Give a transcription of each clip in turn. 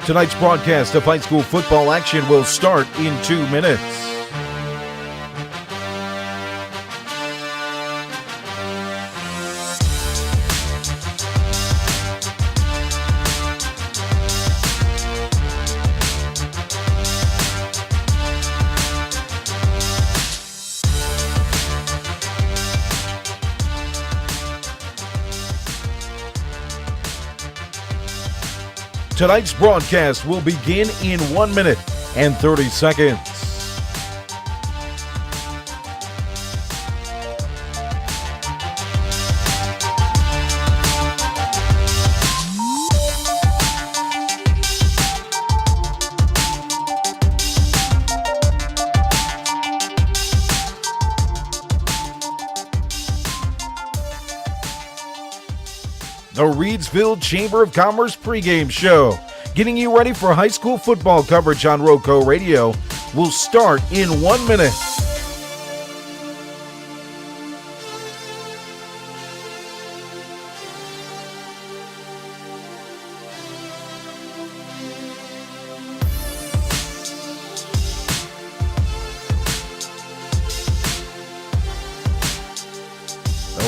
Tonight's broadcast of high school football action will start in 2 minutes. Tonight's broadcast will begin in 1 minute and 30 seconds. The Reidsville Chamber of Commerce pregame show, getting you ready for high school football coverage on RoCo Radio, will start in 1 minute.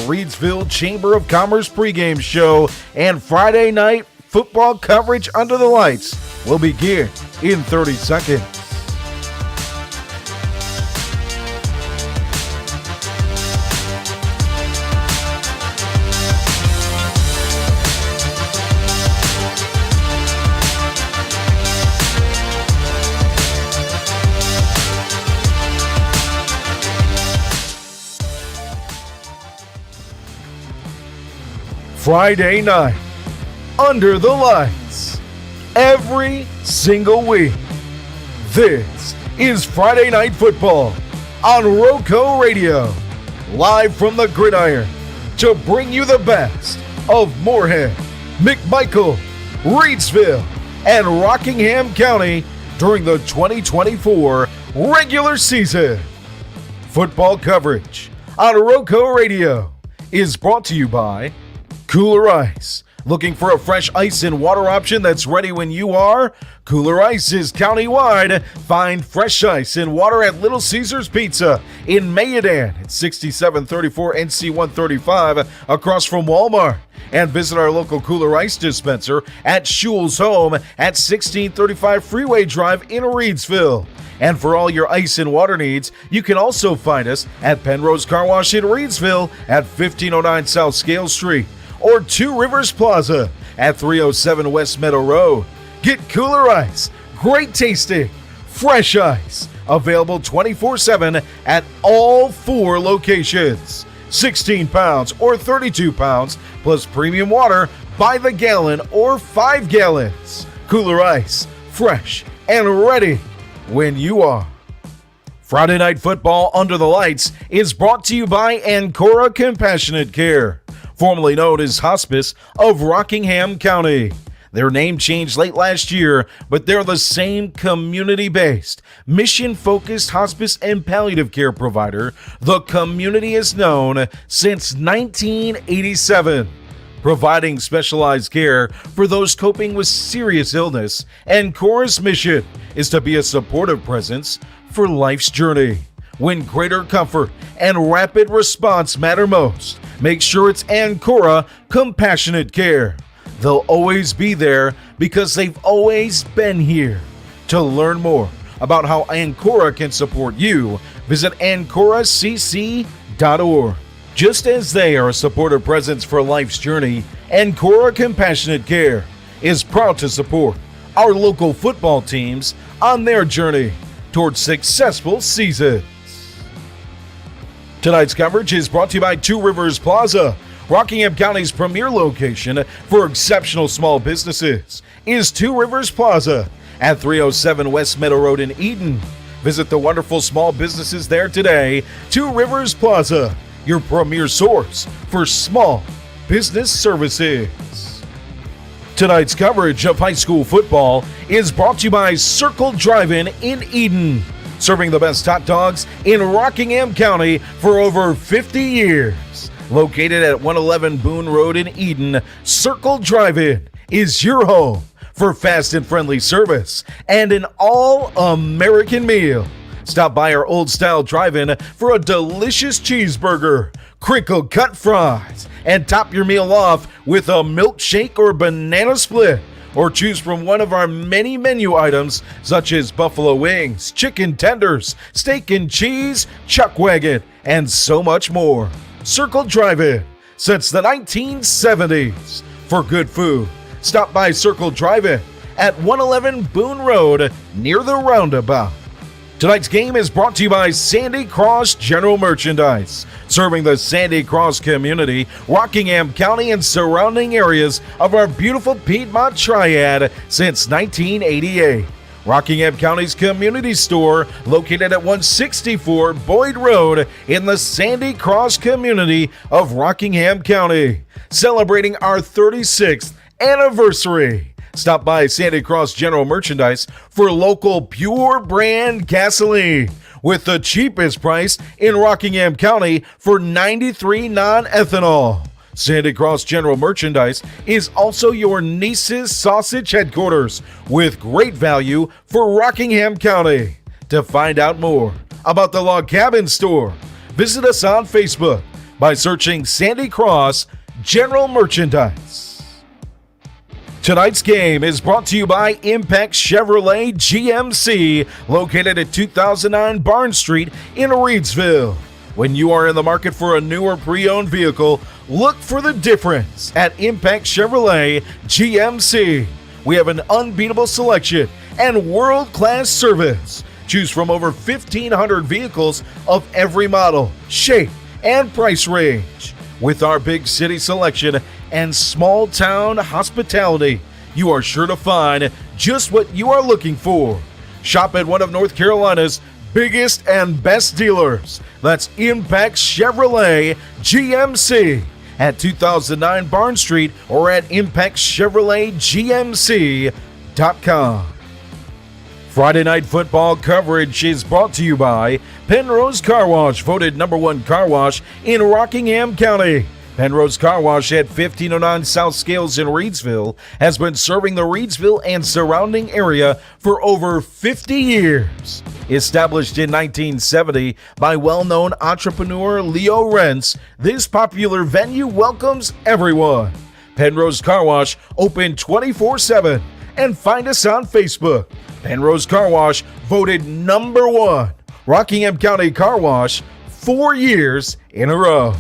Reidsville Chamber of Commerce pregame show and Friday night football coverage under the lights will begin in 30 seconds. Friday night, under the lights, every single week. This is Friday Night Football on RoCo Radio, live from the gridiron to bring you the best of Moorhead, McMichael, Reidsville, and Rockingham County during the 2024 regular season. Football coverage on RoCo Radio is brought to you by Kooler Ice. Looking for a fresh ice and water option that's ready when you are? Kooler Ice is countywide. Find fresh ice and water at Little Caesars Pizza in Mayodan at 6734 NC 135 across from Walmart. And visit our local Kooler Ice dispenser at Shule's Home at 1635 Freeway Drive in Reidsville. And for all your ice and water needs, you can also find us at Pennrose Carwash in Reidsville at 1509 South Scale Street, or Two Rivers Plaza at 307 West Meadow Road. Get Kooler Ice, great tasting, fresh ice, available 24/7 at all 4 locations. 16 pounds or 32 pounds, plus premium water by the gallon or 5 gallons. Kooler Ice, fresh and ready when you are. Friday Night Football Under the Lights is brought to you by Ancora Compassionate Care, formerly known as Hospice of Rockingham County. Their name changed late last year, but they're the same community-based, mission-focused hospice and palliative care provider the community has known since 1987. Providing specialized care for those coping with serious illness, Ancora's mission is to be a supportive presence for life's journey. When greater comfort and rapid response matter most, make sure it's Ancora Compassionate Care. They'll always be there because they've always been here. To learn more about how Ancora can support you, visit AncoraCC.org. Just as they are a supportive presence for life's journey, Ancora Compassionate Care is proud to support our local football teams on their journey towards successful seasons. Tonight's coverage is brought to you by Two Rivers Plaza. Rockingham County's premier location for exceptional small businesses is Two Rivers Plaza at 307 West Meadow Road in Eden. Visit the wonderful small businesses there today. Two Rivers Plaza, your premier source for small business services. Tonight's coverage of high school football is brought to you by Circle Drive-In in Eden, serving the best hot dogs in Rockingham County for over 50 years. Located at 111 Boone Road in Eden, Circle Drive-In is your home for fast and friendly service and an all-American meal. Stop by our old-style drive-in for a delicious cheeseburger, crinkle cut fries, and top your meal off with a milkshake or banana split. Or choose from one of our many menu items such as buffalo wings, chicken tenders, steak and cheese, chuck wagon, and so much more. Circle Drive-In since the 1970s. For good food, stop by Circle Drive-In at 111 Boone Road near the roundabout. Tonight's game is brought to you by Sandy Cross General Merchandise, serving the Sandy Cross community, Rockingham County, and surrounding areas of our beautiful Piedmont Triad since 1988. Rockingham County's community store, located at 164 Boyd Road in the Sandy Cross community of Rockingham County, celebrating our 36th anniversary. Stop by Sandy Cross General Merchandise for local pure brand gasoline with the cheapest price in Rockingham County for 93 non-ethanol. Sandy Cross General Merchandise is also your niece's sausage headquarters with great value for Rockingham County. To find out more about the Log Cabin Store, visit us on Facebook by searching Sandy Cross General Merchandise. Tonight's game is brought to you by Impex Chevrolet GMC, located at 2009 Barn Street in Reidsville. When you are in the market for a new or pre-owned vehicle, look for the difference at Impex Chevrolet GMC. We have an unbeatable selection and world-class service. Choose from over 1,500 vehicles of every model, shape, and price range. With our big city selection and small town hospitality, you are sure to find just what you are looking for. Shop at one of North Carolina's biggest and best dealers. That's Impex Chevrolet GMC at 2009 Barn Street or at ImpexChevroletGMC.com. Friday Night Football coverage is brought to you by Pennrose Carwash, voted #1 car wash in Rockingham County. Pennrose Carwash at 1509 South Scales in Reidsville has been serving the Reidsville and surrounding area for over 50 years. Established in 1970 by well-known entrepreneur Leo Rentz, this popular venue welcomes everyone. Pennrose Carwash open 24/7 and find us on Facebook. Pennrose Carwash voted #1 Rockingham County Car Wash 4 years in a row.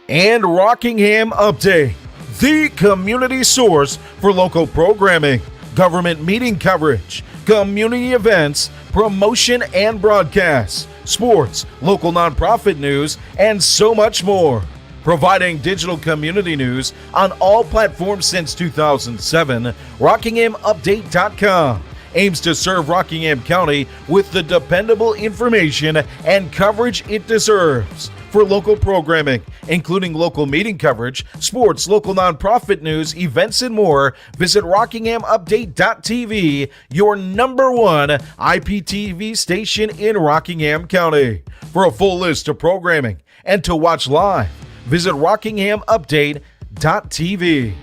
And Rockingham Update, the community source for local programming, government meeting coverage, community events, promotion and broadcasts, sports, local nonprofit news, and so much more. Providing digital community news on all platforms since 2007, RockinghamUpdate.com aims to serve Rockingham County with the dependable information and coverage it deserves. For local programming, including local meeting coverage, sports, local nonprofit news, events, and more, visit RockinghamUpdate.tv, your #1 IPTV station in Rockingham County. For a full list of programming and to watch live, visit RockinghamUpdate.tv.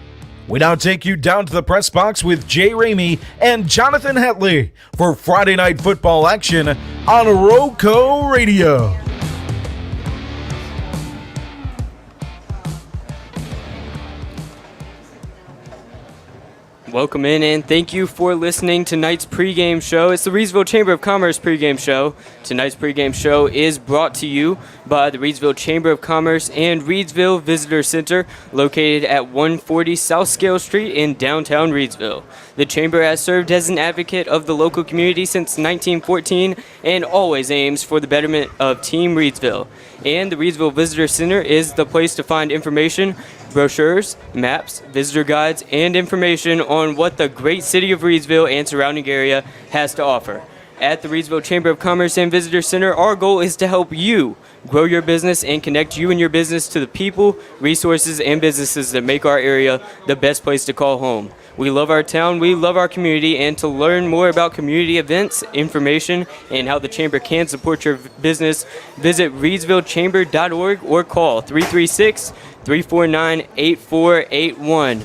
We now take you down to the press box with Jay Ramey and Jonathan Hatley for Friday Night Football action on RoCo Radio. Welcome in and thank you for listening to tonight's pregame show. It's the Reidsville Chamber of Commerce pregame show. Tonight's pregame show is brought to you by the Reidsville Chamber of Commerce and Reidsville Visitor Center, located at 140 South Scale Street in downtown Reidsville. The Chamber has served as an advocate of the local community since 1914 and always aims for the betterment of Team Reidsville. And the Reidsville Visitor Center is the place to find information, brochures, maps, visitor guides, and information on what the great city of Reidsville and surrounding area has to offer. At the Reidsville Chamber of Commerce and Visitor Center, our goal is to help you grow your business and connect you and your business to the people, resources, and businesses that make our area the best place to call home. We love our town, we love our community, and to learn more about community events, information, and how the Chamber can support your business, visit reidsvillechamber.org or call 336-349-8481.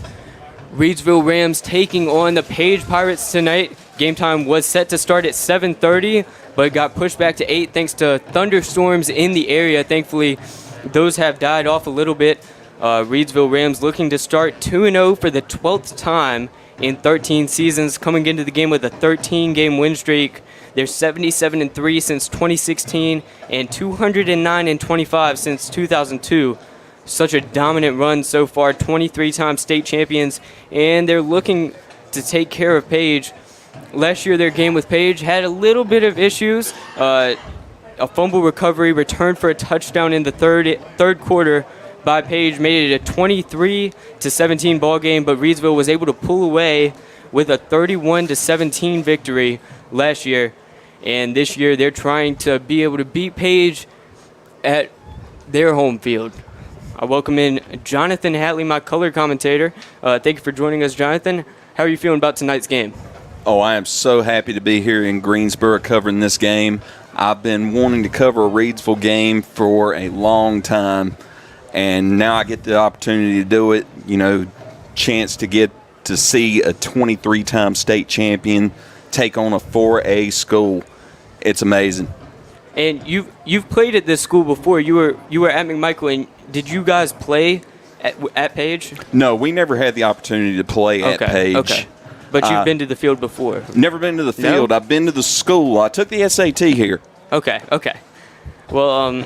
Reidsville Rams taking on the Page Pirates tonight. Game time was set to start at 7:30, but it got pushed back to 8 thanks to thunderstorms in the area. Thankfully, those have died off a little bit. Reidsville Rams looking to start 2-0 for the 12th time in 13 seasons, coming into the game with a 13-game win streak. They're 77-3 since 2016 and 209-25 since 2002. Such a dominant run so far, 23-time state champions, and they're looking to take care of Page. Last year, their game with Page had a little bit of issues. A fumble recovery, return for a touchdown in the third quarter by Page made it a 23-17 ball game, but Reidsville was able to pull away with a 31-17 victory last year. And this year, they're trying to be able to beat Page at their home field. I welcome in Jonathan Hatley, my color commentator. Thank you for joining us, Jonathan. How are you feeling about tonight's game? Oh, I am so happy to be here in Greensboro covering this game. I've been wanting to cover a Reidsville game for a long time, and now I get the opportunity to do it. Chance to get to see a 23-time state champion take on a 4A school. It's amazing. And you've played at this school before. You were at McMichael, and did you guys play at Page? No, we never had the opportunity to play at Page. Okay. But you've been to the field before? Never been to the field. No? I've been to the school. I took the SAT here. Okay. Well,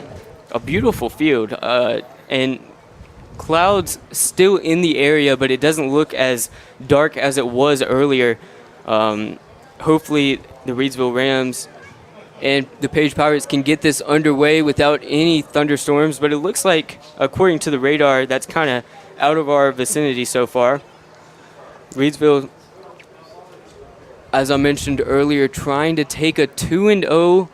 a beautiful field, and clouds still in the area, but it doesn't look as dark as it was earlier. Hopefully, the Reidsville Rams and the Page Pirates can get this underway without any thunderstorms, but it looks like, according to the radar, that's kind of out of our vicinity so far. Reidsville, as I mentioned earlier, trying to take a 2-0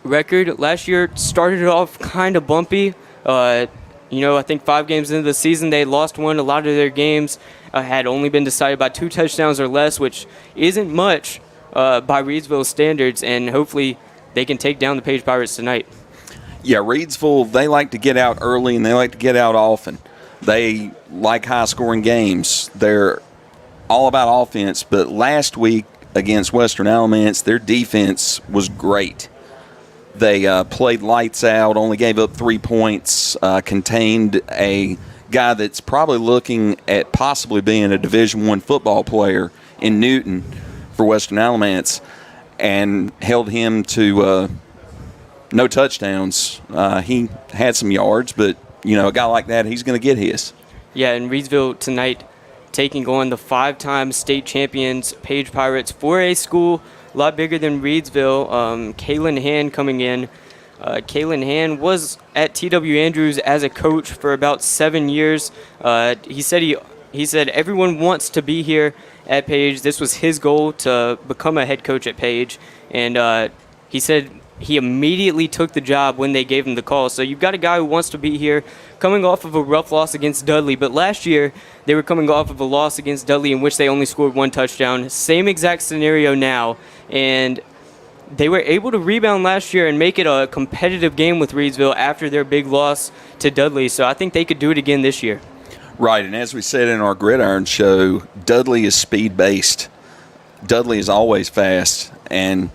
record. Last year started off kind of bumpy. I think 5 games into the season, they lost one. A lot of their games had only been decided by 2 touchdowns or less, which isn't much by Reidsville standards, and hopefully they can take down the Page Pirates tonight. Yeah, Reidsville, they like to get out early and they like to get out often. They like high-scoring games. They're all about offense, but last week against Western Alamance, their defense was great. They played lights out, only gave up 3 points, contained a guy that's probably looking at possibly being a Division I football player in Newton for Western Alamance, and held him to no touchdowns. He had some yards, but, a guy like that, he's going to get his. Yeah, and Reidsville tonight taking on the 5-time state champions Page Pirates, 4A school, a lot bigger than Reidsville. Kalen Hand coming in. Kalen Hand was at T.W. Andrews as a coach for about 7 years. He said everyone wants to be here at Page. This was his goal to become a head coach at Page, and he said he immediately took the job when they gave him the call. So you've got a guy who wants to be here, coming off of a rough loss against Dudley, but last year they were coming off of a loss against Dudley in which they only scored 1 touchdown. Same exact scenario now, and they were able to rebound last year and make it a competitive game with Reidsville after their big loss to Dudley. So I think they could do it again this year. Right, and as we said in our Gridiron show, Dudley is speed-based. Dudley is always fast, and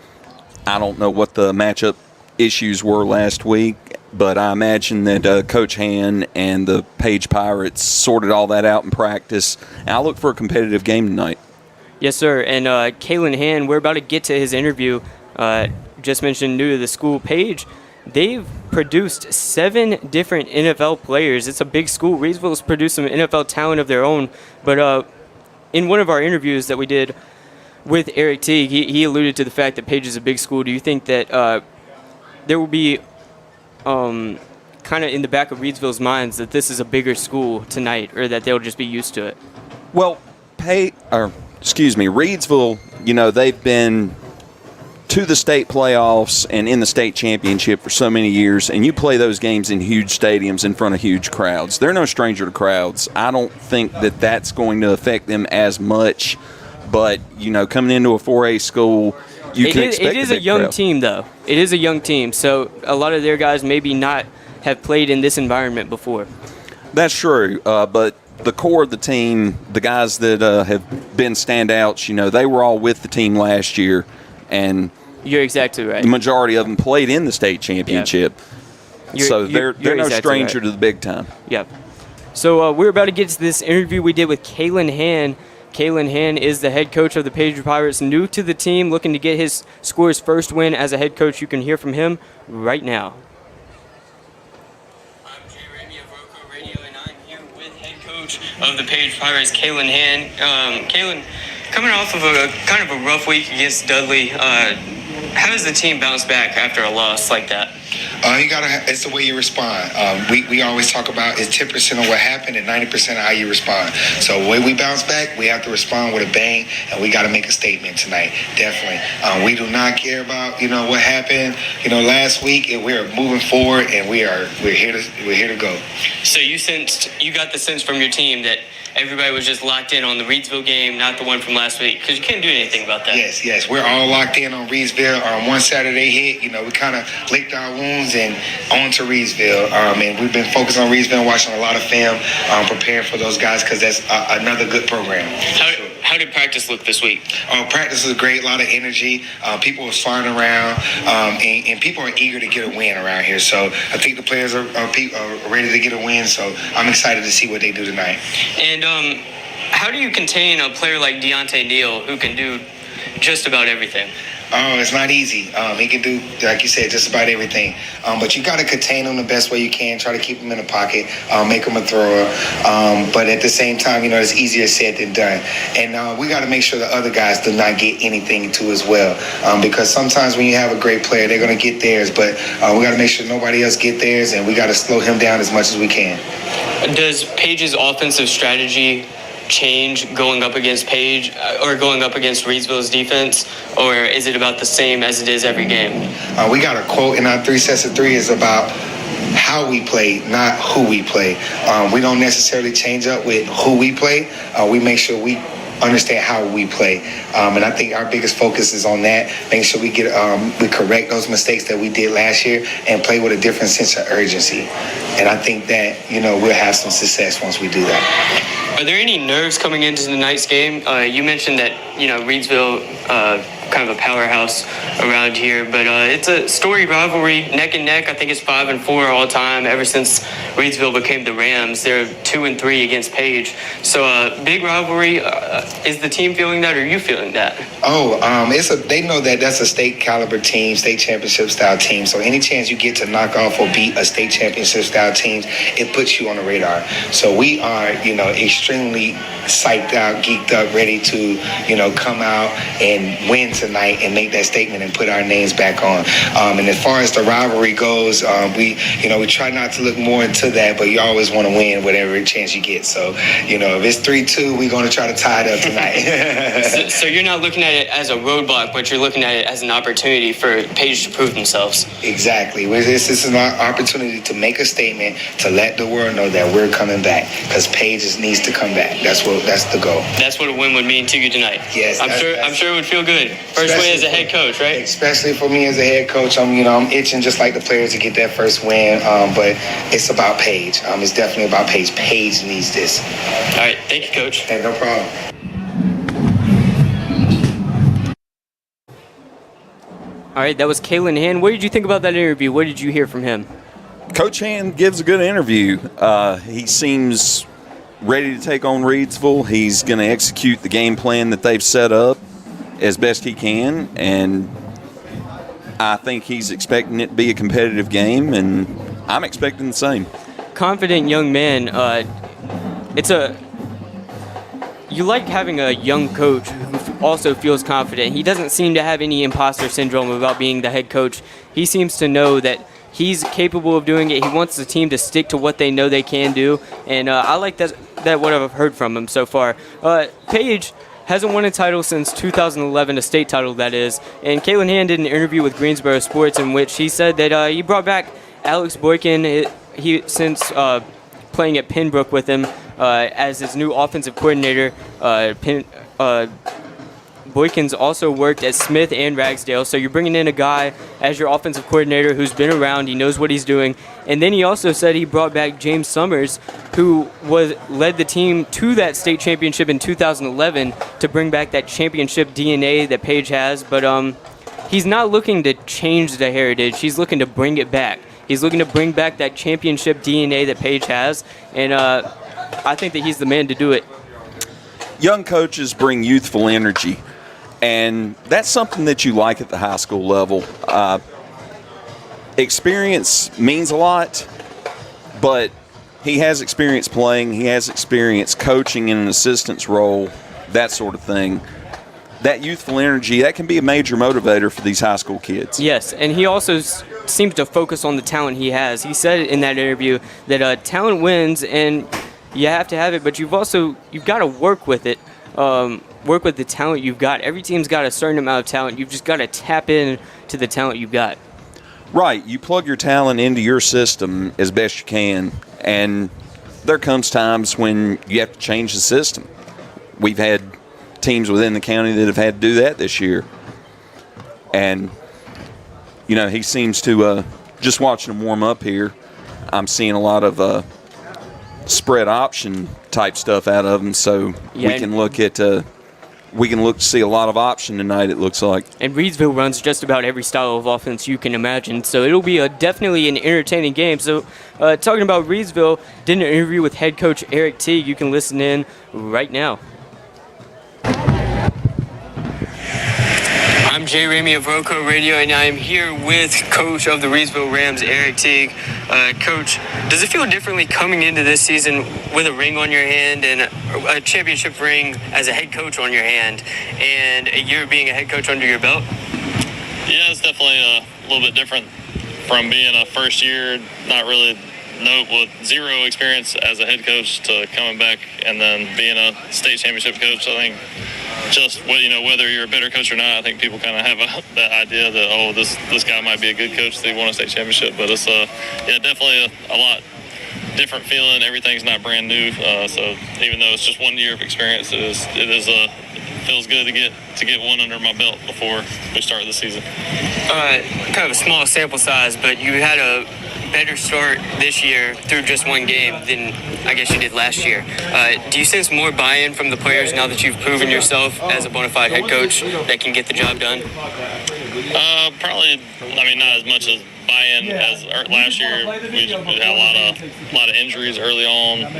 I don't know what the matchup issues were last week, but I imagine that Coach Han and the Page Pirates sorted all that out in practice. And I look for a competitive game tonight. Yes, sir, and Kalen Han, we're about to get to his interview. Just mentioned new to the school. Page, they've produced 7 different NFL players. It's a big school. Reidsville's produced some NFL talent of their own. But in one of our interviews that we did with Eric Teague, he alluded to the fact that Page is a big school. Do you think that there will be kind of in the back of Reidsville's minds that this is a bigger school tonight, or that they'll just be used to it? Well, Reidsville, they've been to the state playoffs and in the state championship for so many years, and you play those games in huge stadiums in front of huge crowds. They're no stranger to crowds. I don't think that that's going to affect them as much, but, coming into a 4A school, you can expect it is a young team, though. It is a young team, so a lot of their guys maybe not have played in this environment before. That's true, but the core of the team, the guys that have been standouts, they were all with the team last year, and you're exactly right. The majority of them played in the state championship, so they're no exactly stranger right. to the big time. Yep. So we're about to get to this interview we did with Kalen Hand. Kalen Hand is the head coach of the Page Pirates, new to the team, looking to get his school's first win as a head coach. You can hear from him right now. I'm Ramey of RoCo Radio, and I'm here with head coach of the Page Pirates, Kalen Hand. Kalen, coming off of a kind of a rough week against Dudley, how does the team bounce back after a loss like that? It's the way you respond. We always talk about it's 10% of what happened and 90% of how you respond. So the way we bounce back, we have to respond with a bang, and we got to make a statement tonight. Definitely. We do not care about what happened last week. We're moving forward, and we're here to go. So you got the sense from your team that everybody was just locked in on the Reidsville game, not the one from last week, because you can't do anything about that. Yes. We're all locked in on Reidsville. One Saturday hit, we kind of licked our wounds and on to Reidsville. And we've been focused on Reidsville, watching a lot of film, preparing for those guys because that's another good program. How did practice look this week? Practice was great, a lot of energy. People were flying around, and people are eager to get a win around here. So I think the players are ready to get a win, so I'm excited to see what they do tonight. And how do you contain a player like Deontay Neal who can do just about everything? It's not easy. He can do, like you said, just about everything. But you got to contain him the best way you can. Try to keep him in the pocket, make him a thrower. But at the same time, it's easier said than done. And we got to make sure the other guys do not get anything too as well. Because sometimes when you have a great player, they're going to get theirs. But we got to make sure nobody else get theirs, and we got to slow him down as much as we can. Does Page's offensive strategy change going up against Page or going up against Reidsville's defense, or is it about the same as it is every game? We got a quote in our 3 sets of 3 is about how we play, not who we play. We don't necessarily change up with who we play. We make sure we understand how we play, and I think our biggest focus is on that, making sure we correct those mistakes that we did last year and play with a different sense of urgency. And I think that we'll have some success once we do that. Are there any nerves coming into tonight's game? You mentioned that Reidsville, kind of a powerhouse around here, but it's a storied rivalry, neck and neck. I think it's 5-4 all time ever since Reidsville became the Rams. They're 2-3 against Page. So big rivalry. Is the team feeling that, or are you feeling that? They know that that's a state caliber team, state championship style team. So any chance you get to knock off or beat a state championship style team, it puts you on the radar. So we are, extremely psyched out, geeked up, ready to, come out and win tonight and make that statement and put our names back on. And as far as the rivalry goes, we try not to look more into that, but you always want to win whatever chance you get. So, if it's 3-2, we're going to try to tie it up tonight. So you're not looking at it as a roadblock, but you're looking at it as an opportunity for Page to prove themselves. Exactly. This is an opportunity to make a statement, to let the world know that we're coming back, because Page needs to come back. That's the goal. That's what a win would mean to you tonight. Yes. I'm sure it would feel good. First win as a head coach, right? Especially for me as a head coach, I'm itching just like the players to get that first win. But it's about Page. It's definitely about Page. Page needs this. All right, thank you, Coach. Hey, no problem. All right, that was Kalen Hand. What did you think about that interview? What did you hear from him? Coach Hand gives a good interview. He seems ready to take on Reidsville. He's going to execute the game plan that they've set up as best he can, and I think he's expecting it to be a competitive game, and I'm expecting the same. Confident young man. You like having a young coach who also feels confident. He doesn't seem to have any imposter syndrome about being the head coach. He seems to know that he's capable of doing it. He wants the team to stick to what they know they can do, and I like that what I've heard from him so far. Page hasn't won a title since 2011, a state title that is, and Kalen Hand did an interview with Greensboro Sports in which he said that he brought back Alex Boykin since playing at Pembroke with him as his new offensive coordinator. Boykins also worked at Smith and Ragsdale, so you're bringing in a guy as your offensive coordinator who's been around, he knows what he's doing. And then he also said he brought back James Summers, who led the team to that state championship in 2011 to bring back that championship DNA that Page has. But he's not looking to change the heritage. He's looking to bring it back. He's looking to bring back that championship DNA that Page has, and I think that he's the man to do it. Young coaches bring youthful energy, and that's something that you like at the high school level. Experience means a lot, but he has experience playing, he has experience coaching in an assistant's role, that sort of thing. That youthful energy, that can be a major motivator for these high school kids. Yes, and he also seems to focus on the talent he has. He said in that interview that talent wins, and you have to have it, but you've got to work with it. Work with the talent you've got. Every team's got a certain amount of talent. You've just got to tap in to the talent you've got. Right. You plug your talent into your system as best you can, and there comes times when you have to change the system. We've had teams within the county that have had to do that this year. And, he seems to, just watching him warm up here, I'm seeing a lot of spread option type stuff out of him, so we can look to see a lot of option tonight, it looks like. And Reidsville runs just about every style of offense you can imagine, so it'll be definitely an entertaining game. So talking about Reidsville, did an interview with head coach Eric Teague. You can listen in right now. I'm Jay Ramey of RoCo Radio, and I'm here with coach of the Reidsville Rams, Eric Teague. Coach, does it feel differently coming into this season with a ring on your hand and a championship ring as a head coach on your hand, and a year being a head coach under your belt? Yeah, it's definitely a little bit different from being a first year, with zero experience as a head coach, to coming back and then being a state championship coach. I think just whether you're a better coach or not, I think people kind of have that idea that this guy might be a good coach, they won a state championship. But it's definitely a lot different feeling. Everything's not brand new, so even though it's just 1 year of experience, it feels good to get one under my belt before we start the season. Kind of a small sample size, but you had a better start this year through just one game than I guess you did last year. Do you sense more buy-in from the players now that you've proven yourself as a bona fide head coach that can get the job done? Probably, not as much as buy-in as last year. We had a lot of injuries early on.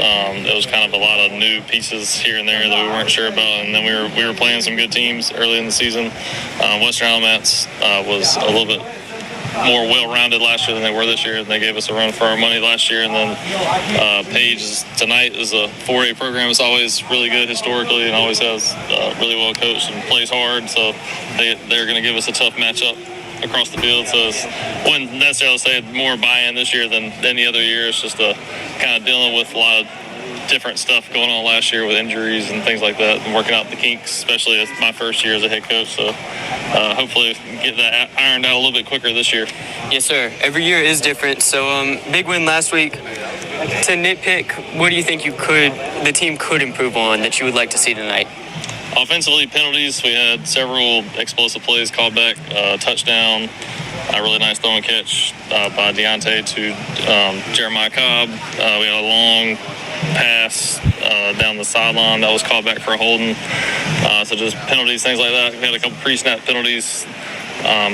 There was kind of a lot of new pieces here and there that we weren't sure about, and then we were playing some good teams early in the season. Western Alamance was a little bit more well-rounded last year than they were this year, and they gave us a run for our money last year. And then Page tonight is a 4A program. It's always really good historically and always has really well coached and plays hard, so they're going to give us a tough matchup across the field. So I wouldn't necessarily say more buy-in this year than any other year. It's just kind of dealing with a lot of different stuff going on last year with injuries and things like that, and working out the kinks, especially as my first year as a head coach. So hopefully get that ironed out a little bit quicker this year. Yes, sir. Every year is different. So big win last week. To nitpick, what do you think the team could improve on that you would like to see tonight? Offensively, penalties. We had several explosive plays called back. Touchdown, a really nice throw and catch by Deontay to Jeremiah Cobb. We had a long pass down the sideline that was called back for a holding. So just penalties, things like that. We had a couple pre-snap penalties.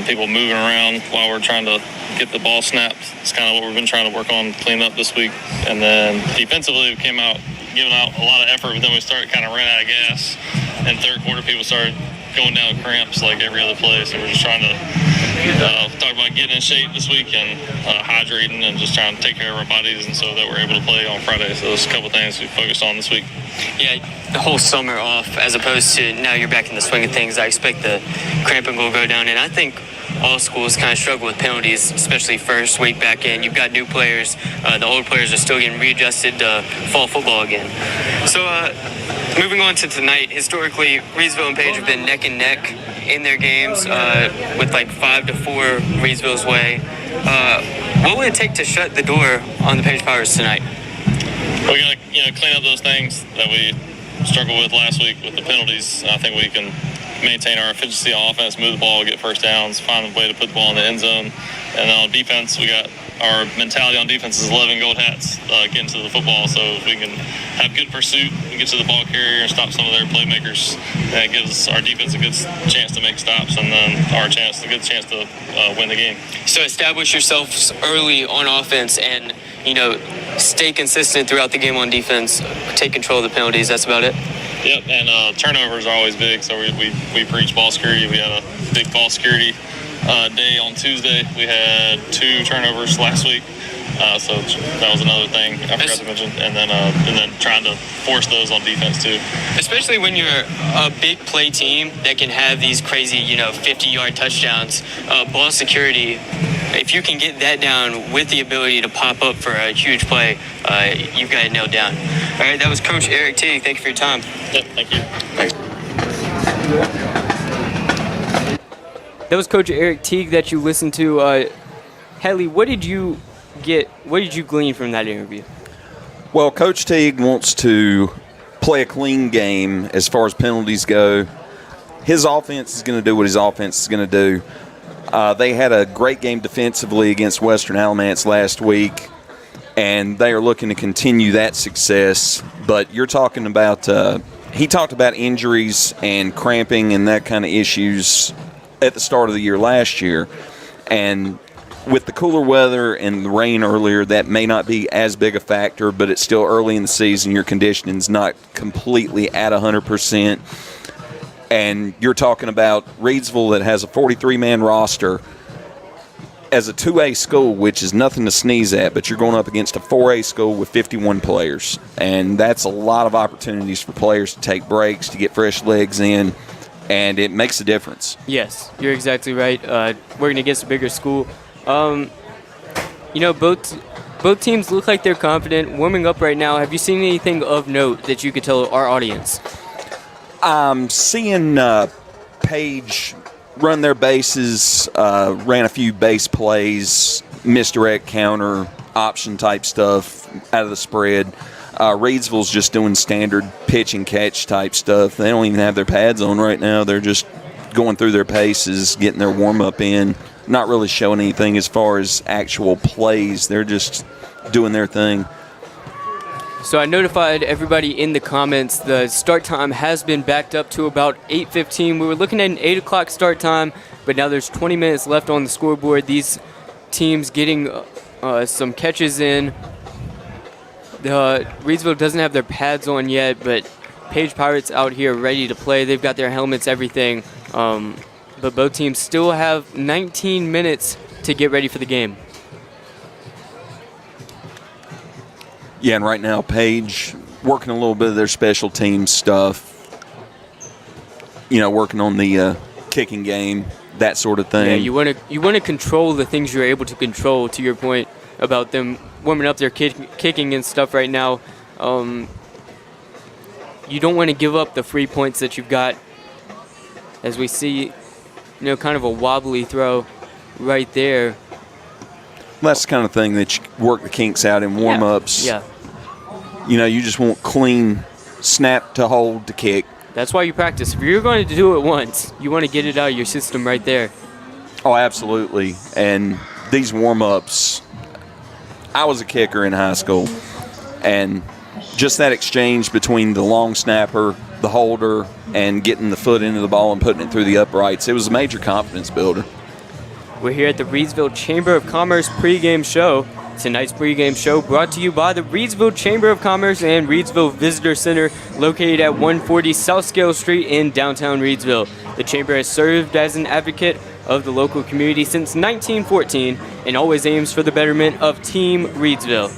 People moving around while we're trying to get the ball snapped. It's kind of what we've been trying to work on cleaning up this week. And then defensively, we came out giving out a lot of effort, but then we started kind of running out of gas. In third quarter, people started going down cramps like every other play. So we're just trying to talk about getting in shape this week and hydrating and just trying to take care of our bodies, and so that we're able to play on Friday. So there's a couple things we focused on this week. Yeah, the whole summer off as opposed to now you're back in the swing of things. I expect the cramping will go down, and I think all schools kind of struggle with penalties, especially first week back in. You've got new players. The old players are still getting readjusted to fall football again. So moving on to tonight, historically, Reidsville and Page have been neck and neck in their games with like 5-4 Reidsville's way. What would it take to shut the door on the Page Pirates tonight? We're going to clean up those things that we struggled with last week with the penalties. I think we can maintain our efficiency on offense, move the ball, get first downs, find a way to put the ball in the end zone. And then on defense, we got our mentality on defense is 11 gold hats getting to the football. So if we can have good pursuit and get to the ball carrier and stop some of their playmakers, that gives our defense a good chance to make stops, and then a good chance to win the game. So establish yourselves early on offense and, stay consistent throughout the game on defense, take control of the penalties. That's about it. Yep, and turnovers are always big, so we preach ball security. We had a big ball security day on Tuesday. We had 2 turnovers last week, so that was another thing I forgot to mention. And then trying to force those on defense too. Especially when you're a big play team that can have these crazy, 50-yard touchdowns, ball security. If you can get that down with the ability to pop up for a huge play, you've got it nailed down. All right, that was Coach Eric Teague. Thank you for your time. Yep, thank you. Thanks. That was Coach Eric Teague that you listened to. Hatley, what did you glean from that interview? Well, Coach Teague wants to play a clean game as far as penalties go. His offense is going to do what his offense is going to do. They had a great game defensively against Western Alamance last week, and they are looking to continue that success. But you're talking about he talked about injuries and cramping and that kind of issues at the start of the year last year. And with the cooler weather and the rain earlier, that may not be as big a factor, but it's still early in the season. Your conditioning's not completely at 100%. And you're talking about Reidsville that has a 43-man roster as a 2A school, which is nothing to sneeze at, but you're going up against a 4A school with 51 players. And that's a lot of opportunities for players to take breaks, to get fresh legs in, and it makes a difference. Yes, you're exactly right. Working against a bigger school. Both teams look like they're confident, warming up right now. Have you seen anything of note that you could tell our audience? I'm seeing Page run their bases, ran a few base plays, misdirect, counter, option type stuff out of the spread. Reidsville's just doing standard pitch and catch type stuff. They don't even have their pads on right now. They're just going through their paces, getting their warm-up in, not really showing anything as far as actual plays. They're just doing their thing. So I notified everybody in the comments the start time has been backed up to about 8:15. We were looking at an 8 o'clock start time, but now there's 20 minutes left on the scoreboard. These teams getting some catches in. Reidsville doesn't have their pads on yet, but Page Pirates out here ready to play. They've got their helmets, everything. But both teams still have 19 minutes to get ready for the game. Yeah, and right now Page working a little bit of their special team stuff, working on the kicking game, that sort of thing. Yeah, you want to control the things you're able to control, to your point about them warming up their kicking and stuff right now. You don't want to give up the free points that you've got, as we see, kind of a wobbly throw right there. That's the kind of thing that you work the kinks out in warm-ups. Yeah. You just want clean snap to hold to kick. That's why you practice. If you're going to do it once, you want to get it out of your system right there. Oh, absolutely. And these warm-ups, I was a kicker in high school, and just that exchange between the long snapper, the holder, and getting the foot into the ball and putting it through the uprights, it was a major confidence builder. We're here at the Reidsville Chamber of Commerce pregame show. Tonight's pregame show brought to you by the Reidsville Chamber of Commerce and Reidsville Visitor Center, located at 140 South Scale Street in downtown Reidsville. The Chamber has served as an advocate of the local community since 1914 and always aims for the betterment of Team Reidsville.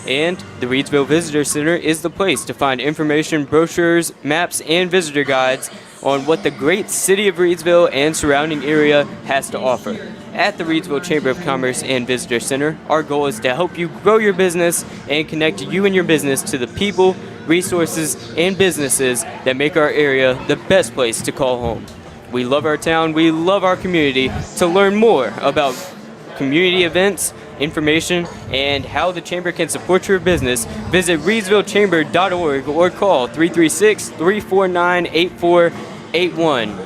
And the Reidsville Visitor Center is the place to find information, brochures, maps, and visitor guides on what the great city of Reidsville and surrounding area has to offer. At the Reidsville Chamber of Commerce and Visitor Center, our goal is to help you grow your business and connect you and your business to the people, resources, and businesses that make our area the best place to call home. We love our town, we love our community. To learn more about community events, information, and how the Chamber can support your business, visit reidsvillechamber.org or call 336-349-8481.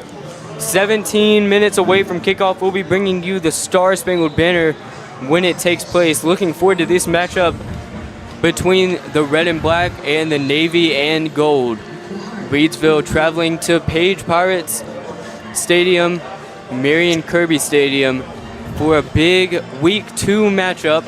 17 minutes away from kickoff, we'll be bringing you the Star Spangled Banner when it takes place. Looking forward to this matchup between the red and black and the navy and gold. Reidsville traveling to Page Pirates Stadium, Marion Kirby Stadium, for a big Week 2 matchup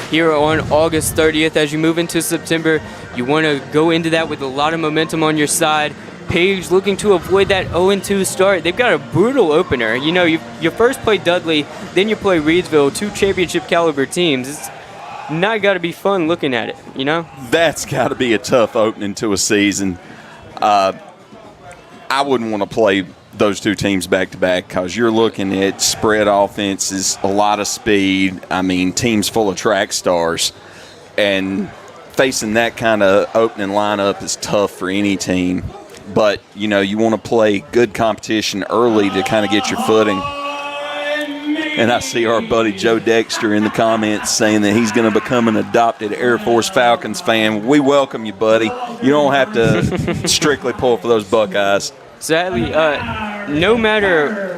here on August 30th. As you move into September, you want to go into that with a lot of momentum on your side. Page looking to avoid that 0-2 start. They've got a brutal opener. You know, you first play Dudley, then you play Reidsville, 2 championship caliber teams. It's not got to be fun looking at it, you know? That's got to be a tough opening to a season. I wouldn't want to play those 2 teams back to back because you're looking at spread offenses, a lot of speed. I mean, teams full of track stars, and facing that kind of opening lineup is tough for any team. But, you know, you want to play good competition early to kind of get your footing. And I see our buddy Joe Dexter in the comments saying that he's going to become an adopted Air Force Falcons fan. We welcome you, buddy. You don't have to strictly pull for those Buckeyes. Sadly, no matter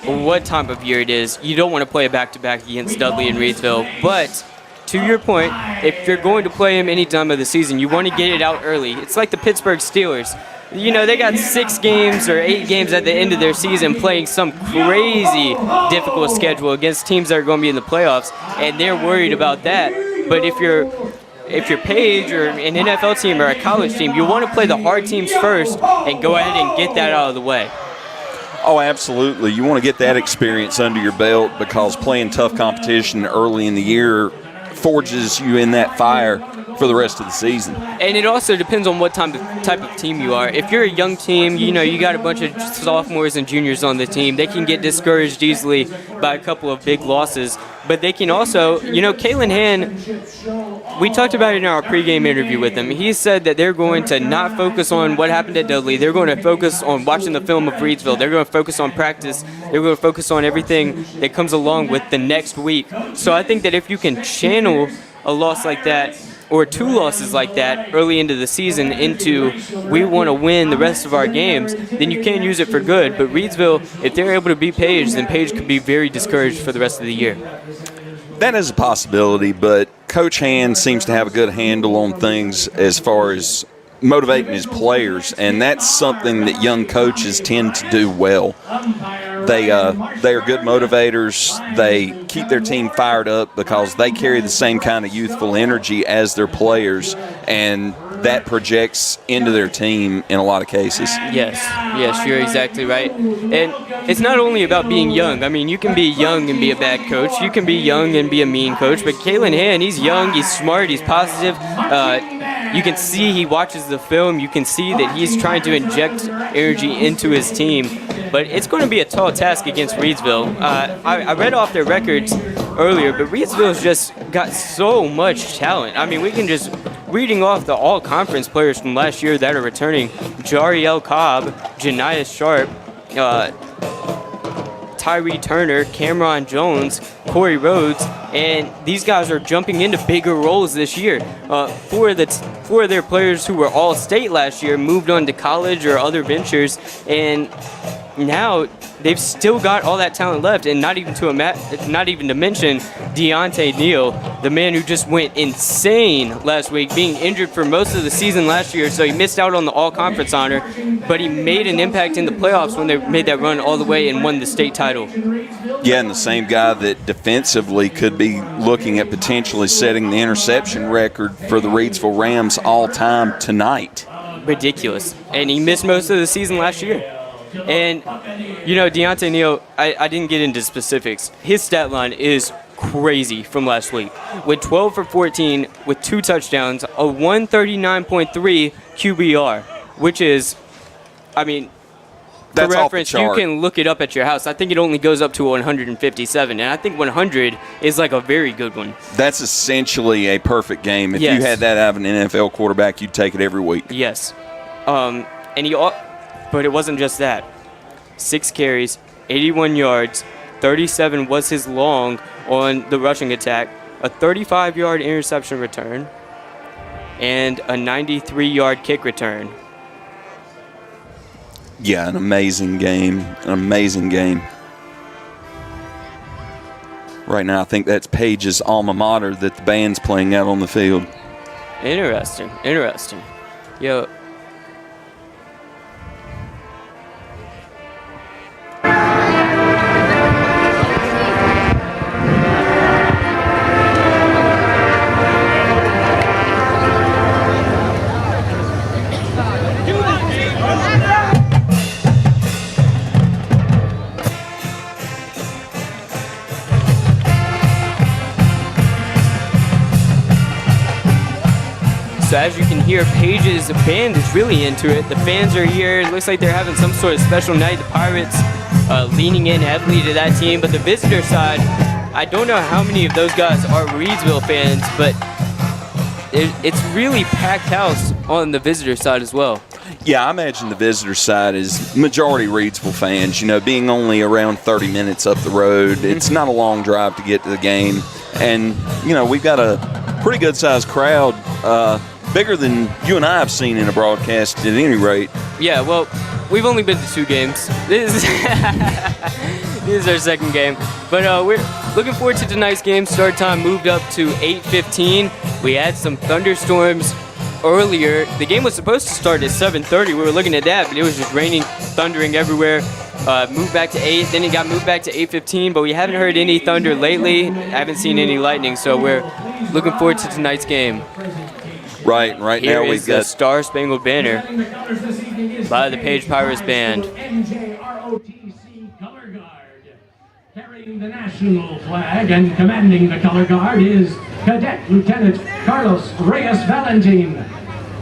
what time of year it is, you don't want to play a back-to-back against Dudley and Reidsville. But to your point, if you're going to play them any time of the season, you want to get it out early. It's like the Pittsburgh Steelers. You know, they got 6 games or 8 games at the end of their season playing some crazy difficult schedule against teams that are going to be in the playoffs, and they're worried about that. But if you're Page or an NFL team or a college team, you want to play the hard teams first and go ahead and get that out of the way. Oh, absolutely. You want to get that experience under your belt because playing tough competition early in the year forges you in that fire for the rest of the season. And it also depends on what type of team you are. If you're a young team, you know, you got a bunch of sophomores and juniors on the team, they can get discouraged easily by a couple of big losses. But they can also, you know, Kalen Han, we talked about it in our pregame interview with him. He said that they're going to not focus on what happened at Dudley. They're going to focus on watching the film of Reidsville. They're going to focus on practice. They're going to focus on everything that comes along with the next week. So I think that if you can channel a loss like that or 2 losses like that early into the season into we want to win the rest of our games, then you can use it for good. But Reidsville, if they're able to beat Page, then Page could be very discouraged for the rest of the year. That is a possibility, but Coach Hand seems to have a good handle on things as far as motivating his players, and that's something that young coaches tend to do well. They are good motivators. They keep their team fired up because they carry the same kind of youthful energy as their players, and that projects into their team in a lot of cases. Yes, you're exactly right. And it's not only about being young. I mean, you can be young and be a bad coach. You can be young and be a mean coach. But Kalen Han, he's young, he's smart, he's positive. You can see he watches the film. You can see that he's trying to inject energy into his team. But it's going to be a tall task against Reidsville. I read off their records earlier, but Reidsville's just got so much talent. I mean, we can just reading off the all-conference players from last year that are returning: Jariel Cobb, Janias Sharp, Tyree Turner, Cameron Jones, Corey Rhodes, and these guys are jumping into bigger roles this year. Four of their players who were all-state last year moved on to college or other ventures, and now they've still got all that talent left, and not even to mention Deontay Neal, the man who just went insane last week, being injured for most of the season last year, so he missed out on the all-conference honor, but he made an impact in the playoffs when they made that run all the way and won the state title. Yeah, and the same guy that defensively could be looking at potentially setting the interception record for the Reidsville Rams all-time tonight. Ridiculous. And he missed most of the season last year. And, you know, Deontay Neal, I didn't get into specifics. His stat line is crazy from last week. With 12 for 14, with 2 touchdowns, a 139.3 QBR, which is, I mean, for reference, you can look it up at your house. I think it only goes up to 157, and I think 100 is like a very good one. That's essentially a perfect game. If you had that out of an NFL quarterback, you'd take it every week. Yes. But it wasn't just that. 6 carries, 81 yards, 37 was his long on the rushing attack, a 35-yard interception return, and a 93-yard kick return. Yeah, an amazing game. An amazing game. Right now, I think that's Paige's alma mater that the band's playing out on the field. Interesting. Yo. So as you can hear, Paige's band is really into it. The fans are here. It looks like they're having some sort of special night. The Pirates leaning in heavily to that team. But the visitor side, I don't know how many of those guys are Reidsville fans, but it's really packed house on the visitor side as well. Yeah, I imagine the visitor side is majority Reidsville fans. You know, being only around 30 minutes up the road, it's not a long drive to get to the game. And, you know, we've got a pretty good-sized crowd, bigger than you and I have seen in a broadcast at any rate. Yeah, well, we've only been to 2 games. This is our second game. But we're looking forward to tonight's game. Start time moved up to 8:15. We had some thunderstorms earlier. The game was supposed to start at 7:30. We were looking at that, but it was just raining, thundering everywhere. Moved back to 8, then it got moved back to 8:15, but we haven't heard any thunder lately. I haven't seen any lightning, so we're looking forward to tonight's game. Right Here now we've is the got Star Spangled Banner by the Paige Pirates Band. NJROTC Color Guard. Carrying the national flag and commanding the color guard is Cadet Lieutenant Carlos Reyes Valentin.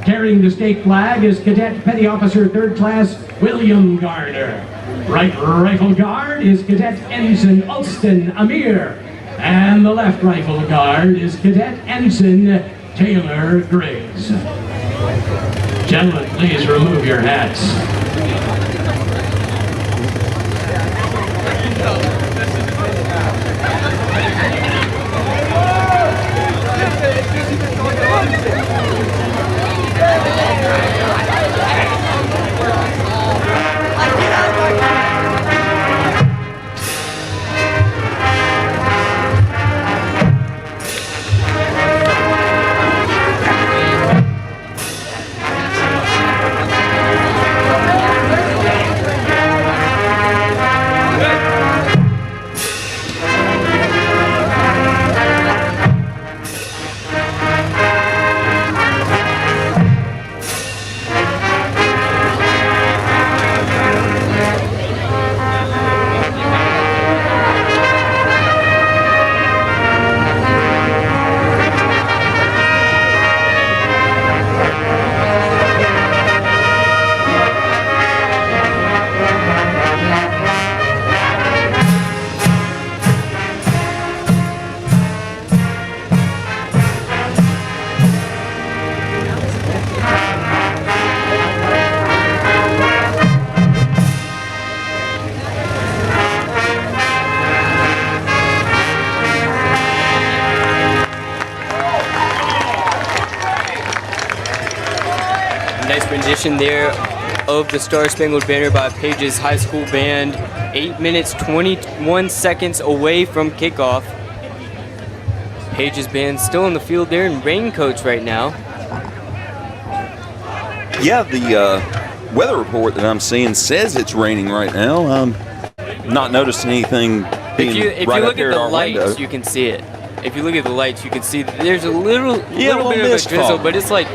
Carrying the state flag is Cadet Petty Officer 3rd Class William Garner. Right rifle guard is Cadet Ensign Alston Amir. And the left rifle guard is Cadet Ensign Taylor Griggs. Gentlemen, please remove your hats. Rendition there of the Star Spangled Banner by Paige's High School Band. 8 minutes, 21 seconds away from kickoff. Paige's band still in the field there in raincoats right now. Yeah, the weather report that I'm seeing says it's raining right now. I'm not noticing anything being if right you up look here at at the our lights, window. you can see it. If you look at the lights, you can see that there's a little bit of a mist drizzle, fall. but it's like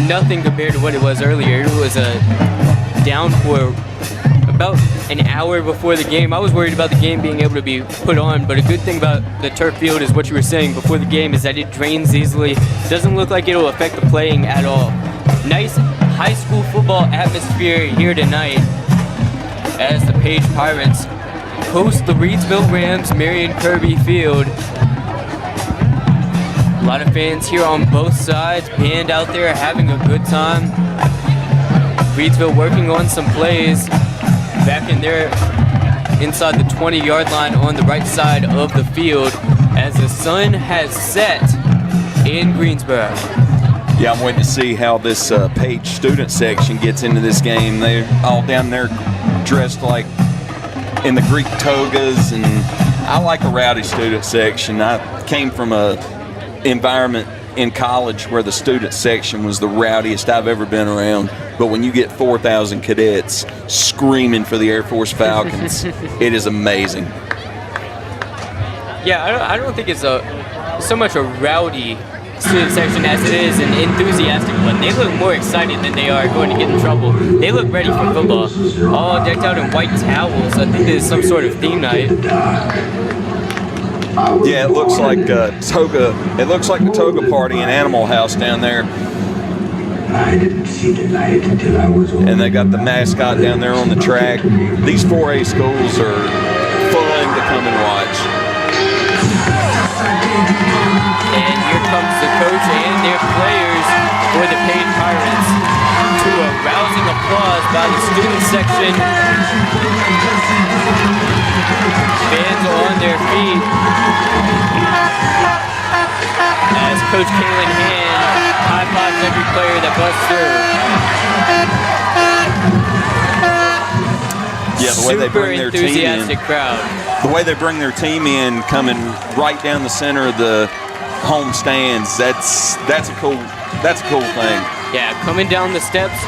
nothing compared to what it was earlier. It was a downpour about an hour before the game. I was worried about the game being able to be put on, but a good thing about the turf field is what you were saying before the game is that it drains easily. Doesn't look like it'll affect the playing at all. Nice high school football atmosphere here tonight as the Paige Pirates host the Reidsville Rams Marion Kirby Field. A lot of fans here on both sides, band out there having a good time. Reidsville working on some plays back in there inside the 20-yard line on the right side of the field as the sun has set in Greensboro. Yeah, I'm waiting to see how this Page student section gets into this game. They're all down there dressed like in the Greek togas, and I like a rowdy student section. I came from a environment in college where the student section was the rowdiest I've ever been around. But when you get 4,000 cadets screaming for the Air Force Falcons, it is amazing. Yeah, I don't think it's so much a rowdy student section as it is an enthusiastic one. They look more excited than they are going to get in trouble. They look ready for football. All decked out in white towels. I think there's some sort of theme night. Yeah, it looks like toga. It looks like the toga party in Animal House down there. I didn't see the light until I was old. And they got the mascot down there on the track. These 4A schools are fun to come and watch. And here comes the coach and their players for the Page Pirates to a rousing applause by the student section. Fans are on their feet as Coach Kalen Hand high-fives every player that busts through. Yeah, the way they bring their team in. Super enthusiastic crowd. The way they bring their team in, coming right down the center of the home stands, that's a cool thing. Yeah, coming down the steps,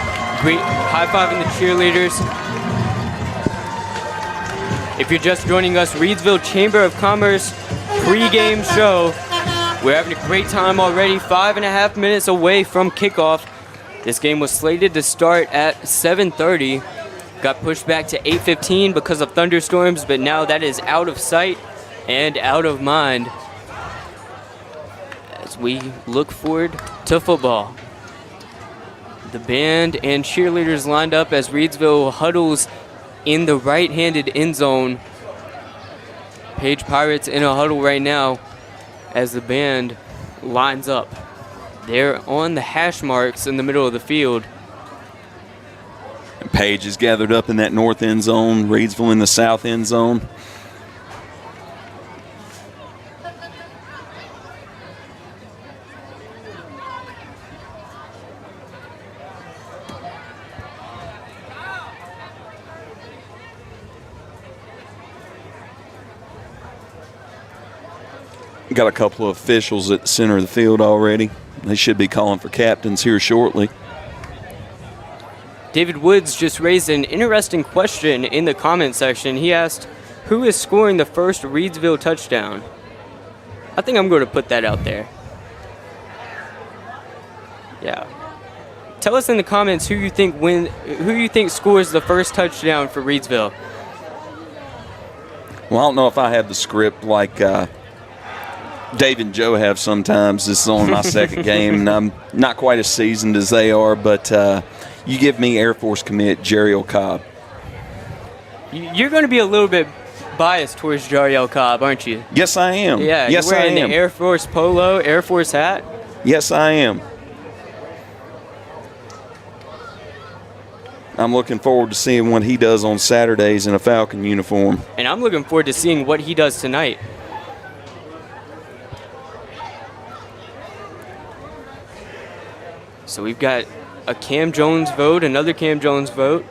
great high-fiving the cheerleaders. If you're just joining us, Reidsville Chamber of Commerce pre-game show. We're having a great time already, 5.5 minutes away from kickoff. This game was slated to start at 7:30. Got pushed back to 8:15 because of thunderstorms, but now that is out of sight and out of mind as we look forward to football. The band and cheerleaders lined up as Reidsville huddles in the right-handed end zone. Page Pirates in a huddle right now as the band lines up. They're on the hash marks in the middle of the field. And Page is gathered up in that north end zone, Reidsville in the south end zone. Got a couple of officials at the center of the field already. They should be calling for captains here shortly. David Woods just raised an interesting question in the comment section. He asked, who is scoring the first Reidsville touchdown? I think I'm going to put that out there. Yeah. Tell us in the comments who you think scores the first touchdown for Reidsville. Well, I don't know if I have the script like Dave and Joe have sometimes. This is only my second game, and I'm not quite as seasoned as they are, but you give me Air Force commit Jariel Cobb. You're going to be a little bit biased towards Jariel Cobb, aren't you? Yes, I am. Yeah, yes, you're wearing I am. the Air Force polo, Air Force hat. Yes, I am. I'm looking forward to seeing what he does on Saturdays in a Falcon uniform. And I'm looking forward to seeing what he does tonight. So we've got a Cam Jones vote, another Cam Jones vote.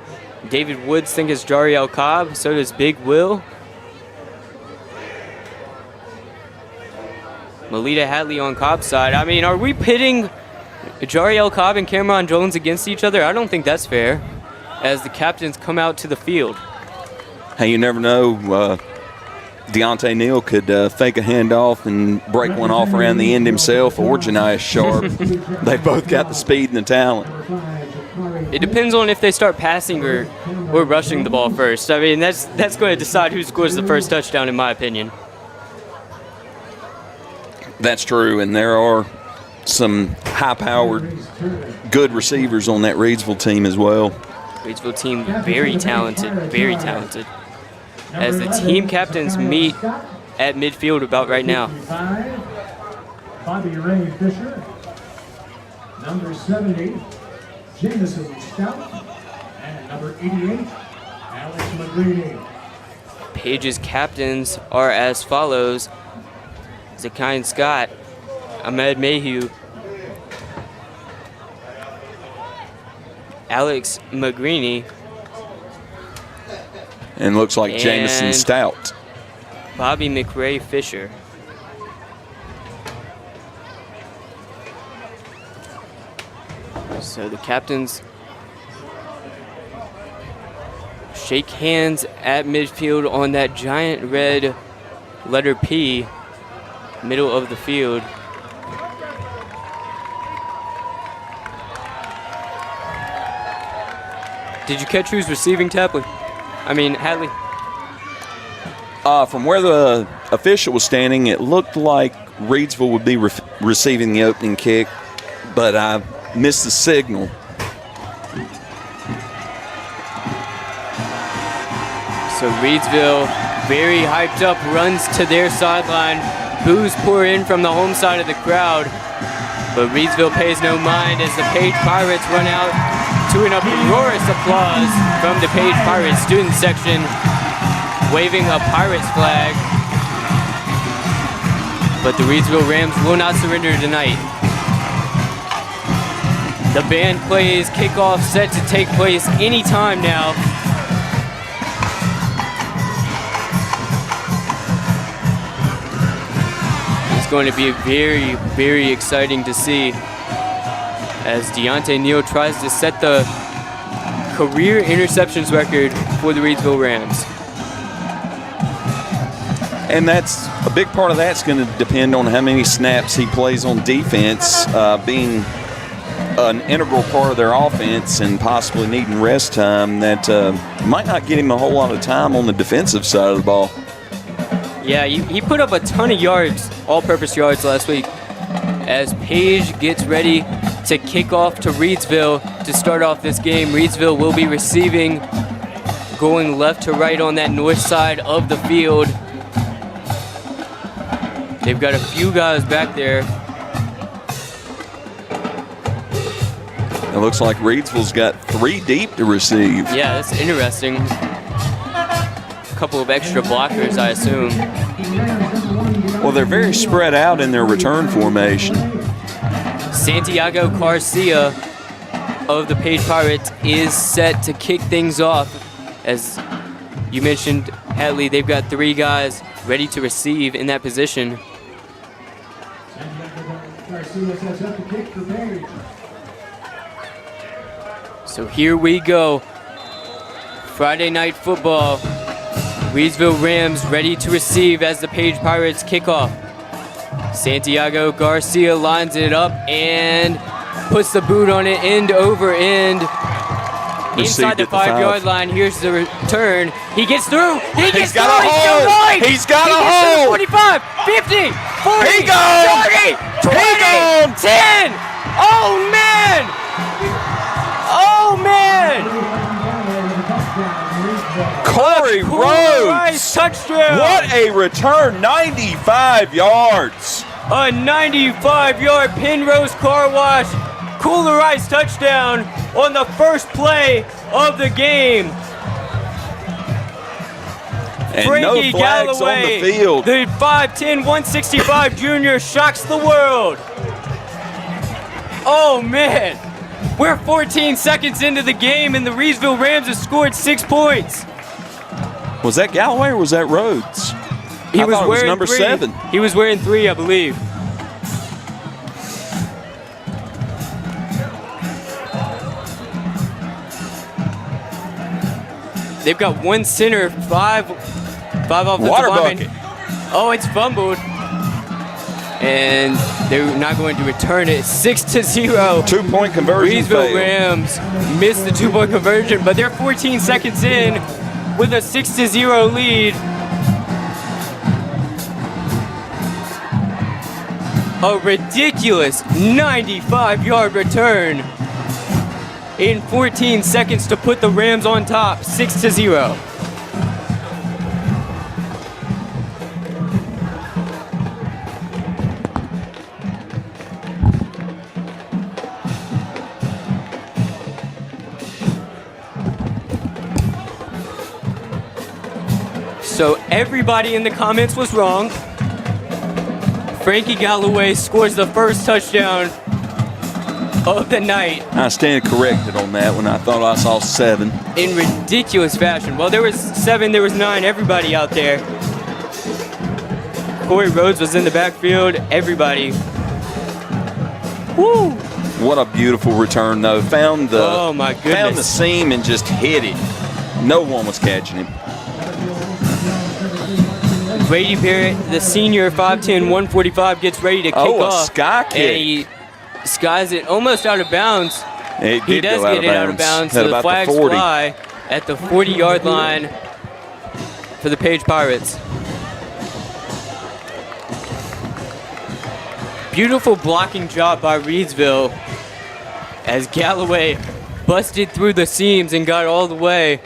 David Woods thinks it's Jariel Cobb. So does Big Will. Melita Hatley on Cobb's side. I mean, are we pitting Jariel Cobb and Cameron Jones against each other? I don't think that's fair as the captains come out to the field. Hey, you never know. Deontay Neal could fake a handoff and break one off around the end himself, or Janiah Sharp. They both got the speed and the talent. It depends on if they start passing or rushing the ball first. I mean, that's going to decide who scores the first touchdown, in my opinion. That's true, and there are some high-powered, good receivers on that Reidsville team as well. Reidsville team, very talented, very talented. As the team captains meet at midfield about right now. Bobby Ray Fisher, number 70, Jameson Stout, and number 88, Alex McGreedy. Page's captains are as follows: Zakine Scott, Ahmed Mayhew, Alex McGreeny. And looks like And Jamison Stout. Bobby McRae Fisher. So the captains shake hands at midfield on that giant red letter P, middle of the field. Did you catch who's receiving, Hatley? From where the official was standing, it looked like Reidsville would be receiving the opening kick, but I missed the signal. So Reidsville, very hyped up, runs to their sideline. Boos pour in from the home side of the crowd, but Reidsville pays no mind as the Page Pirates run out to an uproarious applause from the Page Pirates student section, waving a Pirates flag. But the Reidsville Rams will not surrender tonight. The band plays, kickoff set to take place anytime now. It's going to be very, very exciting to see as Deontay Neal tries to set the career interceptions record for the Reidsville Rams. And that's a big part of that's going to depend on how many snaps he plays on defense, being an integral part of their offense and possibly needing rest time. That might not get him a whole lot of time on the defensive side of the ball. Yeah, he put up a ton of yards, all-purpose yards last week, as Page gets ready to kick off to Reidsville to start off this game. Reidsville will be receiving, going left to right on that north side of the field. They've got a few guys back there. It looks like Reidsville's got 3 deep to receive. Yeah, that's interesting. A couple of extra blockers, I assume. Well, they're very spread out in their return formation. Santiago Garcia of the Page Pirates is set to kick things off. As you mentioned, Hatley, they've got 3 guys ready to receive in that position. So here we go. Friday night football. Reidsville Rams ready to receive as the Page Pirates kick off. Santiago Garcia lines it up and puts the boot on it end over end. Inside the 5-yard line, here's the return. He gets through. He's got a hold. He's got a hold. 45, 50, 40, He gone. 30, 20, He gone. 10. Oh, man. Oh, man. Corey Kooler Rhodes. Ice touchdown. What a return, 95 yards. A 95-yard Pennrose Carwash Kooler Ice touchdown on the first play of the game. And Frankie no flags Galloway, on the field. the 5'10", 165 junior shocks the world. Oh, man. We're 14 seconds into the game, and the Reidsville Rams have scored 6 points. Was that Galloway or was that Rhodes? He I was thought it was wearing number 3. 7. He was wearing 3, I believe. They've got 1 center, 5 offensive Water linemen. bucket. Oh, it's fumbled. And they're not going to return it. 6-0. 2-point conversion Reidsville failed. Rams missed the 2-point conversion, but they're 14 seconds in with a 6-0 lead. A ridiculous 95-yard return in 14 seconds to put the Rams on top, 6-0. So everybody in the comments was wrong. Frankie Galloway scores the first touchdown of the night. I stand corrected on that one. I thought I saw 7. In ridiculous fashion. Well, there was 7, there was 9, everybody out there. Corey Rhodes was in the backfield, everybody. Woo! What a beautiful return, though. Found the Oh, my goodness. Found the seam and just hit it. No one was catching him. Brady Barrett, the senior, 5'10", 145, gets ready to kick off. Oh, a sky kick. And he skies it almost out of bounds. It He did does go get it out of bounds, At so the about flags 40. fly at the 40-yard line for the Page Pirates. Beautiful blocking job by Reidsville as Galloway busted through the seams and got all the way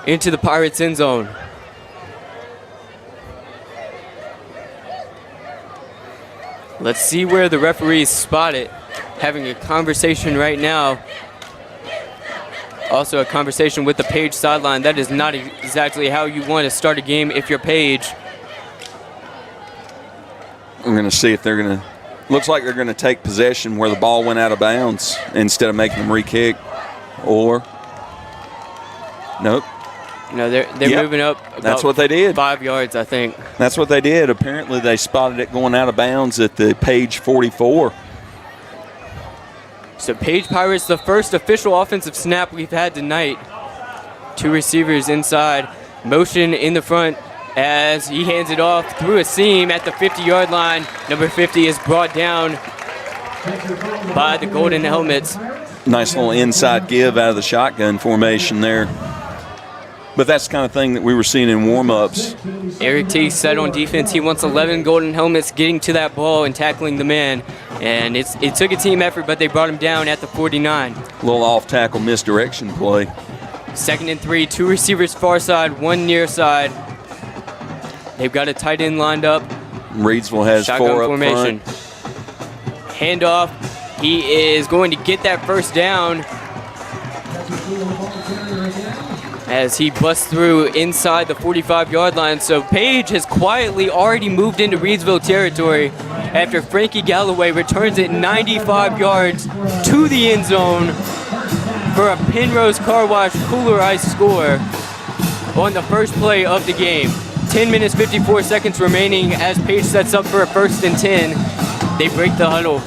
into the Pirates' end zone. Let's see where the referees spot it. Having a conversation right now. Also a conversation with the Page sideline. That is not exactly how you want to start a game if you're Page. We're going to see if they're going to... Looks like they're going to take possession where the ball went out of bounds instead of making them re-kick. Or... Nope. No, they're moving up about That's what they did. 5 yards, I think. That's what they did. Apparently, they spotted it going out of bounds at the Page 44. So Page Pirates, the first official offensive snap we've had tonight. 2 receivers inside, motion in the front as he hands it off through a seam at the 50-yard line. Number 50 is brought down by the Golden Helmets. Nice little inside give out of the shotgun formation there. But that's the kind of thing that we were seeing in warm-ups. Eric T set on defense. He wants 11 Golden Helmets getting to that ball and tackling the man. And it took a team effort, but they brought him down at the 49. Little off-tackle misdirection play. 2nd and 3, 2 receivers far side, 1 near side. They've got a tight end lined up. Reidsville has Shotgun 4 up formation. front. Handoff. He is going to get that first down as he busts through inside the 45-yard line. So Page has quietly already moved into Reidsville territory after Frankie Galloway returns it 95 yards to the end zone for a Pennrose Carwash Kooler Ice score on the first play of the game. 10 minutes, 54 seconds remaining as Page sets up for a 1st and 10. They break the huddle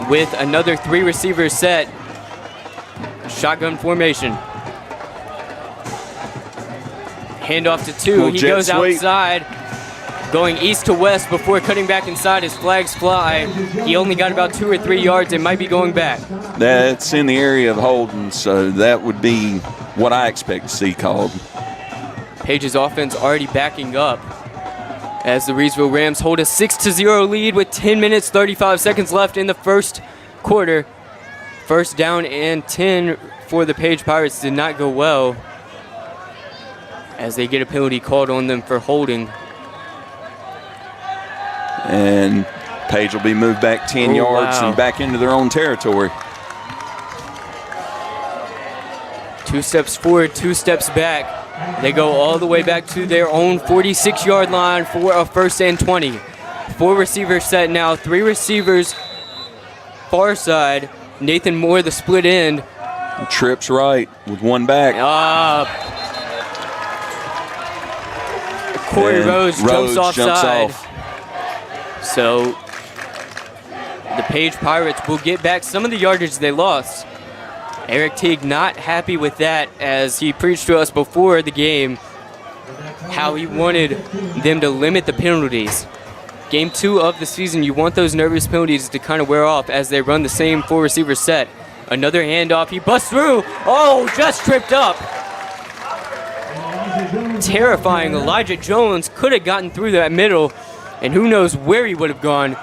with another 3 receivers set. Shotgun formation. Handoff to 2. He goes outside, going east to west before cutting back inside. His flags fly. He only got about 2 or 3 yards and might be going back. That's in the area of holding, so that would be what I expect to see called. Page's offense already backing up as the Reidsville Rams hold a 6-0 lead with 10 minutes, 35 seconds left in the first quarter. 1st down and 10 for the Page Pirates did not go well as they get a penalty called on them for holding. And Page will be moved back 10 yards and back into their own territory. 2 steps forward, 2 steps back. They go all the way back to their own 46-yard line for a 1st and 20. 4 receivers set now, 3 receivers far side. Nathan Moore, the split end. Trips right with 1 back. Corey Rhodes jumps offside. So the Page Pirates will get back some of the yardage they lost. Eric Teague not happy with that as he preached to us before the game how he wanted them to limit the penalties. Game 2 of the season, you want those nervous penalties to kind of wear off as they run the same 4 receiver set. Another handoff, he busts through. Oh, just tripped up. Terrifying. Elijah Jones could have gotten through that middle, and who knows where he would have gone.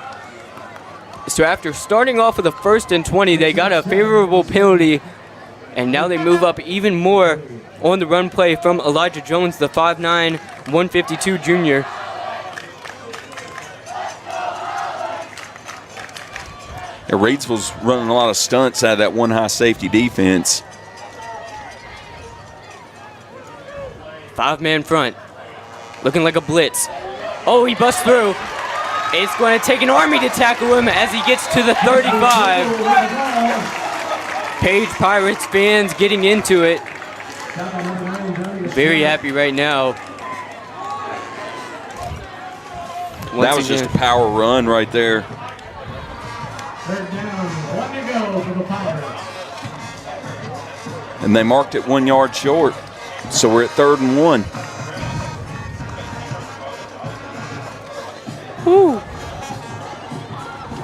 So after starting off with a 1st and 20, they got a favorable penalty, and now they move up even more on the run play from Elijah Jones, the 5'9", 152 junior. Yeah, Reidsville's running a lot of stunts out of that 1 high safety defense. 5-man front, looking like a blitz. Oh, he busts through. It's going to take an army to tackle him as he gets to the 35. Page Pirates fans getting into it. Very happy right now. That was just a power run right there. Third down, 1 to go for the Pirates. And they marked it 1 yard short. So we're at 3rd and 1. Woo.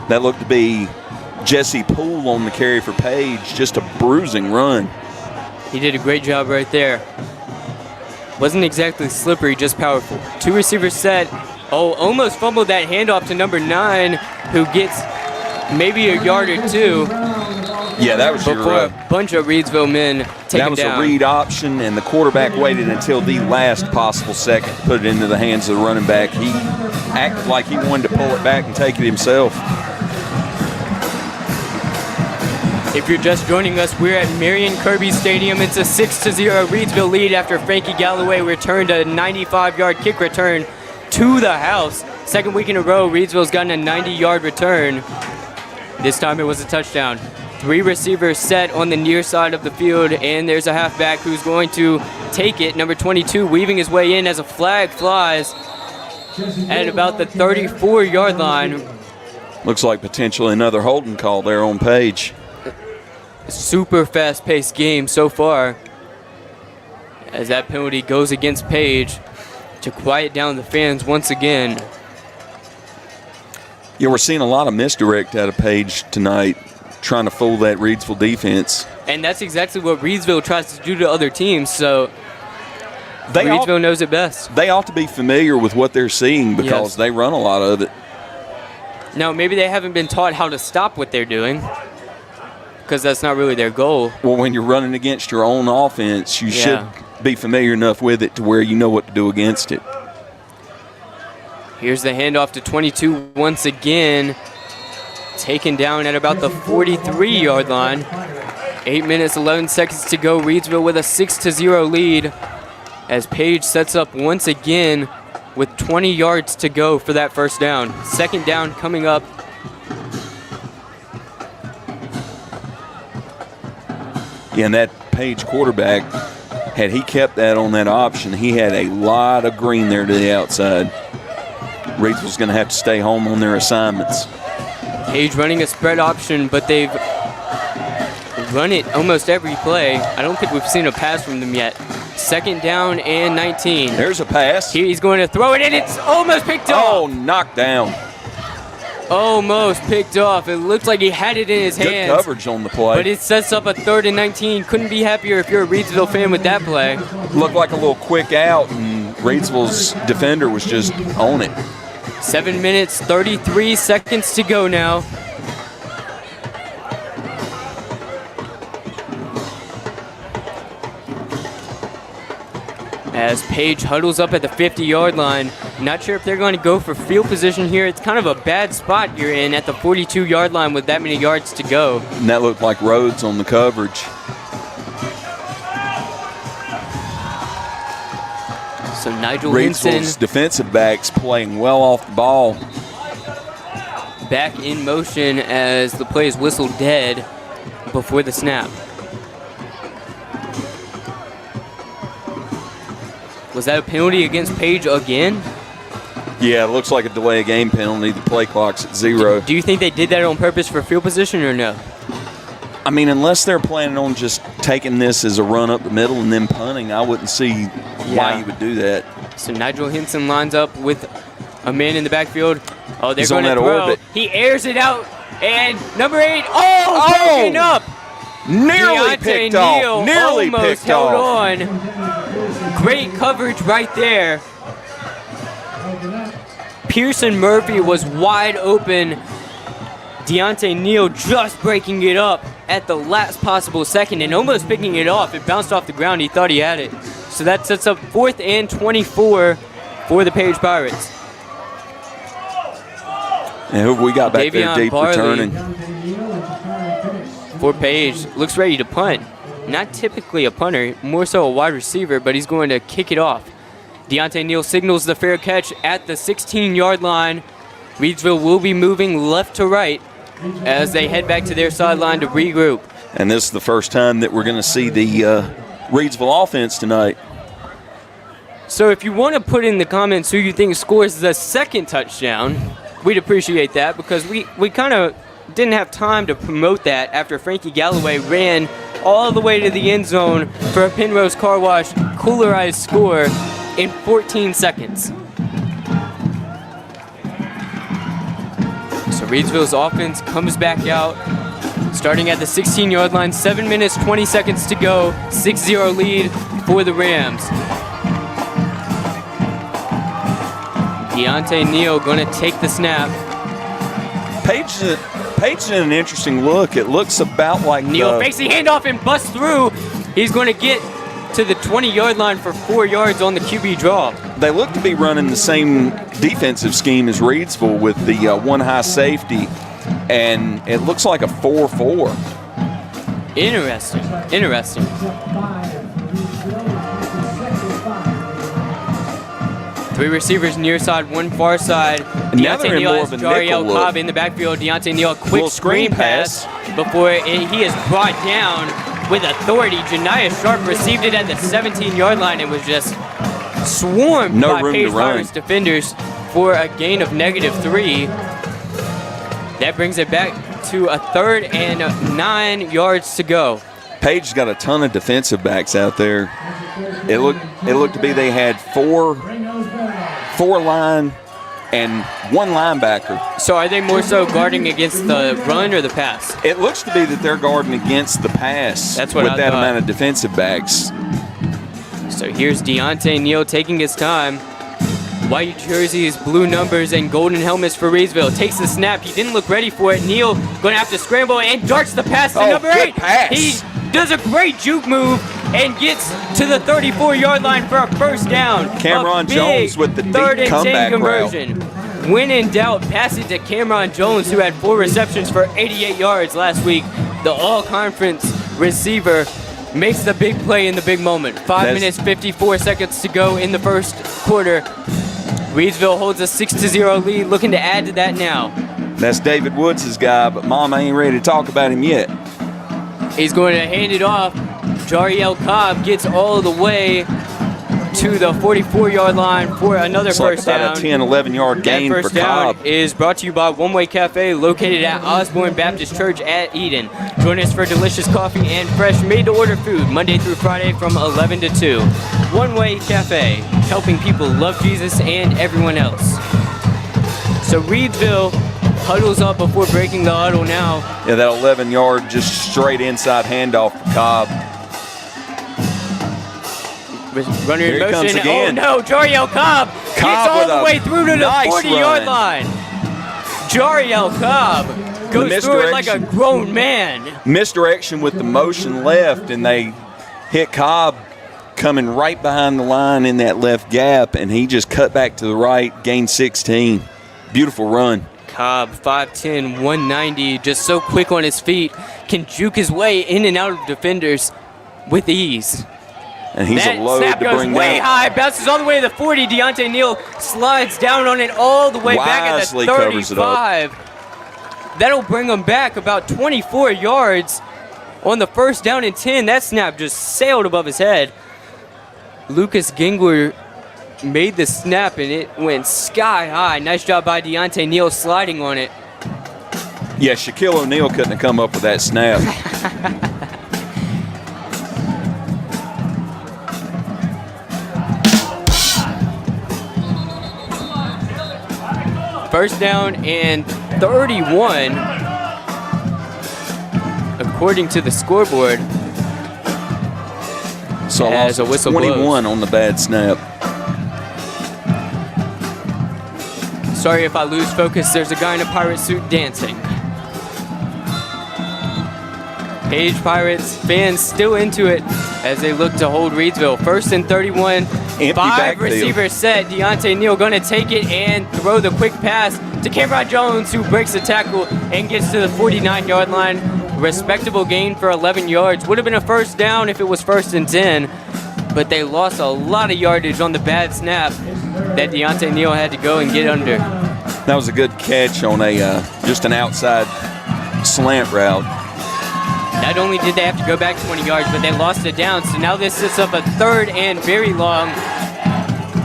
That looked to be Jesse Poole on the carry for Page. Just a bruising run. He did a great job right there. Wasn't exactly slippery, just powerful. 2 receivers set. Oh, almost fumbled that handoff to number 9, who gets maybe a yard or 2. Yeah, that was before a bunch of Reidsville men take him down. That was a read option, and the quarterback waited until the last possible second to put it into the hands of the running back. He acted like he wanted to pull it back and take it himself. If you're just joining us, we're at Marion Kirby Stadium. It's a 6-0 Reidsville lead after Frankie Galloway returned a 95-yard kick return to the house. Second week in a row, Reidsville's gotten a 90-yard return. This time it was a touchdown. 3 receivers set on the near side of the field, and there's a halfback who's going to take it. Number 22 weaving his way in as a flag flies at about the 34-yard line. Looks like potentially another holding call there on Page. Super fast-paced game so far as that penalty goes against Page to quiet down the fans once again. Yeah, we're seeing a lot of misdirect out of Page tonight, trying to fool that Reidsville defense. And that's exactly what Reidsville tries to do to other teams, so Reidsville knows it best. They ought to be familiar with what they're seeing because they run a lot of it. Now, maybe they haven't been taught how to stop what they're doing because that's not really their goal. Well, when you're running against your own offense, you should be familiar enough with it to where you know what to do against it. Here's the handoff to 22 once again. Taken down at about the 43-yard line. 8 minutes, 11 seconds to go. Reidsville with a 6-0 lead as Page sets up once again with 20 yards to go for that first down. Second down coming up. Yeah, and that Page quarterback, had he kept that on that option, he had a lot of green there to the outside. Reidsville's going to have to stay home on their assignments. Page running a spread option, but they've run it almost every play. I don't think we've seen a pass from them yet. Second down and 19. There's a pass. He's going to throw it, and it's almost picked off. Oh, knocked down. Almost picked off. It looked like he had it in his hands. Good coverage on the play. But it sets up a 3rd and 19. Couldn't be happier if you're a Reidsville fan with that play. Looked like a little quick out, and Reidsville's defender was just on it. 7 minutes, 33 seconds to go now. As Page huddles up at the 50-yard line. Not sure if they're going to go for field position here. It's kind of a bad spot you're in at the 42-yard line with that many yards to go. And that looked like Rhodes on the coverage. So Nigel Reidsville's Henson defensive backs playing well off the ball. Back in motion as the play is whistled dead before the snap. Was that a penalty against Page again? Yeah, it looks like a delay of game penalty. The play clock's at 0. Do you think they did that on purpose for field position or no? I mean, unless they're planning on just taking this as a run up the middle and then punting, I wouldn't see why you would do that. So Nigel Henson lines up with a man in the backfield. Oh, they're He's going to on that throw. orbit. He airs it out, and number 8, broken up. Nearly picked off. Nearly almost picked held off. on. Great coverage right there. Pearson Murphy was wide open. Deontay Neal just breaking it up at the last possible second and almost picking it off. It bounced off the ground. He thought he had it. So that sets up 4th and 24 for the Page Pirates. And who have we got back there Davion deep Barley returning? for Page. Looks ready to punt. Not typically a punter, more so a wide receiver, but he's going to kick it off. Deontay Neal signals the fair catch at the 16-yard line. Reidsville will be moving left to right as they head back to their sideline to regroup. And this is the first time that we're going to see the Reidsville offense tonight. So if you want to put in the comments who you think scores the second touchdown, we'd appreciate that because we kind of didn't have time to promote that after Frankie Galloway ran all the way to the end zone for a Pennrose Carwash Kooler Ice score in 14 seconds. So Reidsville's offense comes back out, starting at the 16-yard line, 7 minutes, 20 seconds to go, 6-0 lead for the Rams. Deontay Neal going to take the snap. Page in an interesting look. It looks about like Neal fakes the handoff and busts through. He's going to get to the 20-yard line for 4 yards on the QB draw. They look to be running the same defensive scheme as Reidsville with the one high safety, and it looks like a 4-4. Interesting. Three receivers near side, one far side. Deontay Neal more has of a nickel Jariel Cobb in the backfield. Deontay Neal, quick screen pass before he is brought down with authority. Janiah Sharp received it at the 17-yard line and was just swarmed by Page Pirates defenders for a gain of -3. That brings it back to a 3rd and 9 yards to go. Page's got a ton of defensive backs out there. It looked to be they had four line and one linebacker. So are they more so guarding against the run or the pass? It looks to be that they're guarding against the pass. That's what with I that thought. amount of defensive backs. So here's Deontay Neal taking his time. White jerseys, blue numbers, and golden helmets for Reidsville. Takes the snap. He didn't look ready for it. Neal going to have to scramble and darts the pass to number 8. Pass. He does a great juke move and gets to the 34-yard line for a first down. Cameron Jones with the deep 3rd and 10 comeback conversion. When in doubt, pass it to Cameron Jones, who had 4 receptions for 88 yards last week. The all-conference receiver makes the big play in the big moment. 5 minutes, 54 seconds to go in the first quarter. Reidsville holds a 6-0 lead, looking to add to that now. That's David Woods' guy, but Mama ain't ready to talk about him yet. He's going to hand it off. Jariel Cobb gets all the way to the 44-yard line for another first down. About a 10, 11-yard gain for That first down Cobb. is brought to you by One Way Cafe, located at Osborne Baptist Church at Eden. Join us for delicious coffee and fresh made-to-order food Monday through Friday from 11 to 2. One Way Cafe, helping people love Jesus and everyone else. So Reidsville huddles up before breaking the huddle now. Yeah, that 11-yard just straight inside handoff for Cobb. Runner in Here he comes motion. again. Oh no, Jariel Cobb gets all with the a way through to the nice 40-yard run. line. Jariel Cobb goes through it like a misdirection. grown man. Misdirection with the motion left, and they hit Cobb coming right behind the line in that left gap, and he just cut back to the right, gained 16. Beautiful run. Cobb, 5'10", 190, just so quick on his feet, can juke his way in and out of defenders with ease. And he's That a load snap to goes bring way down. high, bounces all the way to the 40. Deontay Neal slides down on it all the way back at the Wisely covers it up. 35. That'll bring him back about 24 yards on the first down and 10. That snap just sailed above his head. Lucas Gingler made the snap and it went sky high. Nice job by Deontay Neal sliding on it. Yeah, Shaquille O'Neal couldn't have come up with that snap. First down and 31, according to the scoreboard. So As a whistle blows. 21 on the bad snap. Sorry if I lose focus. There's a guy in a pirate suit dancing. Page Pirates fans still into it as they look to hold Reidsville. First and 31. Empty 5 backfield. receivers set. Deontay Neal going to take it and throw the quick pass to Cameron Jones, who breaks the tackle and gets to the 49-yard line. Respectable gain for 11 yards. Would have been a first down if it was first and 10, but they lost a lot of yardage on the bad snap that Deontay Neal had to go and get under. That was a good catch on a just an outside slant route. Not only did they have to go back 20 yards, but they lost it down. So now this sets up a 3rd and very long.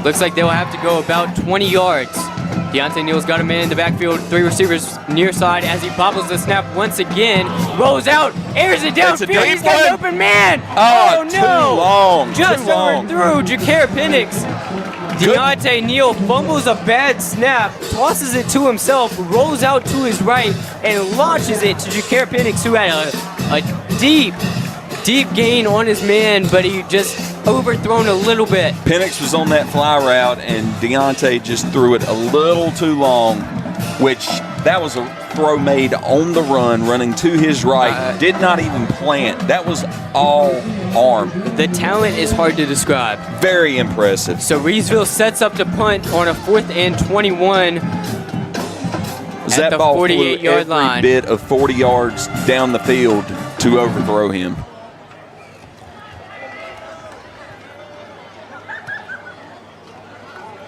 Looks like they'll have to go about 20 yards. Deontay Neal's got a man in the backfield, 3 receivers near side as he bobbles the snap once again, rolls out, airs it downfield. He's got an open man. Oh no! Too long. Just overthrew Jakeer Penix. Deontay Neal fumbles a bad snap, tosses it to himself, rolls out to his right, and launches it to Jakeer Penix, who had a deep gain on his man, but he just overthrown a little bit. Penix was on that fly route, and Deontay just threw it a little too long, which that was a throw made on the run, running to his right, did not even plant. That was all arm. The talent is hard to describe. Very impressive. So Reidsville sets up to punt on a 4th and 21 at the 48-yard line. Every bit of 40 yards down the field to overthrow him.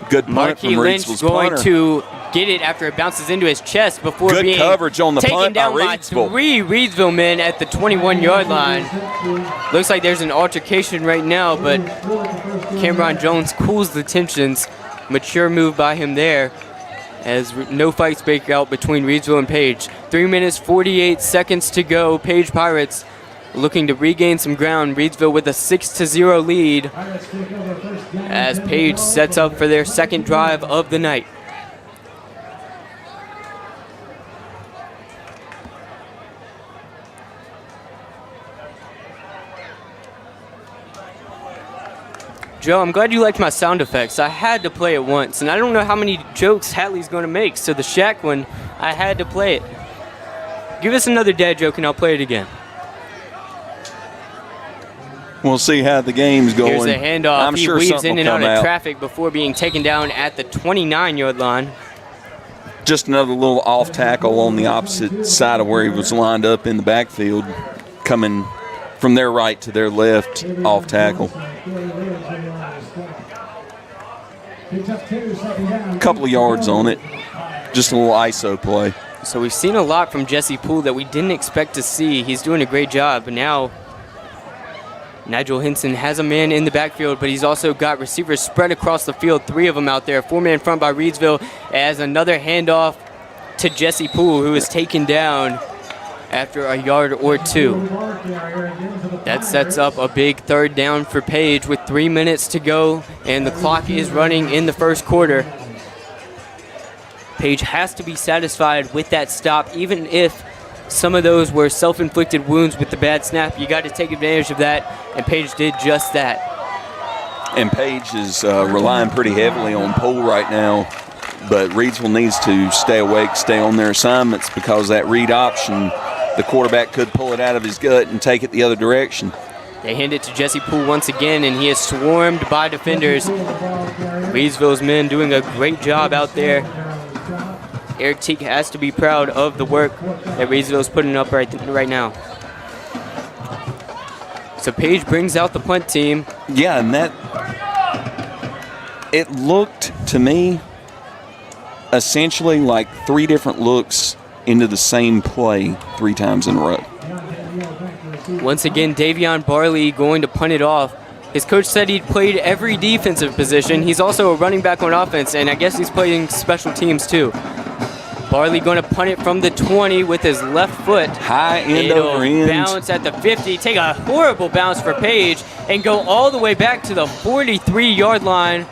Good punt from Marquis Lynch Reidsville's going punter. to get it after it bounces into his chest before Good being coverage on the taken punt by down by Reidsville. 3 Reidsville men at the 21-yard line. Looks like there's an altercation right now, but Cameron Jones cools the tensions. Mature move by him there as no fights break out between Reidsville and Page. 3 minutes, 48 seconds to go. Page Pirates looking to regain some ground. Reidsville with a 6-0 lead as Page sets up for their second drive of the night. Joe, I'm glad you liked my sound effects. I had to play it once, and I don't know how many jokes Hatley's going to make, so the Shaq one, I had to play it. Give us another dad joke, and I'll play it again. We'll see how the game's going. Here's a handoff. I'm He sure weaves something in and will out come of out. traffic before being taken down at the 29-yard line. Just another little off tackle on the opposite side of where he was lined up in the backfield, coming from their right to their left off tackle. A couple of yards on it. Just a little ISO play. So we've seen a lot from Jesse Poole that we didn't expect to see. He's doing a great job, but now Nigel Henson has a man in the backfield, but he's also got receivers spread across the field, 3 of them out there. 4-man front by Reidsville as another handoff to Jesse Poole, who is taken down after a yard or 2. That sets up a big 3rd down for Page with 3 minutes to go, and the clock is running in the first quarter. Page has to be satisfied with that stop, even if some of those were self-inflicted wounds with the bad snap. You got to take advantage of that, and Page did just that. And Page is relying pretty heavily on Poole right now, but Reidsville needs to stay awake, stay on their assignments, because that read option, the quarterback could pull it out of his gut and take it the other direction. They hand it to Jesse Poole once again, and he is swarmed by defenders. Reidsville's men doing a great job out there. Eric Teague has to be proud of the work that Reidsville's putting up right now. So Page brings out the punt team. Yeah, and that, it looked to me essentially like 3 different looks into the same play 3 times in a row. Once again, Davion Barley going to punt it off. His coach said he'd played every defensive position. He's also a running back on offense, and I guess he's playing special teams too. Barley going to punt it from the 20 with his left foot. High end It'll over end. bounce at the 50, take a horrible bounce for Page, and go all the way back to the 43-yard line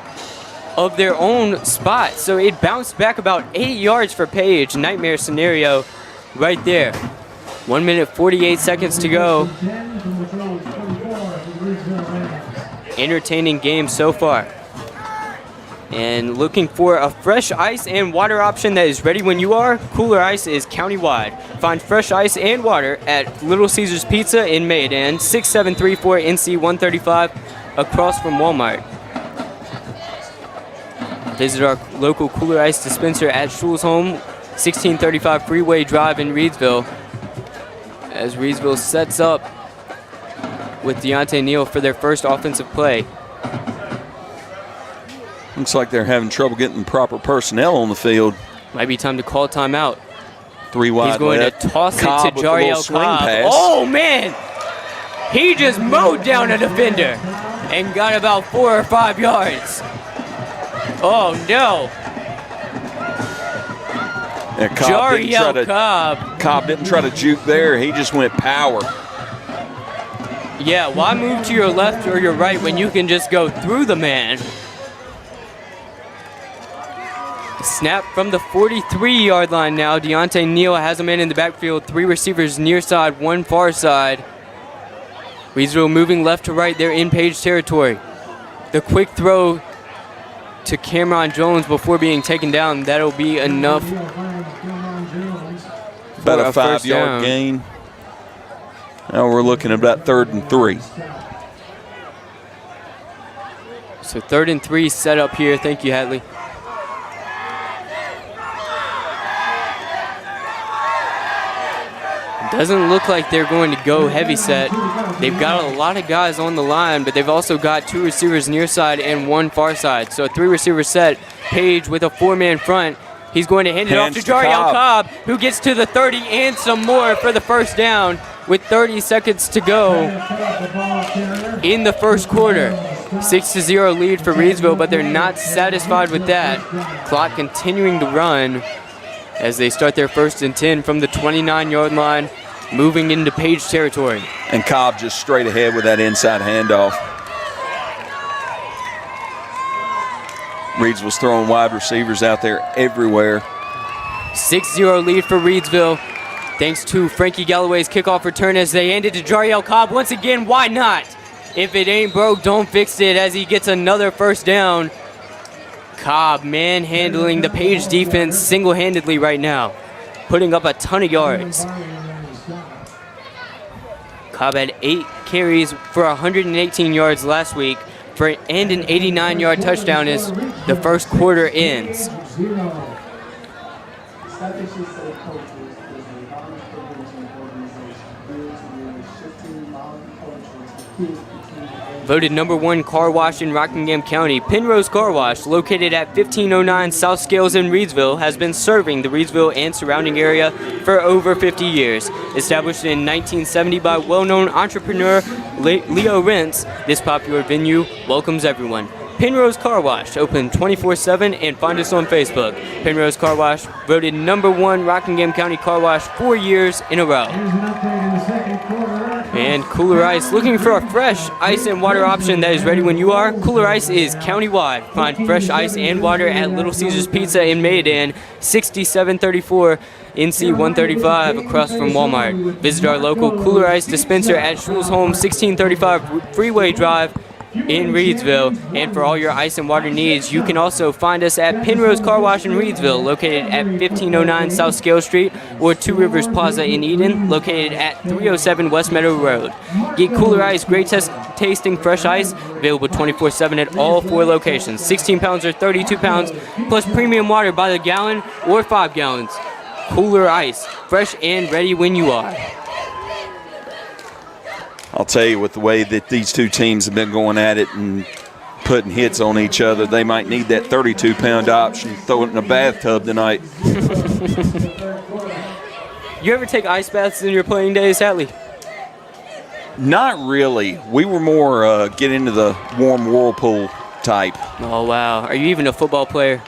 of their own spot. So it bounced back about 8 yards for Page. Nightmare scenario right there. 1 minute, 48 seconds to go. Entertaining game so far. And looking for a fresh ice and water option that is ready when you are, Kooler Ice is countywide. Find fresh ice and water at Little Caesars Pizza in Maiden, 6734 NC 135 across from Walmart. Visit our local Kooler Ice dispenser at Schul's Home, 1635 Freeway Drive in Reidsville. As Reidsville sets up with Deontay Neal for their first offensive play. Looks like they're having trouble getting the proper personnel on the field. Might be time to call timeout. 3 wide He's going left. to toss Cobb it to with a little Jariel swing Cobb. pass. Oh, man. He just mowed down a defender and got about 4 or 5 yards. Oh, no. And Jariel Cobb. Cobb didn't try to juke there. He just went power. Yeah, why move to your left or your right when you can just go through the man? Snap from the 43-yard line now. Deontay Neal has a man in the backfield. 3 receivers near side, 1 far side. Reidsville moving left to right. They're in Page territory. The quick throw to Cameron Jones before being taken down. That'll be enough. About a 5-yard gain. Now we're looking at about 3rd and 3. So 3rd and 3 set up here. Thank you, Hatley. Doesn't look like they're going to go heavy set. They've got a lot of guys on the line, but they've also got 2 receivers near side and 1 far side. So a 3-receiver set. Page with a 4-man front. He's going to hand it off to Jariel Cobb, who gets to the 30 and some more for the first down with 30 seconds to go in the first quarter. 6-0 lead for Reidsville, but they're not satisfied with that. Clock continuing to run as they start their 1st and 10 from the 29-yard line, moving into Page territory. And Cobb just straight ahead with that inside handoff. Reidsville's throwing wide receivers out there everywhere. 6-0 lead for Reidsville, thanks to Frankie Galloway's kickoff return as they hand it to Jariel Cobb. Once again, why not? If it ain't broke, don't fix it, as he gets another first down. Cobb manhandling the Page defense single-handedly right now, putting up a ton of yards. Cobb had 8 carries for 118 yards last week and an 89-yard touchdown as the first quarter ends. Voted #1 car wash in Rockingham County, Pennrose Carwash, located at 1509 South Scales in Reidsville, has been serving the Reidsville and surrounding area for over 50 years. Established in 1970 by well-known entrepreneur Leo Rentz, this popular venue welcomes everyone. Pennrose Carwash, open 24/7, and find us on Facebook. Pennrose Carwash, voted #1 Rockingham County Car Wash 4 years in a row. And Kooler Ice, looking for a fresh ice and water option that is ready when you are? Kooler Ice is countywide. Find fresh ice and water at Little Caesars Pizza in Mayodan, 6734 NC 135 across from Walmart. Visit our local Kooler Ice dispenser at Schulzholm 1635 Freeway Drive in Reidsville. And for all your ice and water needs, you can also find us at Pennrose Carwash in Reidsville, located at 1509 South Scale Street, or Two Rivers Plaza in Eden, located at 307 West Meadow Road. Get Kooler Ice, great tasting fresh ice, available 24/7 at all 4 locations. 16 pounds or 32 pounds, plus premium water by the gallon or 5 gallons. Kooler Ice, fresh and ready when you are. I'll tell you, with the way that these two teams have been going at it and putting hits on each other, they might need that 32-pound option. Throw it in a bathtub tonight. You ever take ice baths in your playing days, Hatley? Not really. We were more get into the warm whirlpool type. Oh, wow. Are you even a football player?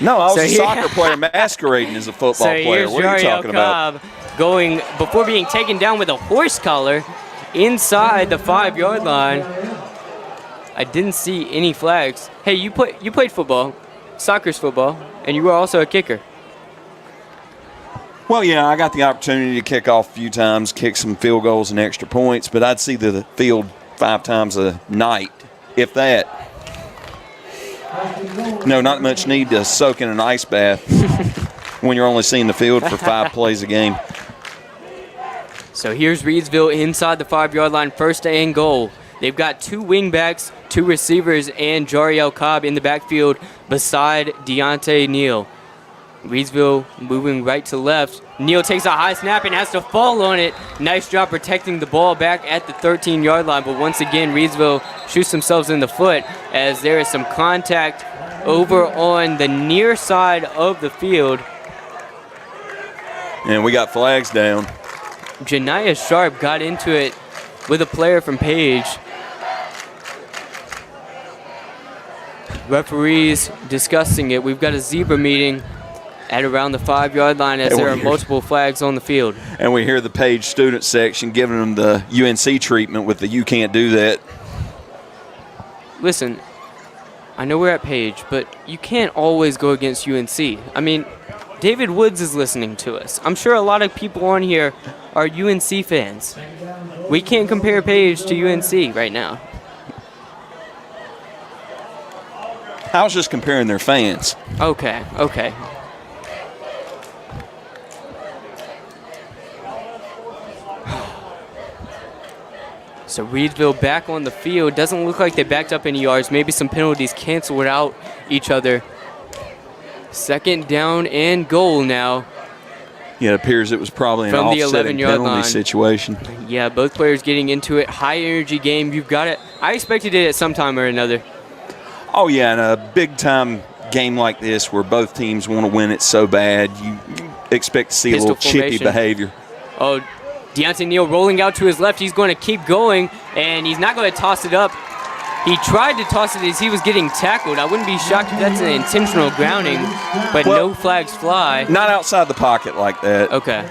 No, I was a soccer player masquerading as a football player. What are you talking about? Going before being taken down with a horse collar inside the 5-yard line. I didn't see any flags. Hey, you played football. Soccer's football, and you were also a kicker. Well, yeah, I got the opportunity to kick off a few times, kick some field goals and extra points, but I'd see the field 5 times a night, if that. No, not much need to soak in an ice bath when you're only seeing the field for 5 plays a game. So here's Reidsville inside the 5-yard line, 1st and goal. They've got 2 wingbacks, 2 receivers, and Jariel Cobb in the backfield beside Deontay Neal. Reidsville moving right to left. Neal takes a high snap and has to fall on it. Nice job protecting the ball back at the 13-yard line, but once again, Reidsville shoots themselves in the foot as there is some contact over on the near side of the field. And we got flags down. Janiah Sharp got into it with a player from Page. Referees discussing it. We've got a zebra meeting at around the 5-yard line as there are multiple flags on the field. And we hear the Page student section giving them the UNC treatment with the "you can't do that." Listen, I know we're at Page, but you can't always go against UNC. I mean, David Woods is listening to us. I'm sure a lot of people on here are UNC fans. We can't compare Page to UNC right now. I was just comparing their fans. Okay. So Reidsville back on the field. Doesn't look like they backed up any yards. Maybe some penalties canceled out each other. 2nd down and goal now. Yeah, it appears it was probably an From the offsetting 11-yard penalty line. situation. Yeah, both players getting into it. High energy game. You've got it. I expected it at some time or another. Oh, yeah, in a big-time game like this where both teams want to win it so bad, you expect to see Pistol a little chippy formation. behavior. Oh, Deontay Neal rolling out to his left. He's going to keep going, and he's not going to toss it up. He tried to toss it as he was getting tackled. I wouldn't be shocked if that's an intentional grounding, but no flags fly. Not outside the pocket like that. Okay.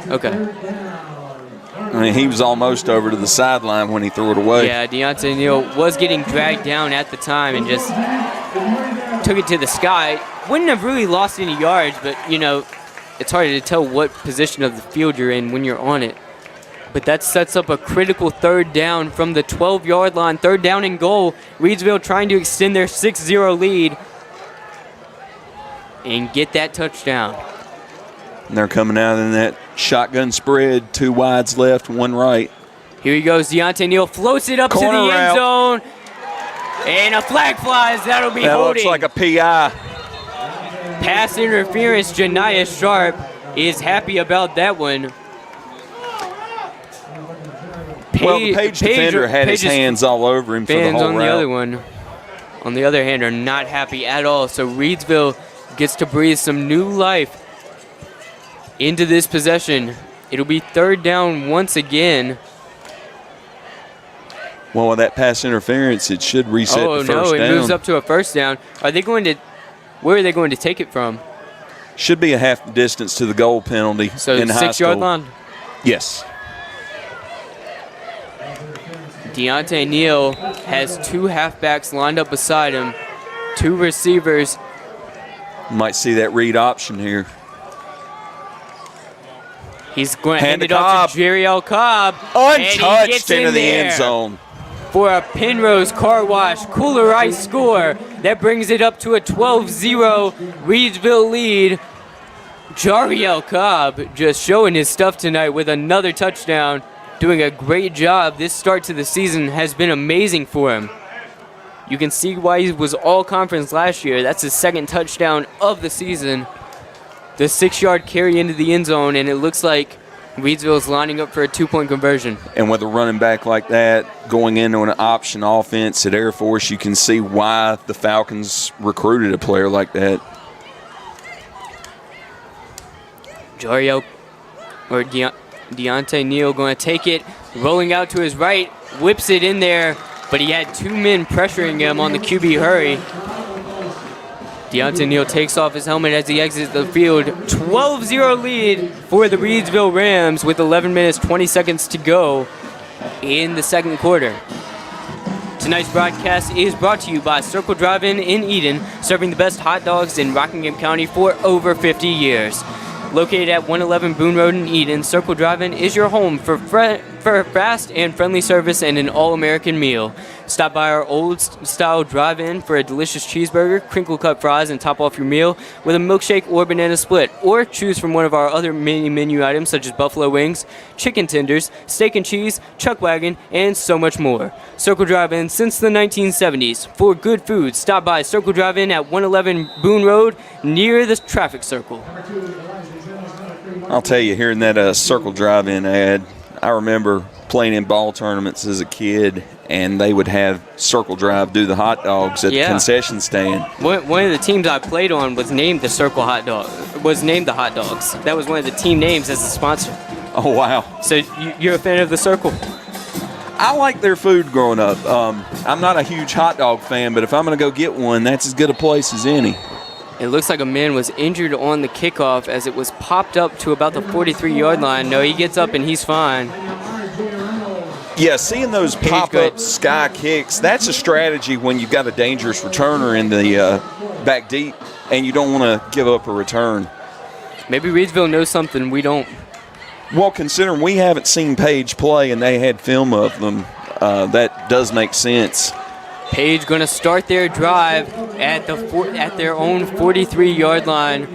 I mean, he was almost over to the sideline when he threw it away. Yeah, Deontay Neal was getting dragged down at the time and just took it to the sky. Wouldn't have really lost any yards, but, it's hard to tell what position of the field you're in when you're on it. But that sets up a critical 3rd down from the 12-yard line. 3rd down and goal. Reidsville trying to extend their 6-0 lead and get that touchdown. And they're coming out in that shotgun spread. 2 wides left, 1 right. Here he goes. Deontay Neal floats it up to the Corner end route. zone. And a flag flies. That'll be That holding. looks like a PI. Pass interference. Janiah Sharp is happy about that one. Well, the Page defender had his hands all over him for the fans whole on route. the other one, on the other hand, are not happy at all. So Reidsville gets to breathe some new life into this possession. It'll be 3rd down once again. Well, with that pass interference, it should reset the first down. Oh, no, it moves up to a 1st down. Where are they going to take it from? Should be a half distance to the goal penalty So in high 6-yard school. line? Yes. Deontay Neal has 2 halfbacks lined up beside him, 2 receivers. Might see that read option here. He's going to hand it Cobb. off to Jerry L. Cobb. and he Untouched gets into in the there end zone. For a Pennrose Carwash Kooler Ice score. That brings it up to a 12-0 Reidsville lead. Jariel Cobb just showing his stuff tonight with another touchdown. Doing a great job. This start to the season has been amazing for him. You can see why he was all conference last year. That's his 2nd touchdown of the season. The 6-yard carry into the end zone, and it looks like Reidsville is lining up for a 2-point conversion. And with a running back like that, going into an option offense at Air Force, you can see why the Falcons recruited a player like that. Deontay Neal going to take it, rolling out to his right, whips it in there, but he had 2 men pressuring him on the QB hurry. Deontay Neal takes off his helmet as he exits the field. 12-0 lead for the Reidsville Rams with 11 minutes, 20 seconds to go in the 2nd quarter. Tonight's broadcast is brought to you by Circle Drive-In in Eden, serving the best hot dogs in Rockingham County for over 50 years. Located at 111 Boone Road in Eden, Circle Drive-In is your home for fast and friendly service and an all-American meal. Stop by our old-style drive-in for a delicious cheeseburger, crinkle-cut fries, and top off your meal with a milkshake or banana split. Or choose from one of our other menu items such as buffalo wings, chicken tenders, steak and cheese, chuck wagon, and so much more. Circle Drive-In since the 1970s. For good food, stop by Circle Drive-In at 111 Boone Road near the traffic circle. I'll tell you, hearing that Circle Drive-In ad, I remember playing in ball tournaments as a kid, and they would have Circle Drive do the hot dogs at the concession stand. One of the teams I played on was named the Circle Hot Dog. Was named the Hot Dogs. That was one of the team names as a sponsor. Oh, wow. So you're a fan of the Circle? I like their food growing up. I'm not a huge hot dog fan, but if I'm going to go get one, that's as good a place as any. It looks like a man was injured on the kickoff as it was popped up to about the 43-yard line. No, he gets up and he's fine. Yeah, seeing those pop-up sky kicks, that's a strategy when you've got a dangerous returner in the back deep and you don't want to give up a return. Maybe Reidsville knows something we don't. Well, considering we haven't seen Page play and they had film of them, that does make sense. Page going to start their drive at their own 43-yard line.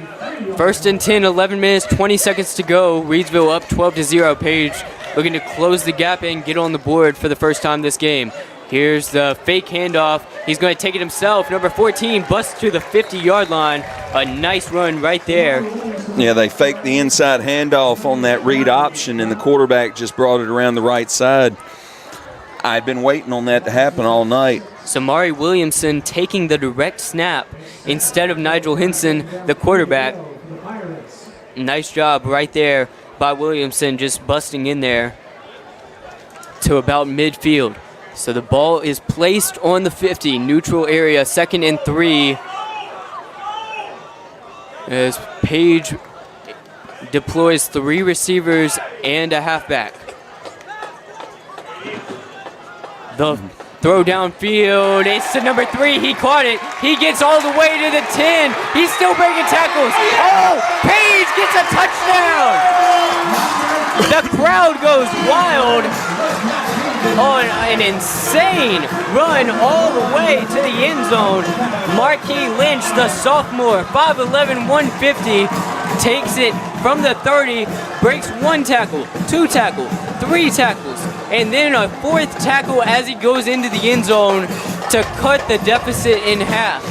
First and 10, 11 minutes, 20 seconds to go. Reidsville up 12-0. Page looking to close the gap and get on the board for the first time this game. Here's the fake handoff. He's going to take it himself. Number 14 busts to the 50-yard line. A nice run right there. Yeah, they faked the inside handoff on that read option, and the quarterback just brought it around the right side. I'd been waiting on that to happen all night. Samari Williamson taking the direct snap instead of Nigel Henson, the quarterback. Nice job right there by Williamson, just busting in there to about midfield. So the ball is placed on the 50, neutral area, 2nd and 3. As Page deploys 3 receivers and a halfback. The throw downfield, it's to number 3, he caught it. He gets all the way to the 10. He's still breaking tackles. Oh, Page gets a touchdown. The crowd goes wild on an insane run all the way to the end zone. Marquis Lynch, the sophomore, 5'11", 150, takes it from the 30, breaks 1 tackle, 2 tackle, 3 tackles, and then a 4th tackle as he goes into the end zone to cut the deficit in half.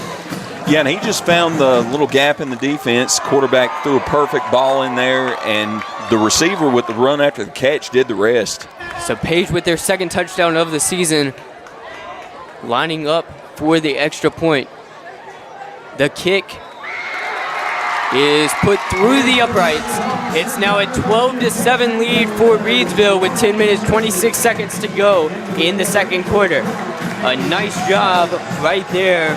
Yeah, and he just found the little gap in the defense. Quarterback threw a perfect ball in there, and the receiver with the run after the catch did the rest. So Page with their 2nd touchdown of the season, lining up for the extra point. The kick is put through the uprights. It's now a 12-7 lead for Reidsville with 10 minutes, 26 seconds to go in the 2nd quarter. A nice job right there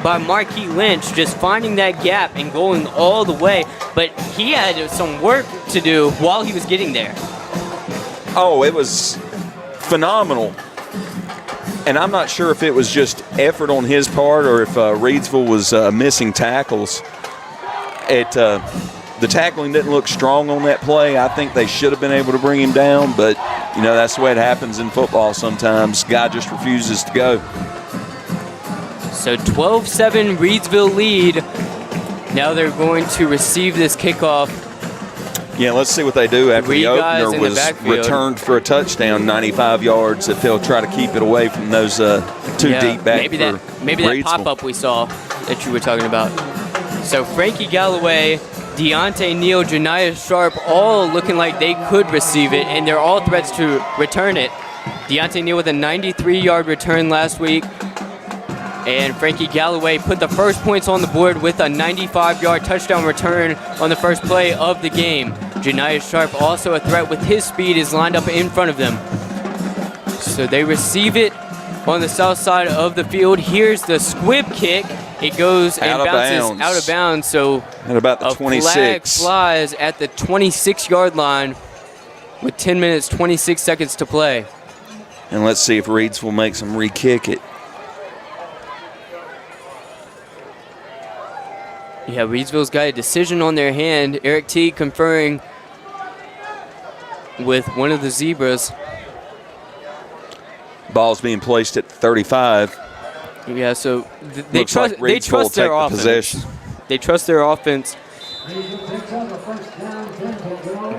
by Marquis Lynch, just finding that gap and going all the way. But he had some work to do while he was getting there. Oh, it was phenomenal. And I'm not sure if it was just effort on his part or if Reidsville was missing tackles. The tackling didn't look strong on that play. I think they should have been able to bring him down, but, you know, that's the way it happens in football sometimes. Guy just refuses to go. So 12-7 Reidsville lead. Now they're going to receive this kickoff. Yeah, let's see what they do after the opener was returned for a touchdown, 95 yards, if they'll try to keep it away from those 2 deep back. Maybe that pop-up we saw that you were talking about. So Frankie Galloway, Deontay Neal, Janiah Sharp, all looking like they could receive it, and they're all threats to return it. Deontay Neal with a 93-yard return last week. And Frankie Galloway put the first points on the board with a 95-yard touchdown return on the first play of the game. Janiah Sharp, also a threat with his speed, is lined up in front of them. So they receive it on the south side of the field. Here's the squib kick. It goes and bounces out of bounds. So at about the 26. Flag flies at the 26-yard line with 10 minutes, 26 seconds to play. And let's see if Reidsville makes them re-kick it. Yeah, Reidsville's got a decision on their hand. Eric T conferring with one of the Zebras. Ball's being placed at 35. Yeah, so they trust their offense. They trust their offense.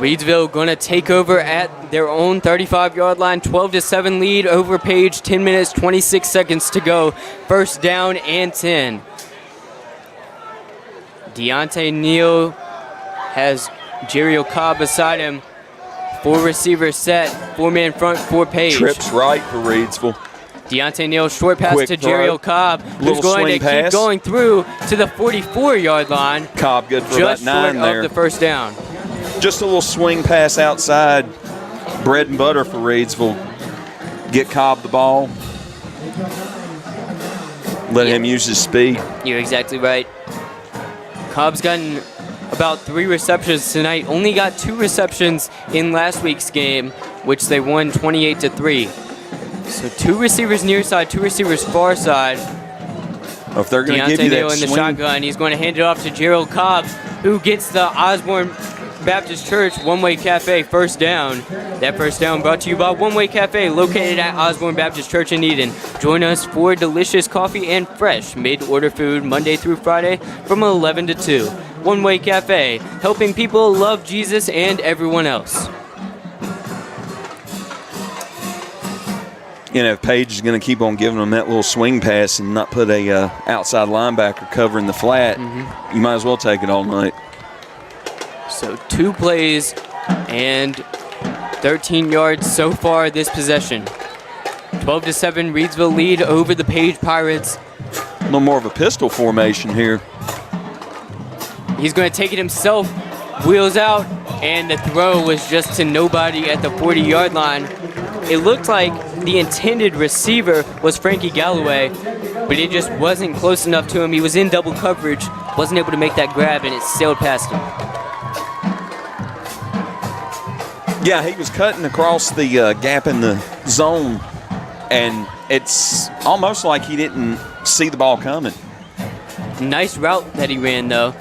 Reidsville going to take over at their own 35-yard line. 12-7 lead over Page. 10 minutes, 26 seconds to go. First down and 10. Deontay Neal has Jerry O'Cobb beside him. 4 receivers set, 4-man front, 4 Page. Trips right for Reidsville. Deontay Neal, short pass Quick to throw. Jeriel Cobb, who's Little going to swing pass. keep going through to the 44-yard line. Cobb good for Just about 9 short there. of the first down. Just a little swing pass outside. Bread and butter for Reidsville. Get Cobb the ball. Let him use his speed. You're exactly right. Cobb's gotten about 3 receptions tonight. Only got 2 receptions in last week's game, which they won 28-3. So 2 receivers near side, 2 receivers far side. If they're going to give Deontay you Neal that in the swing, shotgun. He's going to hand it off to Gerald Cobb, who gets the Osborne Baptist Church One Way Cafe first down. That first down brought to you by One Way Cafe, located at Osborne Baptist Church in Eden. Join us for delicious coffee and fresh made-to-order food Monday through Friday from 11 to 2. One Way Cafe, helping people love Jesus and everyone else. you know, if Page is going to keep on giving them that little swing pass and not put a outside linebacker covering the flat, you might as well take it all night. So 2 plays and 13 yards so far this possession. 12-7 Reidsville lead over the Page Pirates. A little more of a pistol formation here. He's going to take it himself, wheels out, and the throw was just to nobody at the 40-yard line. It looked like the intended receiver was Frankie Galloway, but it just wasn't close enough to him. He was in double coverage, wasn't able to make that grab, and it sailed past him. Yeah, he was cutting across the gap in the zone, and it's almost like he didn't see the ball coming. Nice route that he ran, though.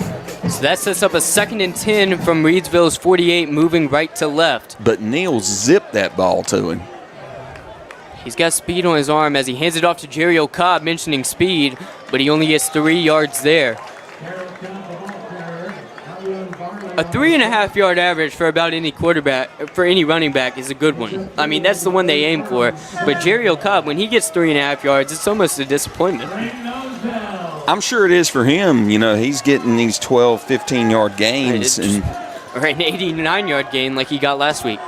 So that sets up a 2nd and 10 from Reidsville's 48, moving right to left. But Neal zipped that ball to him. He's got speed on his arm as he hands it off to Jeriel Cobb, mentioning speed, but he only gets 3 yards there. A 3.5-yard average for about any quarterback, for any running back, is a good one. I mean, that's the one they aim for. But Jeriel Cobb, when he gets 3.5 yards, it's almost a disappointment. I'm sure it is for him. You know, he's getting these 12, 15-yard gains. Or an 89-yard gain like he got last week.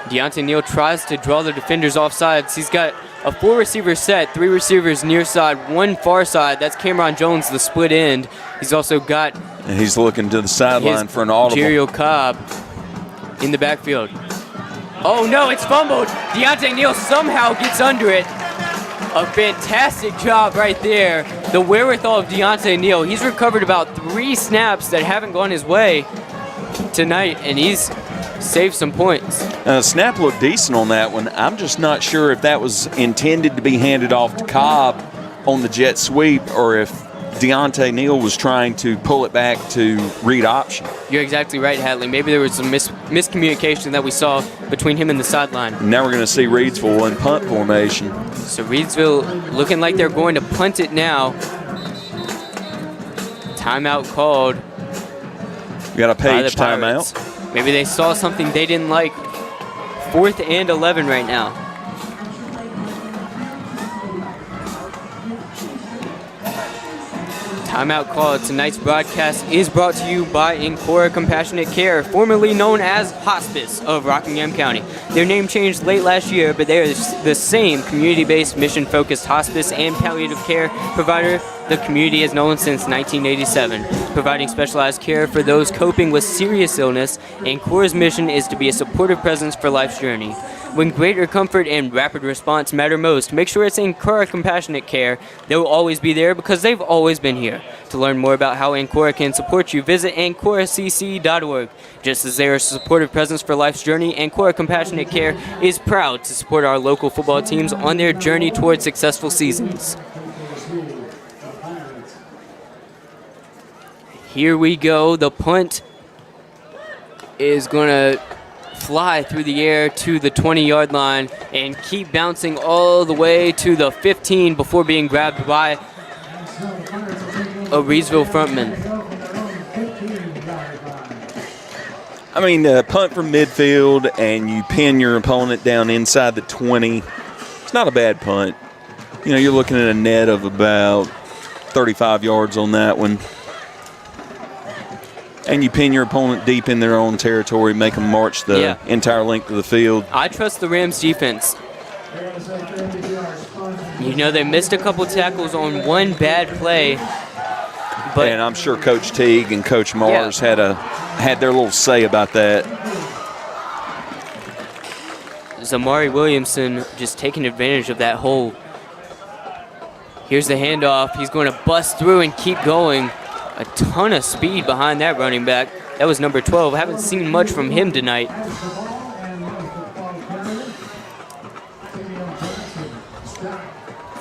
Deontay Neal tries to draw the defenders off sides. He's got a 4-receiver set, 3 receivers near side, 1 far side. That's Cameron Jones, the split end. He's also got... And he's looking to the sideline for an audible. Jeriel Cobb in the backfield. Oh, no, it's fumbled. Deontay Neal somehow gets under it. A fantastic job right there. The wherewithal of Deontay Neal. He's recovered about 3 snaps that haven't gone his way tonight, and he's saved some points. Snap looked decent on that one. I'm just not sure if that was intended to be handed off to Cobb on the jet sweep or if Deontay Neal was trying to pull it back to read option. You're exactly right, Hatley. Maybe there was some miscommunication that we saw between him and the sideline. Now we're going to see Reidsville in punt formation. So Reidsville looking like they're going to punt it now. Timeout called. We got a Page timeout. Maybe they saw something they didn't like. 4th and 11 right now. Timeout called. Tonight's broadcast is brought to you by Ancora Compassionate Care, formerly known as Hospice of Rockingham County. Their name changed late last year, but they are the same community-based, mission-focused hospice and palliative care provider the community has known since 1987. Providing specialized care for those coping with serious illness, Ancora's mission is to be a supportive presence for life's journey. When greater comfort and rapid response matter most, make sure it's Ancora Compassionate Care. They will always be there because they've always been here. To learn more about how Ancora can support you, visit AncoraCC.org. Just as they are a supportive presence for life's journey, Ancora Compassionate Care is proud to support our local football teams on their journey towards successful seasons. Here we go. The punt is going to fly through the air to the 20-yard line and keep bouncing all the way to the 15 before being grabbed by a Reidsville frontman. I mean, punt from midfield and you pin your opponent down inside the 20. It's not a bad punt. You know, you're looking at a net of about 35 yards on that one. And you pin your opponent deep in their own territory, make them march the entire length of the field. I trust the Rams defense. You know, they missed a couple tackles on one bad play. But and I'm sure Coach Teague and Coach Mars had their little say about that. Zamari Williamson just taking advantage of that hole. Here's the handoff. He's going to bust through and keep going. A ton of speed behind that running back. That was number 12. Haven't seen much from him tonight.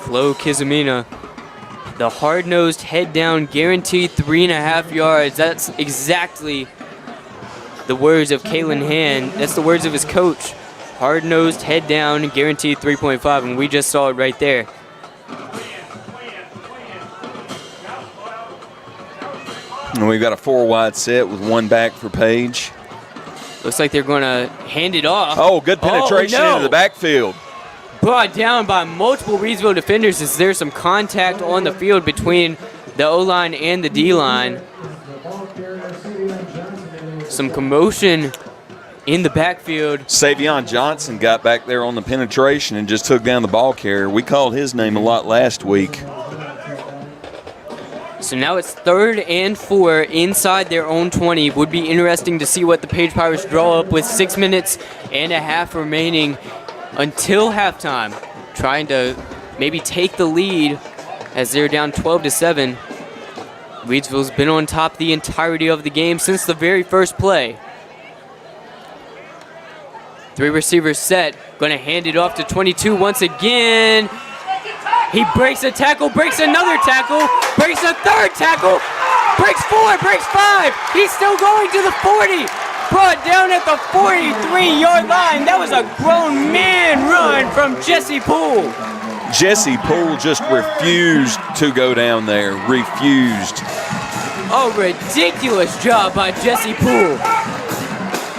Flo Kizamina. The hard-nosed, head-down, guaranteed 3.5 yards. That's exactly the words of Kalen Hand. That's the words of his coach. Hard-nosed, head-down, guaranteed 3.5, and we just saw it right there. And we've got a 4-wide set with one back for Page. Looks like they're going to hand it off. Oh, good penetration into the backfield. Brought down by multiple Reidsville defenders as there's some contact on the field between the O-line and the D-line. Some commotion in the backfield. Savion Johnson got back there on the penetration and just took down the ball carrier. We called his name a lot last week. So now it's 3rd and 4 inside their own 20. Would be interesting to see what the Page Pirates draw up with 6 minutes and a half remaining until halftime. Trying to maybe take the lead as they're down 12-7. Reidsville's been on top the entirety of the game since the very first play. 3 receivers set. Going to hand it off to 22 once again. He breaks a tackle, breaks another tackle, breaks a 3rd tackle, breaks 4, breaks 5. He's still going to the 40. Brought down at the 43-yard line. That was a grown man run from Jesse Poole. Jesse Poole just refused to go down there. Refused. A ridiculous job by Jesse Poole.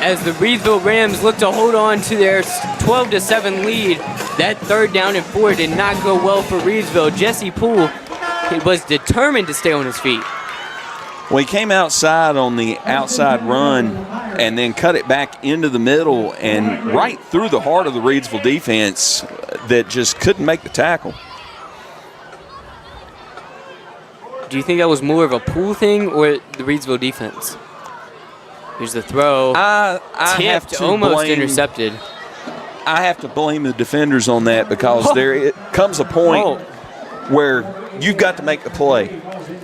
As the Reidsville Rams look to hold on to their 12-7 lead, that 3rd down and 4 did not go well for Reidsville. Jesse Poole was determined to stay on his feet. Well, he came outside on the outside run and then cut it back into the middle and right through the heart of the Reidsville defense that just couldn't make the tackle. Do you think that was more of a Poole thing or the Reidsville defense? Here's the throw. I have Tipped, to almost blame, intercepted. I have to blame the defenders on that because there it comes a point where you've got to make the play.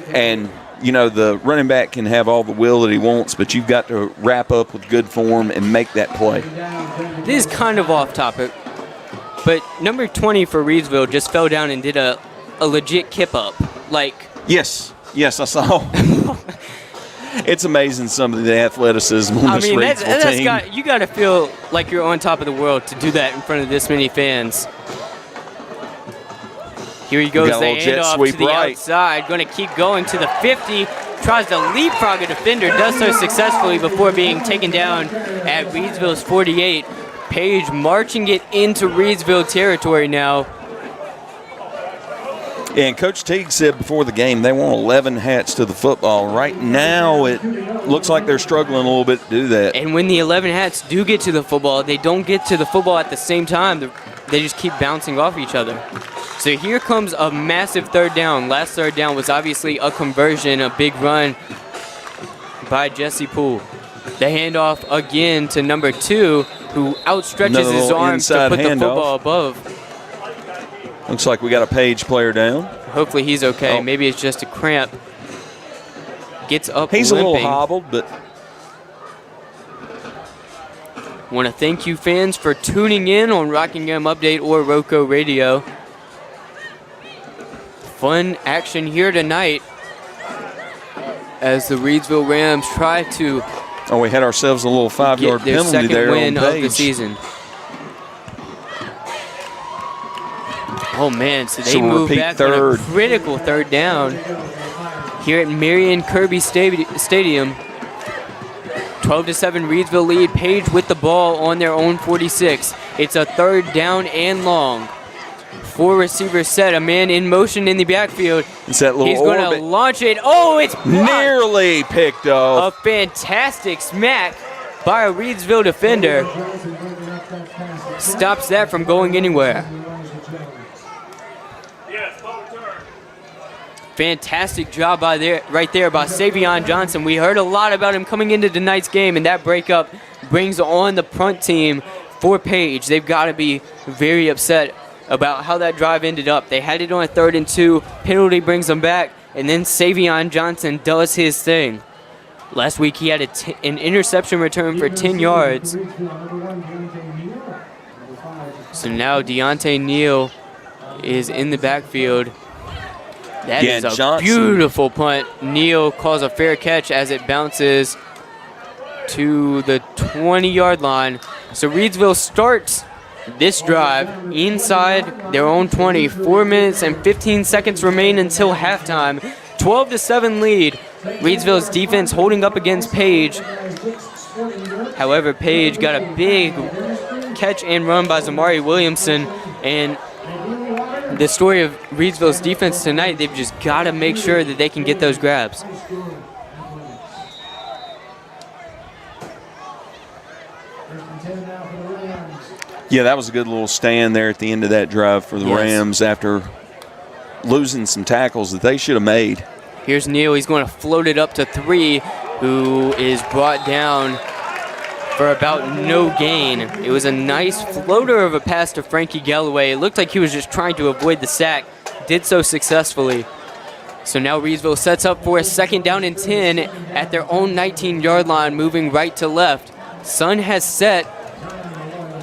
And, you know, the running back can have all the will that he wants, but you've got to wrap up with good form and make that play. This is kind of off topic, but number 20 for Reidsville just fell down and did a legit kip up. Yes, I saw. It's amazing some of the athleticism on this Reidsville team. You got to feel like you're on top of the world to do that in front of this many fans. Here he goes, the handoff to the outside. Going to keep going to the 50. Tries to leapfrog a defender. Does so successfully before being taken down at Reidsville's 48. Page marching it into Reidsville territory now. And Coach Teague said before the game they want 11 hats to the football. Right now it looks like they're struggling a little bit to do that. And when the 11 hats do get to the football, they don't get to the football at the same time. They just keep bouncing off each other. So here comes a massive 3rd down. Last 3rd down was obviously a conversion, a big run by Jesse Poole. The handoff again to number 2, who outstretches his arms to put the football above. Looks like we got a Page player down. Hopefully he's okay. Maybe it's just a cramp. Gets up He's limping. a little hobbled, but... Want to thank you fans for tuning in on Rockingham Update or RoCo Radio. Fun action here tonight as the Reidsville Rams try to we had ourselves a little 5-yard penalty there on Page. Win of the season. Oh man, so they move back on a critical 3rd down here at Marion Kirby Stadium. 12-7 Reidsville lead. Page with the ball on their own 46. It's a 3rd down and long. 4 receivers set, a man in motion in the backfield. It's that little He's going to launch it. Oh, it's blocked. Nearly picked off. A fantastic smack by a Reidsville defender. Stops that from going anywhere. Fantastic job right there by Savion Johnson. We heard a lot about him coming into tonight's game, and that breakup brings on the punt team for Page. They've got to be very upset about how that drive ended up. They had it on a 3rd and 2. Penalty brings them back, and then Savion Johnson does his thing. Last week he had an interception return for 10 yards. So now Deontay Neal is in the backfield. That is a Johnson. Beautiful punt. Neal calls a fair catch as it bounces to the 20-yard line. So Reidsville starts this drive inside their own 20. 4 minutes and 15 seconds remain until halftime. 12-7 lead. Reidsville's defense holding up against Page. However, Page got a big catch and run by Zamari Williamson, and the story of Reidsville's defense tonight, they've just got to make sure that they can get those grabs. Yeah, that was a good little stand there at the end of that drive for the Rams after losing some tackles that they should have made. Here's Neal. He's going to float it up to 3, who is brought down for about no gain. It was a nice floater of a pass to Frankie Galloway. It looked like he was just trying to avoid the sack. Did so successfully. So now Reidsville sets up for a 2nd down and 10 at their own 19-yard line, moving right to left. Sun has set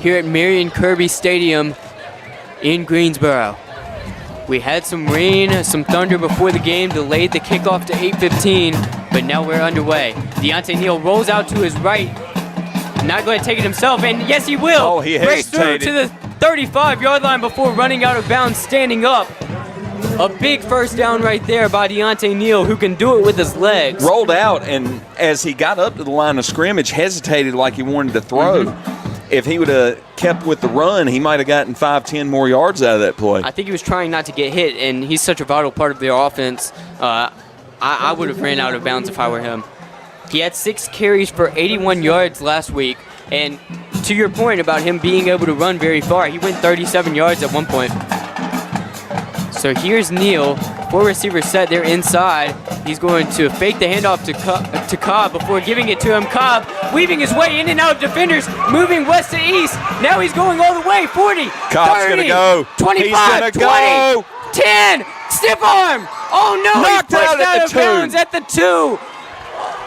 here at Marion Kirby Stadium in Greensboro. We had some rain, some thunder before the game, delayed the kickoff to 8:15, but now we're underway. Deontay Neal rolls out to his right, not going to take it himself, and yes, he will. Oh, he Breaks through hesitated. to the 35-yard line before running out of bounds, standing up. A big first down right there by Deontay Neal, who can do it with his legs. Rolled out, and as he got up to the line of scrimmage, hesitated like he wanted to throw. If he would have kept with the run, he might have gotten 5-10 more yards out of that play. I think he was trying not to get hit, and he's such a vital part of their offense. I would have ran out of bounds if I were him. He had 6 carries for 81 yards last week, and to your point about him being able to run very far, he went 37 yards at one point. So here's Neal, 4 receivers set there inside. He's going to fake the handoff to Cobb before giving it to him. Cobb weaving his way in and out of defenders, moving west to east. Now he's going all the way, 40, Cobb's 30, gonna go. 25, He's gonna 20, go. 10, stiff arm. Oh no, Knocked he's pushed out at out of the 2. bounds at the 2.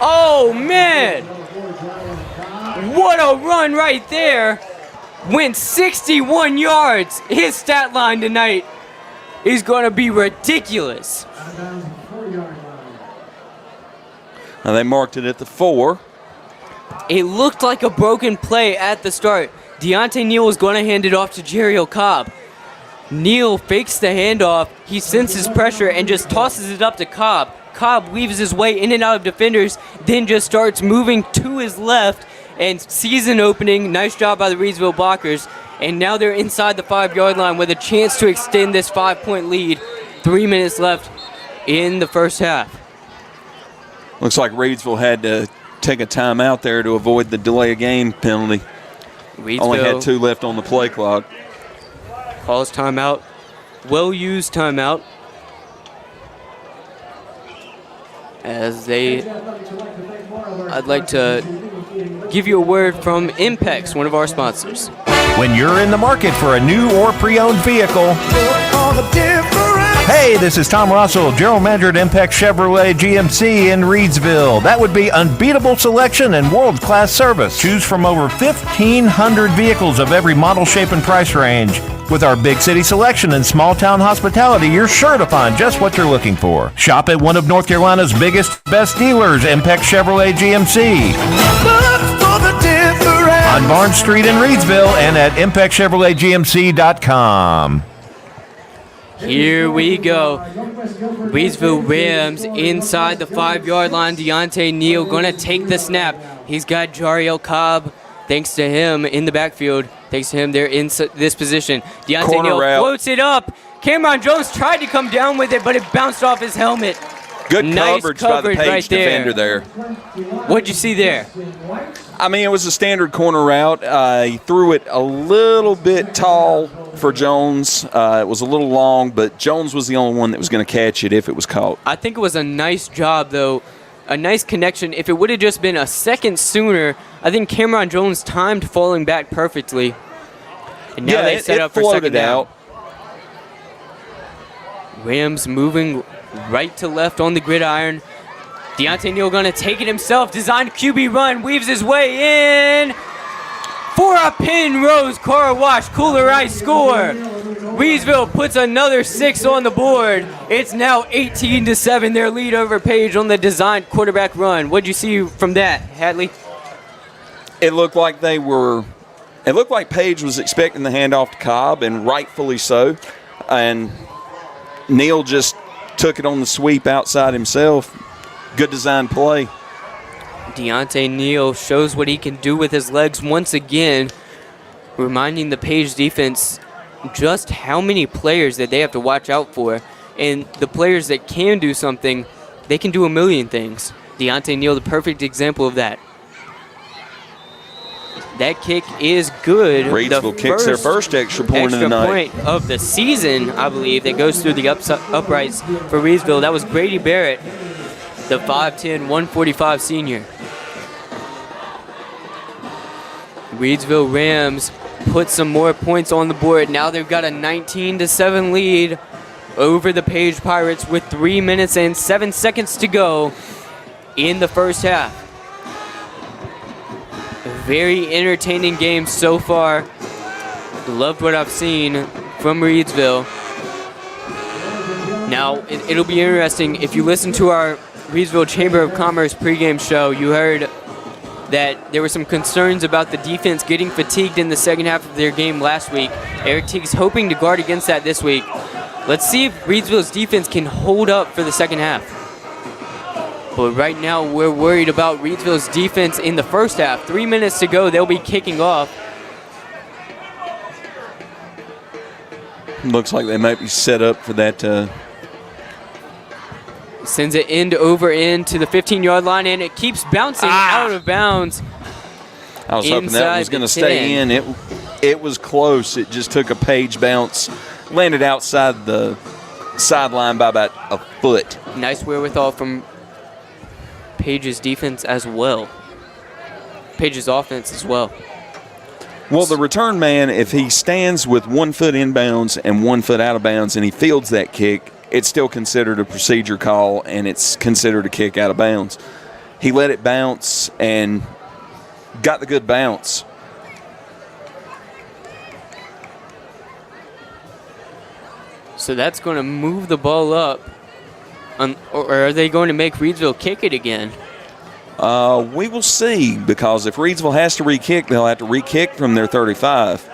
Oh man, what a run right there. Went 61 yards. His stat line tonight is going to be ridiculous. Now they marked it at the 4. It looked like a broken play at the start. Deontay Neal was going to hand it off to Jeriel Cobb. Neal fakes the handoff. He senses pressure and just tosses it up to Cobb. Cobb weaves his way in and out of defenders, then just starts moving to his left and sees an opening. Nice job by the Reidsville blockers. And now they're inside the 5-yard line with a chance to extend this 5-point lead. 3 minutes left in the first half. Looks like Reidsville had to take a timeout there to avoid the delay of game penalty. Reidsville Only had 2 left on the play clock. calls timeout. Well-used timeout. I'd like to give you a word from Impex, one of our sponsors. When you're in the market for a new or pre-owned vehicle. Hey, this is Tom Russell, General Manager at Impex Chevrolet GMC in Reidsville. That would be unbeatable selection and world-class service. Choose from over 1,500 vehicles of every model, shape, and price range. With our big city selection and small town hospitality, you're sure to find just what you're looking for. Shop at one of North Carolina's biggest, best dealers, Impex Chevrolet GMC. On Barnes Street in Reidsville and at ImpexChevroletGMC.com. Here we go. Reidsville Rams inside the 5-yard line. Deontay Neal going to take the snap. He's got Jeriel Cobb, thanks to him, in the backfield. Thanks to him, they're in this position. Deontay Neal floats it up. Cameron Jones tried to come down with it, but it bounced off his helmet. Good Nice coverage by the coverage Page right there. defender there. What'd you see there? I mean, it was a standard corner route. He threw it a little bit tall for Jones. It was a little long, but Jones was the only one that was going to catch it if it was caught. I think it was a nice job, though. A nice connection. If it would have just been a second sooner, I think Cameron Jones timed falling back perfectly. And now they set up for second down. Rams moving right to left on the gridiron. Deontay Neal going to take it himself. Designed QB run. Weaves his way in for a Pennrose Carwash. Kooler Ice score. Reidsville puts another 6 on the board. It's now 18-7. Their lead over Page on the designed quarterback run. What'd you see from that, Hatley? It looked like Page was expecting the handoff to Cobb, and rightfully so. And Neal just took it on the sweep outside himself. Good design play. Deontay Neal shows what he can do with his legs once again, reminding the Page defense just how many players that they have to watch out for. And the players that can do something, they can do a million things. Deontay Neal, the perfect example of that. That kick is good. Reidsville kicks their first extra point of the night. Extra point of the season, I believe, that goes through the uprights for Reidsville. That was Grady Barrett, the 5'10", 145 senior. Reidsville Rams put some more points on the board. Now they've got a 19-7 lead over the Page Pirates with 3 minutes and 7 seconds to go in the first half. A very entertaining game so far. Loved what I've seen from Reidsville. Now, it'll be interesting. If you listen to our Reidsville Chamber of Commerce pregame show, you heard that there were some concerns about the defense getting fatigued in the second half of their game last week. Eric Teague's hoping to guard against that this week. Let's see if Reidsville's defense can hold up for the second half. But right now, we're worried about Reidsville's defense in the first half. 3 minutes to go, they'll be kicking off. Looks like they might be set up for that. Sends it end over end to the 15-yard line, and it keeps bouncing out of bounds. I was hoping that was going to stay in. It was close. It just took a Page bounce, landed outside the sideline by about a foot. Nice wherewithal from Page's defense as well. Page's offense as well. Well, the return man, if he stands with 1 foot inbounds and 1 foot out of bounds and he fields that kick, it's still considered a procedure call and it's considered a kick out of bounds. He let it bounce and got the good bounce. So that's going to move the ball up. Or are they going to make Reidsville kick it again? We will see, because if Reidsville has to re-kick, they'll have to re-kick from their 35.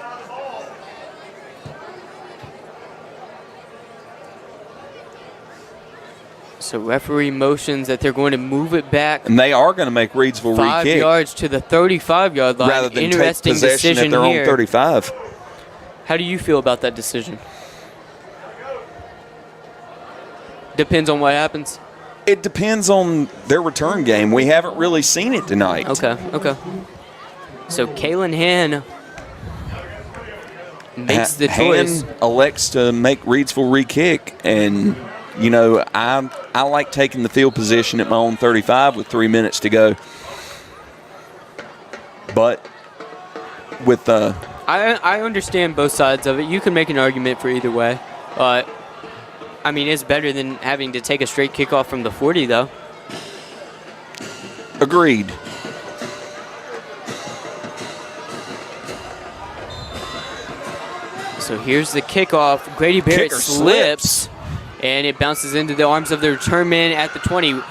So referee motions that they're going to move it back. And they are going to make Reidsville re-kick. 5 yards to the 35-yard line. Rather than Interesting take possession decision at their here. own 35. How do you feel about that decision? Depends on what happens. It depends on their return game. We haven't really seen it tonight. Okay. So Kalen Han makes the choice. Han elects to make Reidsville re-kick, and you know, I like taking the field position at my own 35 with 3 minutes to go. But with I understand both sides of it. You can make an argument for either way. I mean, it's better than having to take a straight kickoff from the 40, though. Agreed. So here's the kickoff. Grady Barrett Kicker slips, and it bounces into the arms of the return man at the 20.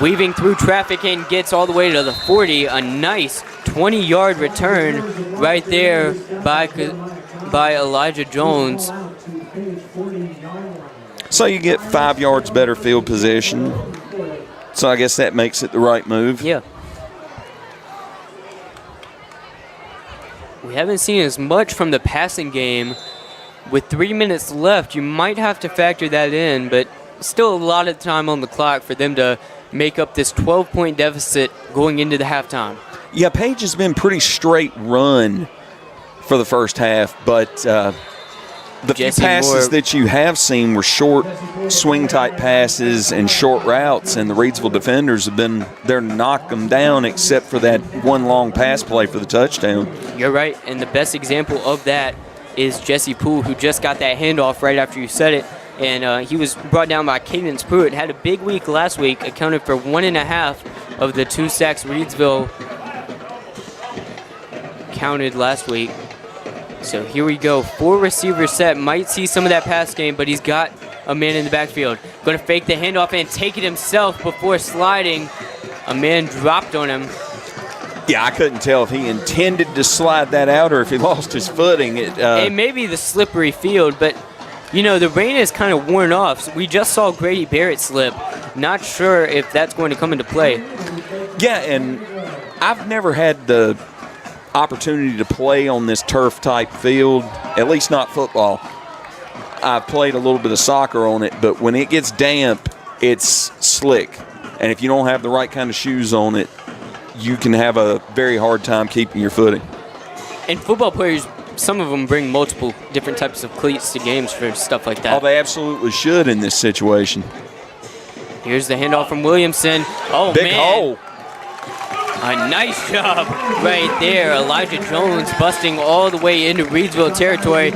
Weaving through traffic and gets all the way to the 40. A nice 20-yard return right there by Elijah Jones. So you get 5 yards better field position. So I guess that makes it the right move. Yeah. We haven't seen as much from the passing game. With 3 minutes left, you might have to factor that in, but still a lot of time on the clock for them to make up this 12-point deficit going into the halftime. Yeah, Page has been pretty straight run for the first half, but the few passes that you have seen were short swing-type passes and short routes, and the Reidsville defenders have been there to knock them down except for that one long pass play for the touchdown. You're right, and the best example of that is Jesse Poole, who just got that handoff right after you said it, and he was brought down by Cadence Pruitt. Had a big week last week, accounted for 1.5 of the 2 sacks Reidsville counted last week. So here we go, 4 receivers set. Might see some of that pass game, but he's got a man in the backfield. Going to fake the handoff and take it himself before sliding. A man dropped on him. Yeah, I couldn't tell if he intended to slide that out or if he lost his footing. It may be the slippery field, but you know, the rain is kind of worn off. So we just saw Grady Barrett slip. Not sure if that's going to come into play. Yeah, and I've never had the opportunity to play on this turf type field, at least not football. I've played a little bit of soccer on it, but when it gets damp, it's slick. And if you don't have the right kind of shoes on it, you can have a very hard time keeping your footing. And football players, some of them bring multiple different types of cleats to games for stuff like that. Oh, they absolutely should in this situation. Here's the handoff from Williamson. Oh, big man. hole. A nice job right there. Elijah Jones busting all the way into Reidsville territory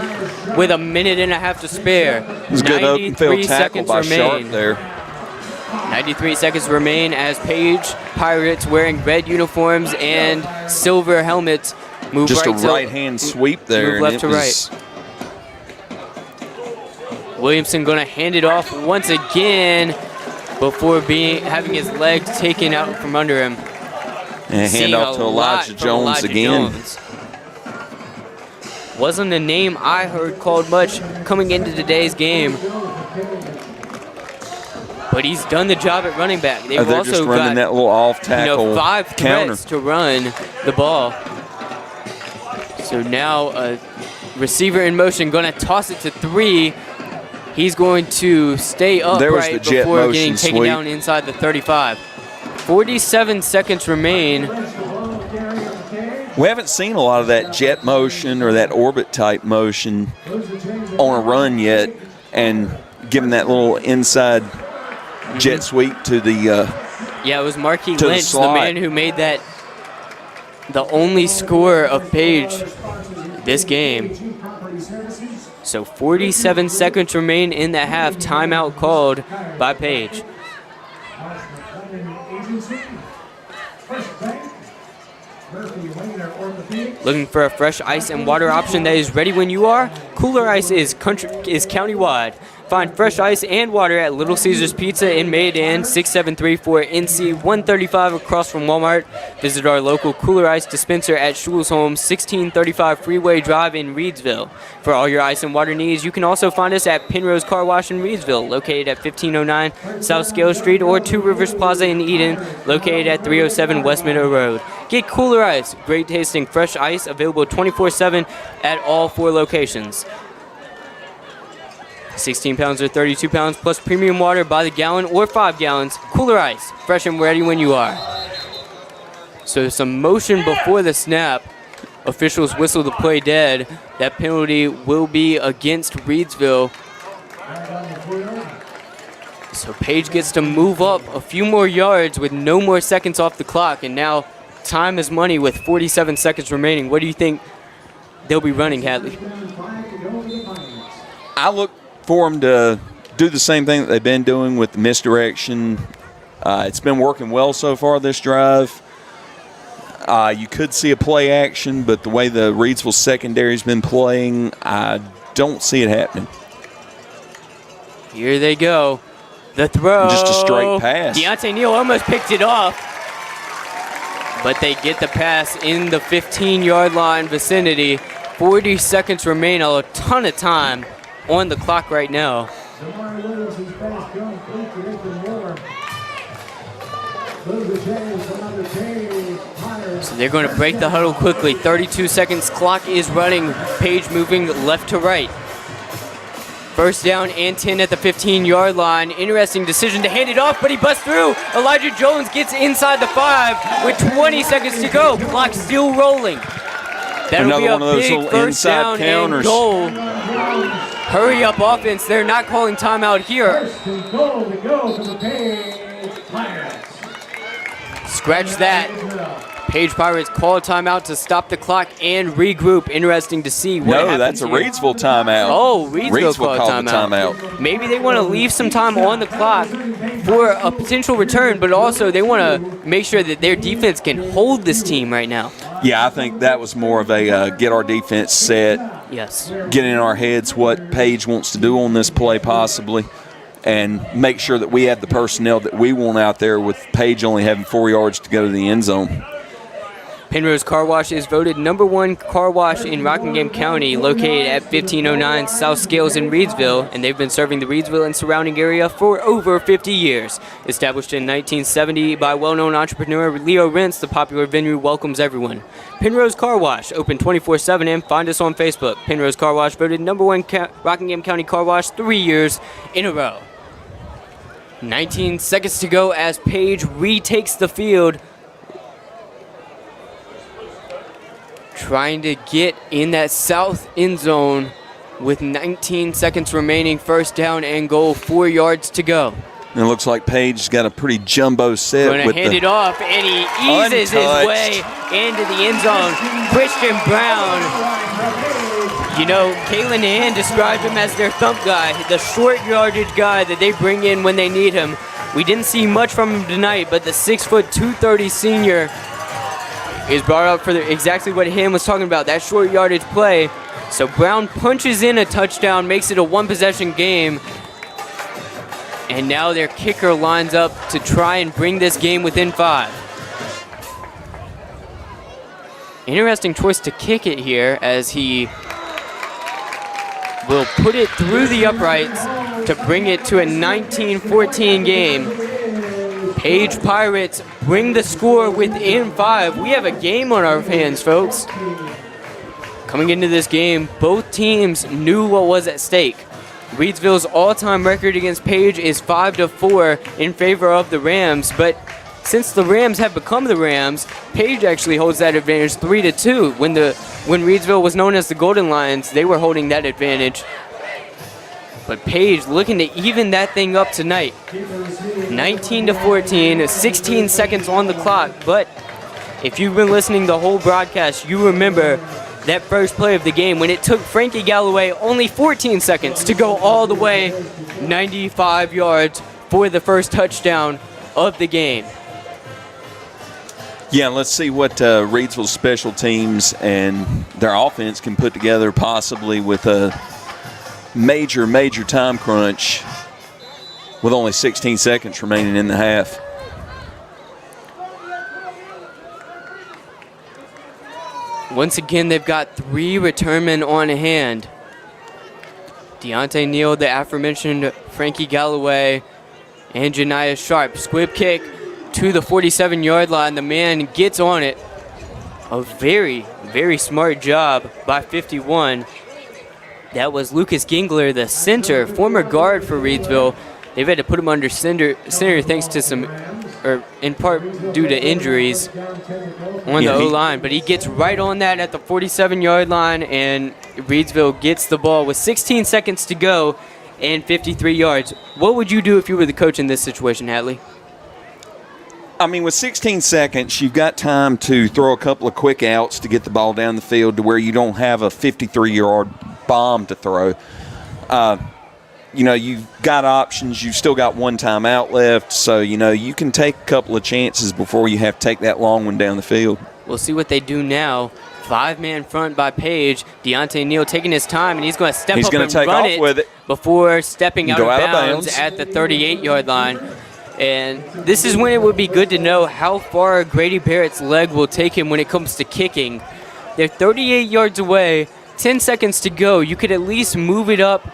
with 1.5 minutes to spare. It was a good open field tackle by Sharp there. 93 seconds remain as Page Pirates wearing red uniforms and silver helmets move just right a right-hand sweep there. Move left to right. Williamson going to hand it off once again before having his legs taken out from under him. And hand off to Elijah Jones again. Wasn't a name I heard called much coming into today's game. But he's done the job at running back. They've They're also just running got, that little off tackle 5 counter threats to run the ball. So now a receiver in motion, going to toss it to 3. He's going to stay upright before getting taken down inside the 35. 47 seconds remain. We haven't seen a lot of that jet motion or that orbit type motion on a run yet, and given that little inside jet sweep to the yeah, it was Marquis Lynch, the man who made that the only score of Page this game. So 47 seconds remain in the half. Timeout called by Page. Looking for a fresh ice and water option that is ready when you are? Kooler Ice is countywide. Find fresh ice and water at Little Caesars Pizza in Mayodan, 6734 NC 135 across from Walmart. Visit our local Kooler Ice dispenser at Schul's Home, 1635 Freeway Drive in Reidsville. For all your ice and water needs, you can also find us at Pennrose Carwash in Reidsville, located at 1509 South Scale Street, or Two Rivers Plaza in Eden, located at 307 West Meadow Road. Get Kooler Ice, great tasting fresh ice, available 24/7 at all 4 locations. 16 pounds or 32 pounds plus premium water by the gallon or 5 gallons. Kooler Ice, fresh and ready when you are. So some motion before the snap. Officials whistle the play dead. That penalty will be against Reidsville. So Page gets to move up a few more yards with no more seconds off the clock. And now time is money with 47 seconds remaining. What do you think they'll be running, Hatley? I look for them to do the same thing that they've been doing with the misdirection. It's been working well so far this drive. You could see a play action, but the way the Reidsville secondary's been playing, I don't see it happening. Here they go. The throw. Just a straight pass. Deontay Neal almost picked it off, but they get the pass in the 15-yard line vicinity. 40 seconds remain, a ton of time on the clock right now. So they're going to break the huddle quickly. 32 seconds, clock is running. Page moving left to right. First down and 10 at the 15-yard line. Interesting decision to hand it off, but he busts through. Elijah Jones gets inside the 5 with 20 seconds to go. Clock still rolling. That'll Another be a one of those big little first inside down and counters. goal. Hurry up offense. They're not calling timeout here. First and goal to go for the Page Pirates. Scratch that. Page Pirates call a timeout to stop the clock and regroup. Interesting to see what happens. No, that's a here. Reidsville timeout. Oh, Reidsville called the timeout. timeout. Maybe they want to leave some time on the clock for a potential return, but also they want to make sure that their defense can hold this team right now. Yeah, I think that was more of a get our defense set, Yes. get in our heads what Page wants to do on this play possibly, and make sure that we have the personnel that we want out there with Page only having 4 yards to go to the end zone. Pennrose Carwash is voted #1 car wash in Rockingham County, located at 1509 South Scales in Reidsville, and they've been serving the Reidsville and surrounding area for over 50 years. Established in 1970 by well-known entrepreneur Leo Rentz, the popular venue welcomes everyone. Pennrose Carwash, open 24/7, and find us on Facebook. Pennrose Carwash voted #1 Rockingham County car wash 3 years in a row. 19 seconds to go as Page retakes the field, trying to get in that south end zone with 19 seconds remaining. First down and goal, 4 yards to go. And it looks like Page's got a pretty jumbo set. Going to hand it off, and he eases his way into the end zone. Christian Brown. You know, Kalen Hand described him as their thump guy, the short yardage guy that they bring in when they need him. We didn't see much from him tonight, but the 6', 230 senior is brought up for exactly what Ham was talking about, that short yardage play. So Brown punches in a touchdown, makes it a one-possession game. And now their kicker lines up to try and bring this game within 5. Interesting choice to kick it here, as he will put it through the uprights to bring it to a 19-14 game. Page Pirates bring the score within 5. We have a game on our hands, folks. Coming into this game, both teams knew what was at stake. Reidsville's all-time record against Page is 5-4 in favor of the Rams, but since the Rams have become the Rams, Page actually holds that advantage 3-2. When Reidsville was known as the Golden Lions, they were holding that advantage. But Page looking to even that thing up tonight. 19-14, 16 seconds on the clock. But if you've been listening the whole broadcast, you remember that first play of the game when it took Frankie Galloway only 14 seconds to go all the way 95 yards for the first touchdown of the game. Yeah, let's see what Reidsville's special teams and their offense can put together, possibly with a major time crunch with only 16 seconds remaining in the half. Once again, they've got 3 return men on hand. Deontay Neal, the aforementioned Frankie Galloway, and Janiah Sharp. Squib kick to the 47-yard line. The man gets on it. A very smart job by 51. That was Lucas Gingler, the center, former guard for Reidsville. They've had to put him under center thanks to some, or in part due to injuries on the O-line. But he gets right on that at the 47-yard line, and Reidsville gets the ball with 16 seconds to go and 53 yards. What would you do if you were the coach in this situation, Hatley? I mean, with 16 seconds, you've got time to throw a couple of quick outs to get the ball down the field to where you don't have a 53-yard bomb to throw. You've got options. You've still got one timeout left, so, you can take a couple of chances before you have to take that long one down the field. We'll see what they do now. 5-man front by Page. Deontay Neal taking his time, and he's going to step up and run it with it before stepping out of bounds at the 38-yard line. And this is when it would be good to know how far Grady Barrett's leg will take him when it comes to kicking. They're 38 yards away, 10 seconds to go. You could at least move it up.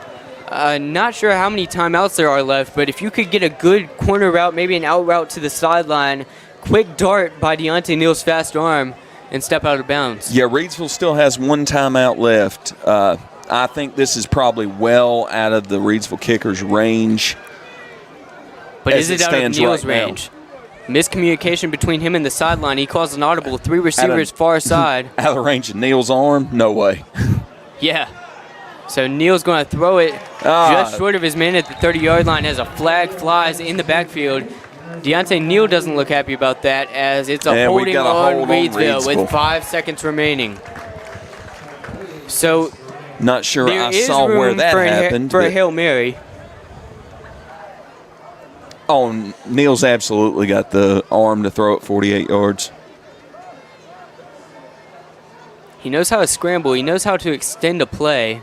Not sure how many timeouts there are left, but if you could get a good corner route, maybe an out route to the sideline, quick dart by Deontay Neal's fast arm, and step out of bounds. Yeah, Reidsville still has one timeout left. I think this is probably well out of the Reidsville kicker's range. But is it out of Neal's range? Miscommunication between him and the sideline. He calls an audible. 3 receivers far side. Out of the range of Neal's arm? No way. Yeah. So Neal's going to throw it just short of his man at the 30-yard line as a flag flies in the backfield. Deontay Neal doesn't look happy about that as it's a holding on Reidsville with 5 seconds remaining. So not sure there I is saw room where that happened. For a Hail Mary. Oh, Neal's absolutely got the arm to throw it 48 yards. He knows how to scramble. He knows how to extend a play.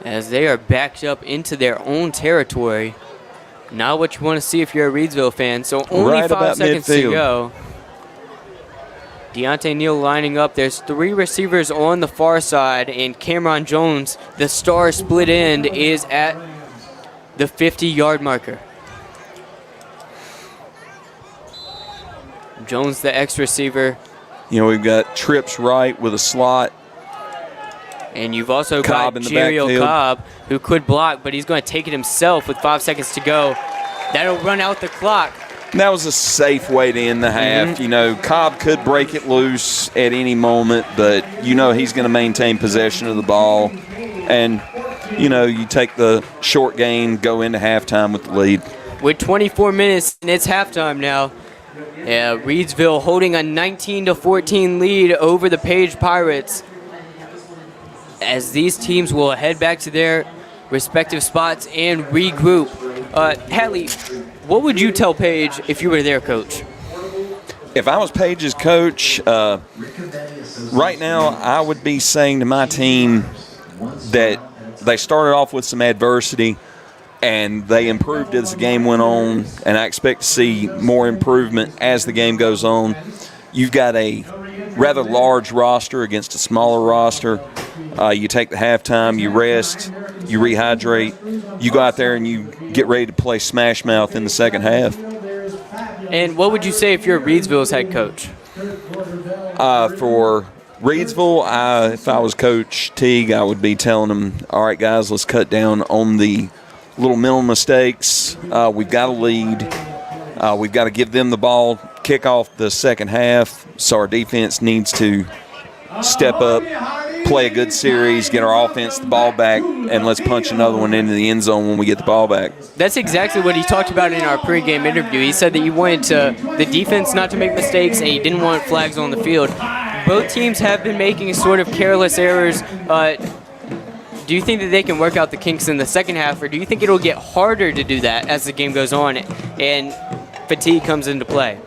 As they are backed up into their own territory. Not what you want to see if you're a Reidsville fan. So only right 5 seconds midfield. to go. Deontay Neal lining up. There's 3 receivers on the far side, and Cameron Jones, the star split end, is at the 50-yard marker. Jones, the X receiver. You know, we've got Trips right with a slot. And you've also Cobb got in the Jerry backfield. Cobb, who could block, but he's going to take it himself with 5 seconds to go. That'll run out the clock. And that was a safe way to end the half. You know, Cobb could break it loose at any moment, but you know he's going to maintain possession of the ball. And, you know, you take the short gain, go into halftime with the lead. With 24 minutes, and it's halftime now. Yeah, Reidsville holding a 19-14 lead over the Page Pirates. As these teams will head back to their respective spots and regroup. Hatley, what would you tell Page if you were their coach? If I was Page's coach, right now I would be saying to my team that they started off with some adversity and they improved as the game went on, and I expect to see more improvement as the game goes on. You've got a rather large roster against a smaller roster. You take the halftime, you rest, you rehydrate, you go out there and you get ready to play smash mouth in the second half. And what would you say if you're Reidsville's head coach? For Reidsville, if I was Coach Teague, I would be telling them, all right, guys, let's cut down on the little mental mistakes. We've got a lead. We've got to give them the ball, kick off the second half, so our defense needs to step up, play a good series, get our offense the ball back, and let's punch another one into the end zone when we get the ball back. That's exactly what he talked about in our pregame interview. He said that he wanted the defense not to make mistakes, and he didn't want flags on the field. Both teams have been making sort of careless errors. Do you think that they can work out the kinks in the second half, or do you think it'll get harder to do that as the game goes on and fatigue comes into play?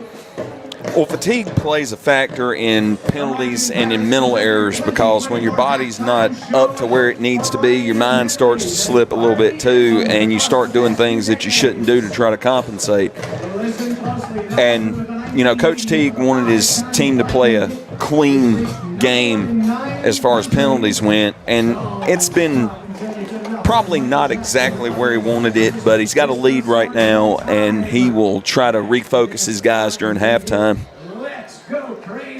Well, fatigue plays a factor in penalties and in mental errors, because when your body's not up to where it needs to be, your mind starts to slip a little bit too, and you start doing things that you shouldn't do to try to compensate. And, you know, Coach Teague wanted his team to play a clean game as far as penalties went, and it's been probably not exactly where he wanted it, but he's got a lead right now, and he will try to refocus his guys during halftime.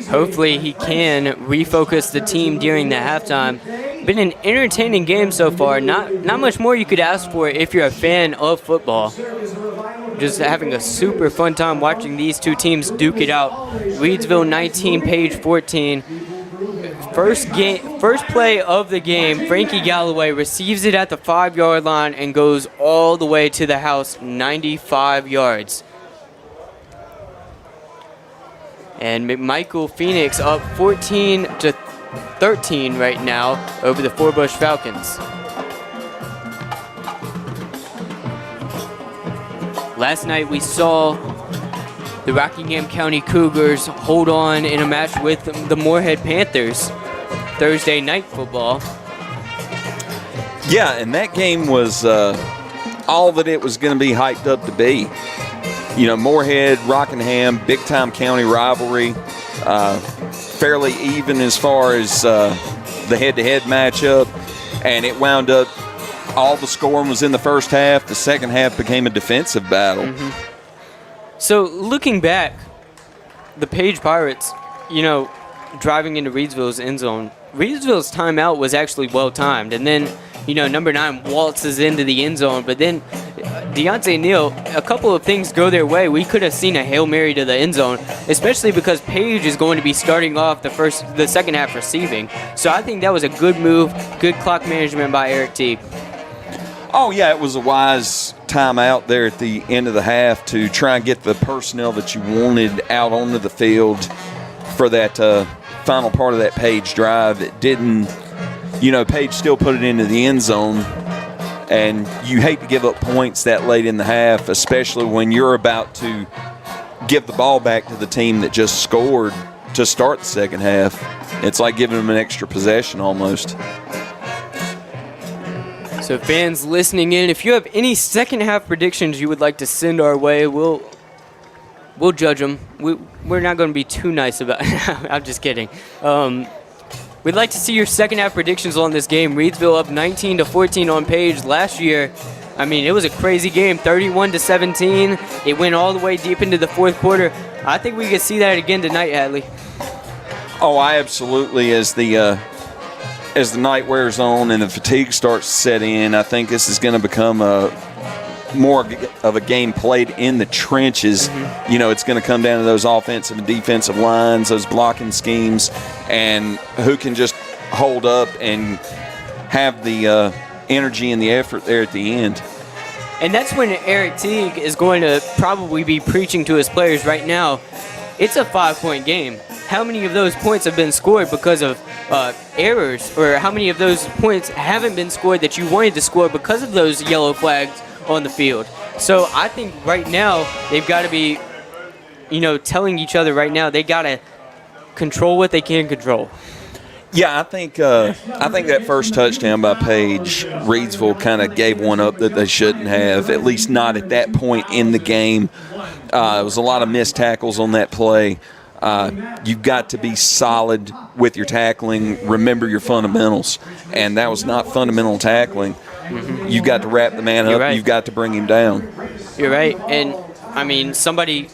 Hopefully he can refocus the team during the halftime. Been an entertaining game so far. Not much more you could ask for if you're a fan of football. Just having a super fun time watching these two teams duke it out. Reidsville 19, Page 14. First play of the game, Frankie Galloway receives it at the 5-yard line and goes all the way to the house, 95 yards. And McMichael Phoenix up 14-13 right now over the Forbush Falcons. Last night we saw the Rockingham County Cougars hold on in a match with the Moorhead Panthers. Thursday night football. Yeah, and that game was all that it was going to be hyped up to be. You know, Moorhead, Rockingham, big-time county rivalry, fairly even as far as the head-to-head matchup, and it wound up, all the scoring was in the first half. The second half became a defensive battle. So, looking back, the Page Pirates, you know, driving into Reidsville's end zone, Reidsville's timeout was actually well timed, and then number 9 waltzes into the end zone, but then Deontay Neal, a couple of things go their way. We could have seen a Hail Mary to the end zone, especially because Page is going to be starting off the second half receiving. So I think that was a good move, good clock management by Eric Teague. Oh, yeah, it was a wise timeout there at the end of the half to try and get the personnel that you wanted out onto the field for that final part of that Page drive. It didn't, Page still put it into the end zone, and you hate to give up points that late in the half, especially when you're about to give the ball back to the team that just scored to start the second half. It's like giving them an extra possession almost. So fans listening in, if you have any second half predictions you would like to send our way, we'll judge them. We're not going to be too nice about it. I'm just kidding. We'd like to see your second half predictions on this game. Reidsville up 19-14 on Page last year. I mean, it was a crazy game, 31-17. It went all the way deep into the fourth quarter. I think we could see that again tonight, Hatley. Oh, I absolutely. As the night wears on and the fatigue starts to set in, I think this is going to become more of a game played in the trenches. It's going to come down to those offensive and defensive lines, those blocking schemes, and who can just hold up and have the energy and the effort there at the end. And that's when Eric Teague is going to probably be preaching to his players right now. It's a 5-point game. How many of those points have been scored because of errors, or how many of those points haven't been scored that you wanted to score because of those yellow flags on the field? So I think right now they've got to be, telling each other right now they got to control what they can control. Yeah, I think that first touchdown by Page, Reidsville kind of gave one up that they shouldn't have, at least not at that point in the game. It was a lot of missed tackles on that play. You've got to be solid with your tackling. Remember your fundamentals, and that was not fundamental tackling. You've got to wrap the man up. Right. You've got to bring him down. You're right, and I mean, somebody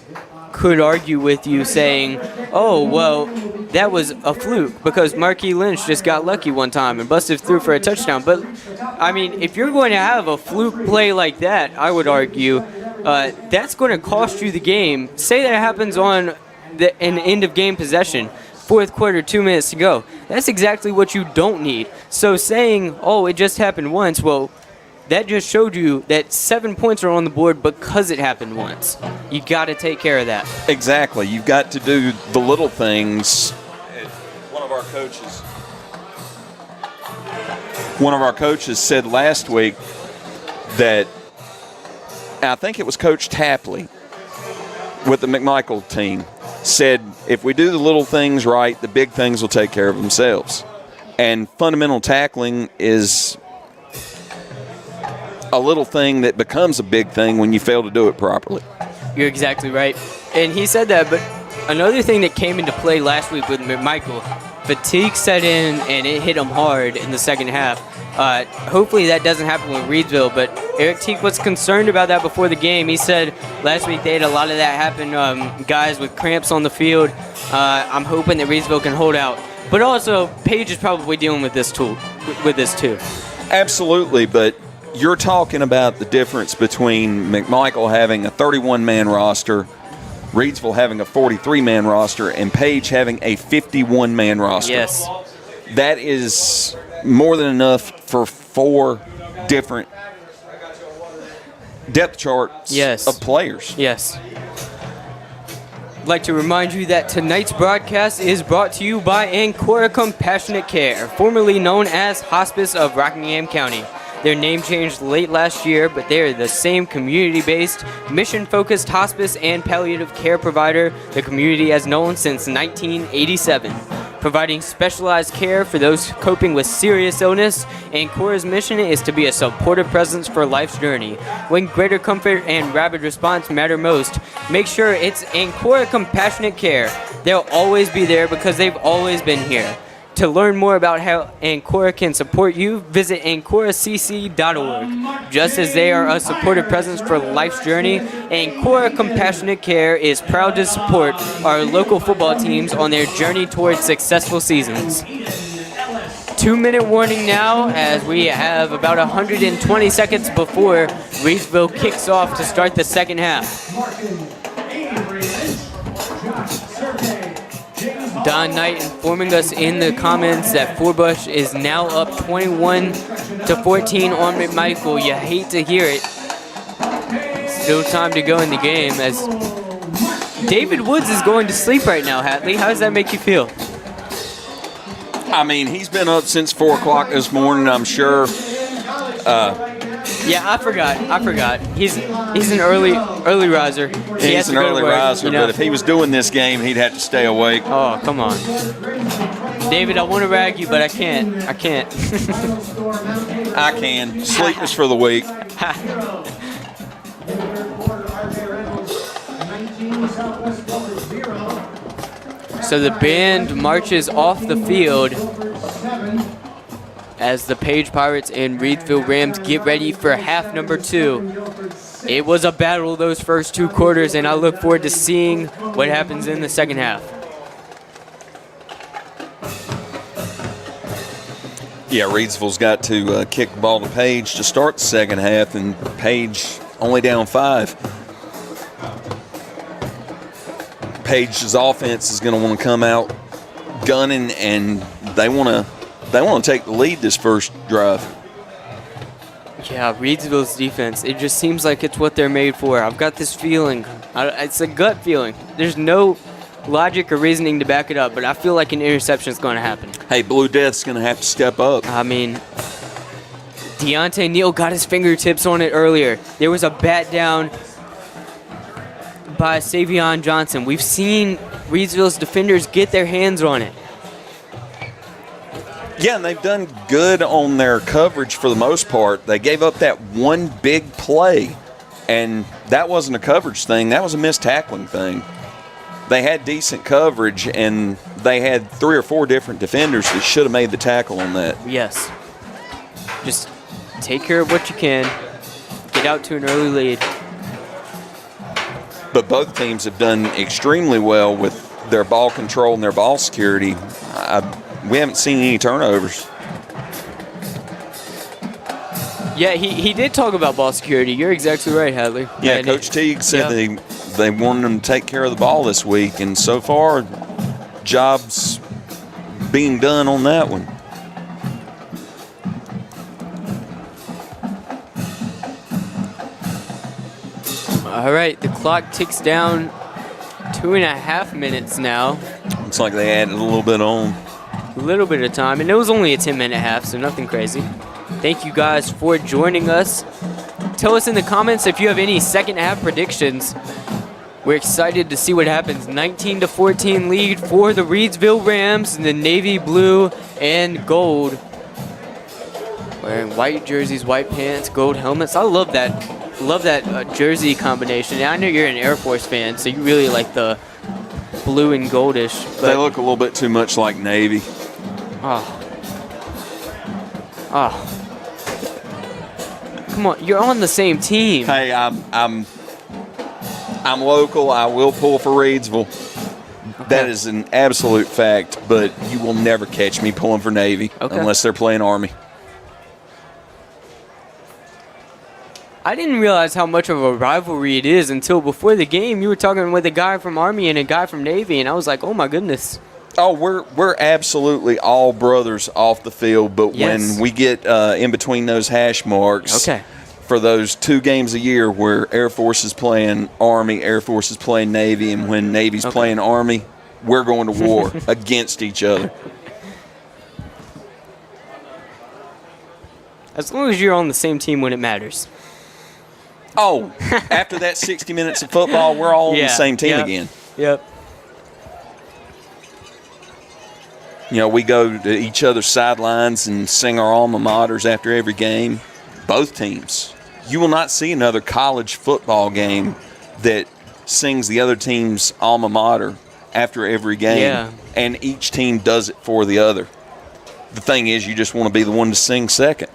could argue with you saying, oh, well, that was a fluke because Marquis Lynch just got lucky one time and busted through for a touchdown. But, I mean, if you're going to have a fluke play like that, I would argue that's going to cost you the game. Say that happens on an end-of-game possession, fourth quarter, 2 minutes to go. That's exactly what you don't need. So saying, oh, it just happened once, well, that just showed you that 7 points are on the board because it happened once. You got to take care of that. Exactly. You've got to do the little things. One of our coaches said last week that, I think it was Coach Hatley with the McMichael team, said if we do the little things right, the big things will take care of themselves. And fundamental tackling is a little thing that becomes a big thing when you fail to do it properly. You're exactly right. And he said that, but another thing that came into play last week with McMichael, fatigue set in and it hit him hard in the second half. Hopefully that doesn't happen with Reidsville, but Eric Teague was concerned about that before the game. He said last week they had a lot of that happen, guys with cramps on the field. I'm hoping that Reidsville can hold out. But also, Page is probably dealing with this too. Absolutely, but you're talking about the difference between McMichael having a 31-man roster, Reidsville having a 43-man roster, and Page having a 51-man roster. Yes. That is more than enough for 4 different depth charts of players. Yes. I'd like to remind you that tonight's broadcast is brought to you by Ancora Compassionate Care, formerly known as Hospice of Rockingham County. Their name changed late last year, but they are the same community-based, mission-focused hospice and palliative care provider the community has known since 1987. Providing specialized care for those coping with serious illness, Ancora's mission is to be a supportive presence for life's journey. When greater comfort and rapid response matter most, make sure it's Ancora Compassionate Care. They'll always be there because they've always been here. To learn more about how Ancora can support you, visit AncoraCC.org. Just as they are a supportive presence for life's journey, Ancora Compassionate Care is proud to support our local football teams on their journey towards successful seasons. 2-minute warning now as we have about 120 seconds before Reidsville kicks off to start the second half. Don Knight informing us in the comments that Forbush is now up 21-14 on McMichael. You hate to hear it. Still time to go in the game as David Woods is going to sleep right now, Hatley. How does that make you feel? I mean, he's been up since 4 o'clock this morning, I'm sure. Yeah, I forgot. He's an early riser. He's an early riser, but if he was doing this game, he'd have to stay awake. Oh, come on. David, I want to rag you, but I can't. I can. Sleep is for the weak. So the band marches off the field as the Page Pirates and Reidsville Rams get ready for half number 2. It was a battle those first 2 quarters, and I look forward to seeing what happens in the second half. Yeah, Reidsville's got to kick the ball to Page to start the second half, and Page only down 5. Page's offense is going to want to come out gunning, and they want to take the lead this first drive. Yeah, Reidsville's defense, it just seems like it's what they're made for. I've got this feeling. It's a gut feeling. There's no logic or reasoning to back it up, but I feel like an interception is going to happen. Hey, Blue Death's going to have to step up. I mean, Deontay Neal got his fingertips on it earlier. There was a bat down by Savion Johnson. We've seen Reidsville's defenders get their hands on it. Yeah, and they've done good on their coverage for the most part. They gave up that one big play, and that wasn't a coverage thing. That was a missed tackling thing. They had decent coverage, and they had 3 or 4 different defenders that should have made the tackle on that. Yes. Just take care of what you can. Get out to an early lead. But both teams have done extremely well with their ball control and their ball security. We haven't seen any turnovers. Yeah, he did talk about ball security. You're exactly right, Hatley. Yeah, and Coach Teague said they wanted them to take care of the ball this week, and so far, job's being done on that one. All right, the clock ticks down 2.5 minutes now. Looks like they added a little bit on. A little bit of time, and it was only a 10-minute half, so nothing crazy. Thank you guys for joining us. Tell us in the comments if you have any second half predictions. We're excited to see what happens. 19-14 lead for the Reidsville Rams in the navy blue and gold. Wearing white jerseys, white pants, gold helmets. I love that. Love that jersey combination. And I know you're an Air Force fan, so you really like the blue and goldish. But they look a little bit too much like Navy. Oh. Come on, you're on the same team. Hey, I'm local. I will pull for Reidsville. Okay. That is an absolute fact, but you will never catch me pulling for Navy unless they're playing Army. I didn't realize how much of a rivalry it is until before the game. You were talking with a guy from Army and a guy from Navy, and I was like, oh my goodness. Oh, we're absolutely all brothers off the field, but when we get in between those hash marks for those 2 games a year where Air Force is playing Army, Air Force is playing Navy, and when Navy's playing Army, we're going to war against each other. As long as you're on the same team when it matters. Oh, after that 60 minutes of football, we're all on the same team again. Yep. You know, we go to each other's sidelines and sing our alma maters after every game. Both teams. You will not see another college football game that sings the other team's alma mater after every game. Yeah. And each team does it for the other. The thing is, you just want to be the one to sing second.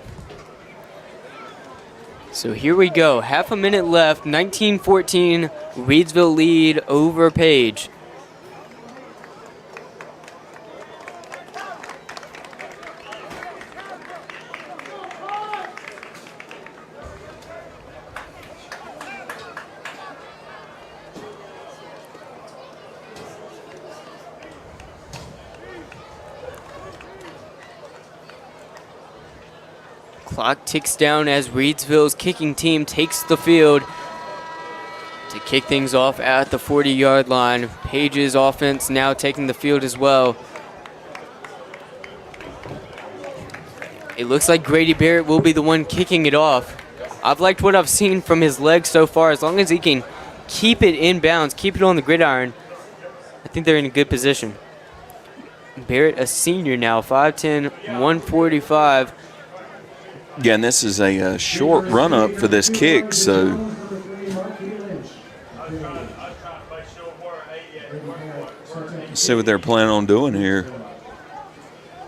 So here we go. Half a minute left. 19-14. Reidsville lead over Page. Clock ticks down as Reidsville's kicking team takes the field to kick things off at the 40-yard line. Page's offense now taking the field as well. It looks like Grady Barrett will be the one kicking it off. I've liked what I've seen from his legs so far. As long as he can keep it in bounds, keep it on the gridiron, I think they're in a good position. Barrett, a senior now, 5'10", 145. Yeah, and this is a short run-up for this kick, so let's see what they're planning on doing here.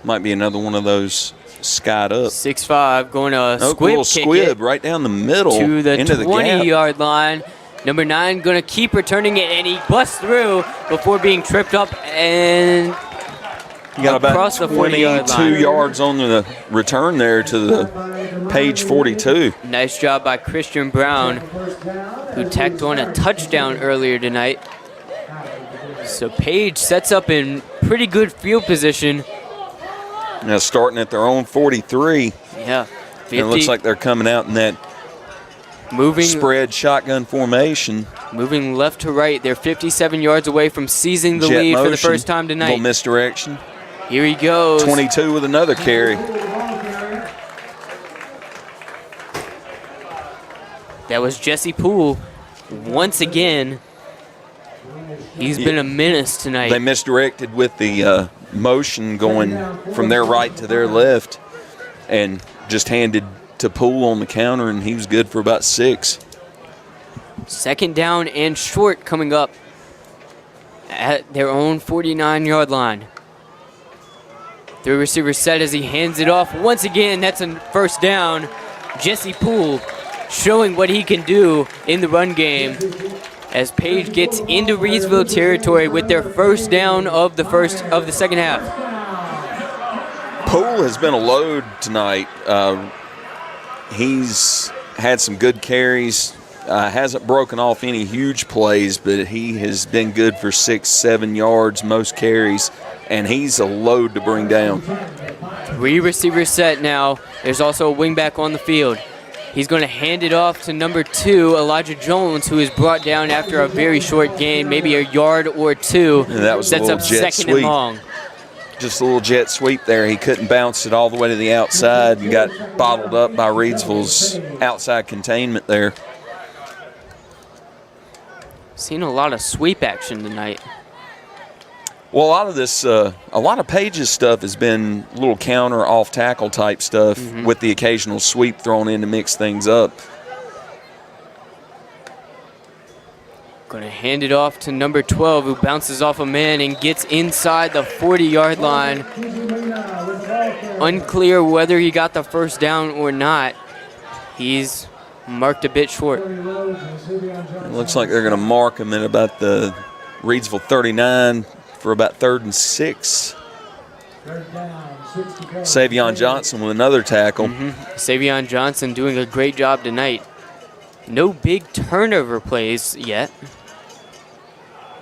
Might be another one of those skied up. 6'5", going to Oh, squib cool kick squib it right down the middle to the into the gap. 20-yard line. Number 9 going to keep returning it, and he busts through before being tripped up and You got about across the 40-yard 22 line. yards on the return there to the page 42. Nice job by Christian Brown, who tacked on a touchdown earlier tonight. So Page sets up in pretty good field position. Now starting at their own 43. Yeah, 50. And it looks like they're coming out in that spread shotgun formation. Moving left to right. They're 57 yards away from seizing the Jet lead for the motion, first time tonight. Little misdirection. Here he goes. 22 with another carry. That was Jesse Poole once again. He's been a menace tonight. They misdirected with the motion going from their right to their left and just handed to Poole on the counter, and he was good for about 6. Second down and short coming up at their own 49-yard line. The receiver set as he hands it off. Once again, that's a first down. Jesse Poole showing what he can do in the run game as Page gets into Reidsville territory with their first down of the second half. Poole has been a load tonight. He's had some good carries. Hasn't broken off any huge plays, but he has been good for 6-7 yards most carries, and he's a load to bring down. 3 receivers set now. There's also a wingback on the field. He's going to hand it off to number 2, Elijah Jones, who is brought down after a very short gain, maybe a yard or 2. And that was sets a up little jet second and long. Just a little jet sweep there. He couldn't bounce it all the way to the outside and got bottled up by Reidsville's outside containment there. Seen a lot of sweep action tonight. Well, a lot of Page's stuff has been little counter off tackle type stuff with the occasional sweep thrown in to mix things up. Going to hand it off to number 12, who bounces off a man and gets inside the 40-yard line. Unclear whether he got the first down or not. He's marked a bit short. It looks like they're going to mark him at about the Reidsville 39 for about 3rd and 6. Savion Johnson with another tackle. Savion Johnson doing a great job tonight. No big turnover plays yet.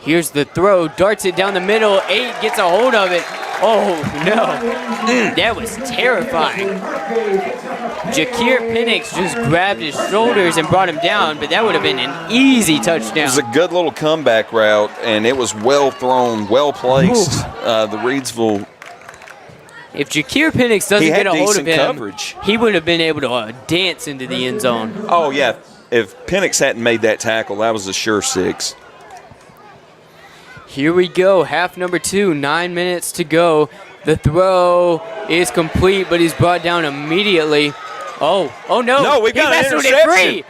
Here's the throw, darts it down the middle. 8 gets a hold of it. Oh, no. That was terrifying. Jakir Penix just grabbed his shoulders and brought him down, but that would have been an easy touchdown. It was a good little comeback route, and it was well thrown, well placed. The Reidsville. If Jakir Penix doesn't get a hold of him, coverage. He would have been able to dance into the end zone. Oh, yeah. If Penix hadn't made that tackle, that was a sure 6. Here we go, half number 2, 9 minutes to go. The throw is complete, but he's brought down immediately. Oh no. No, we got an interception.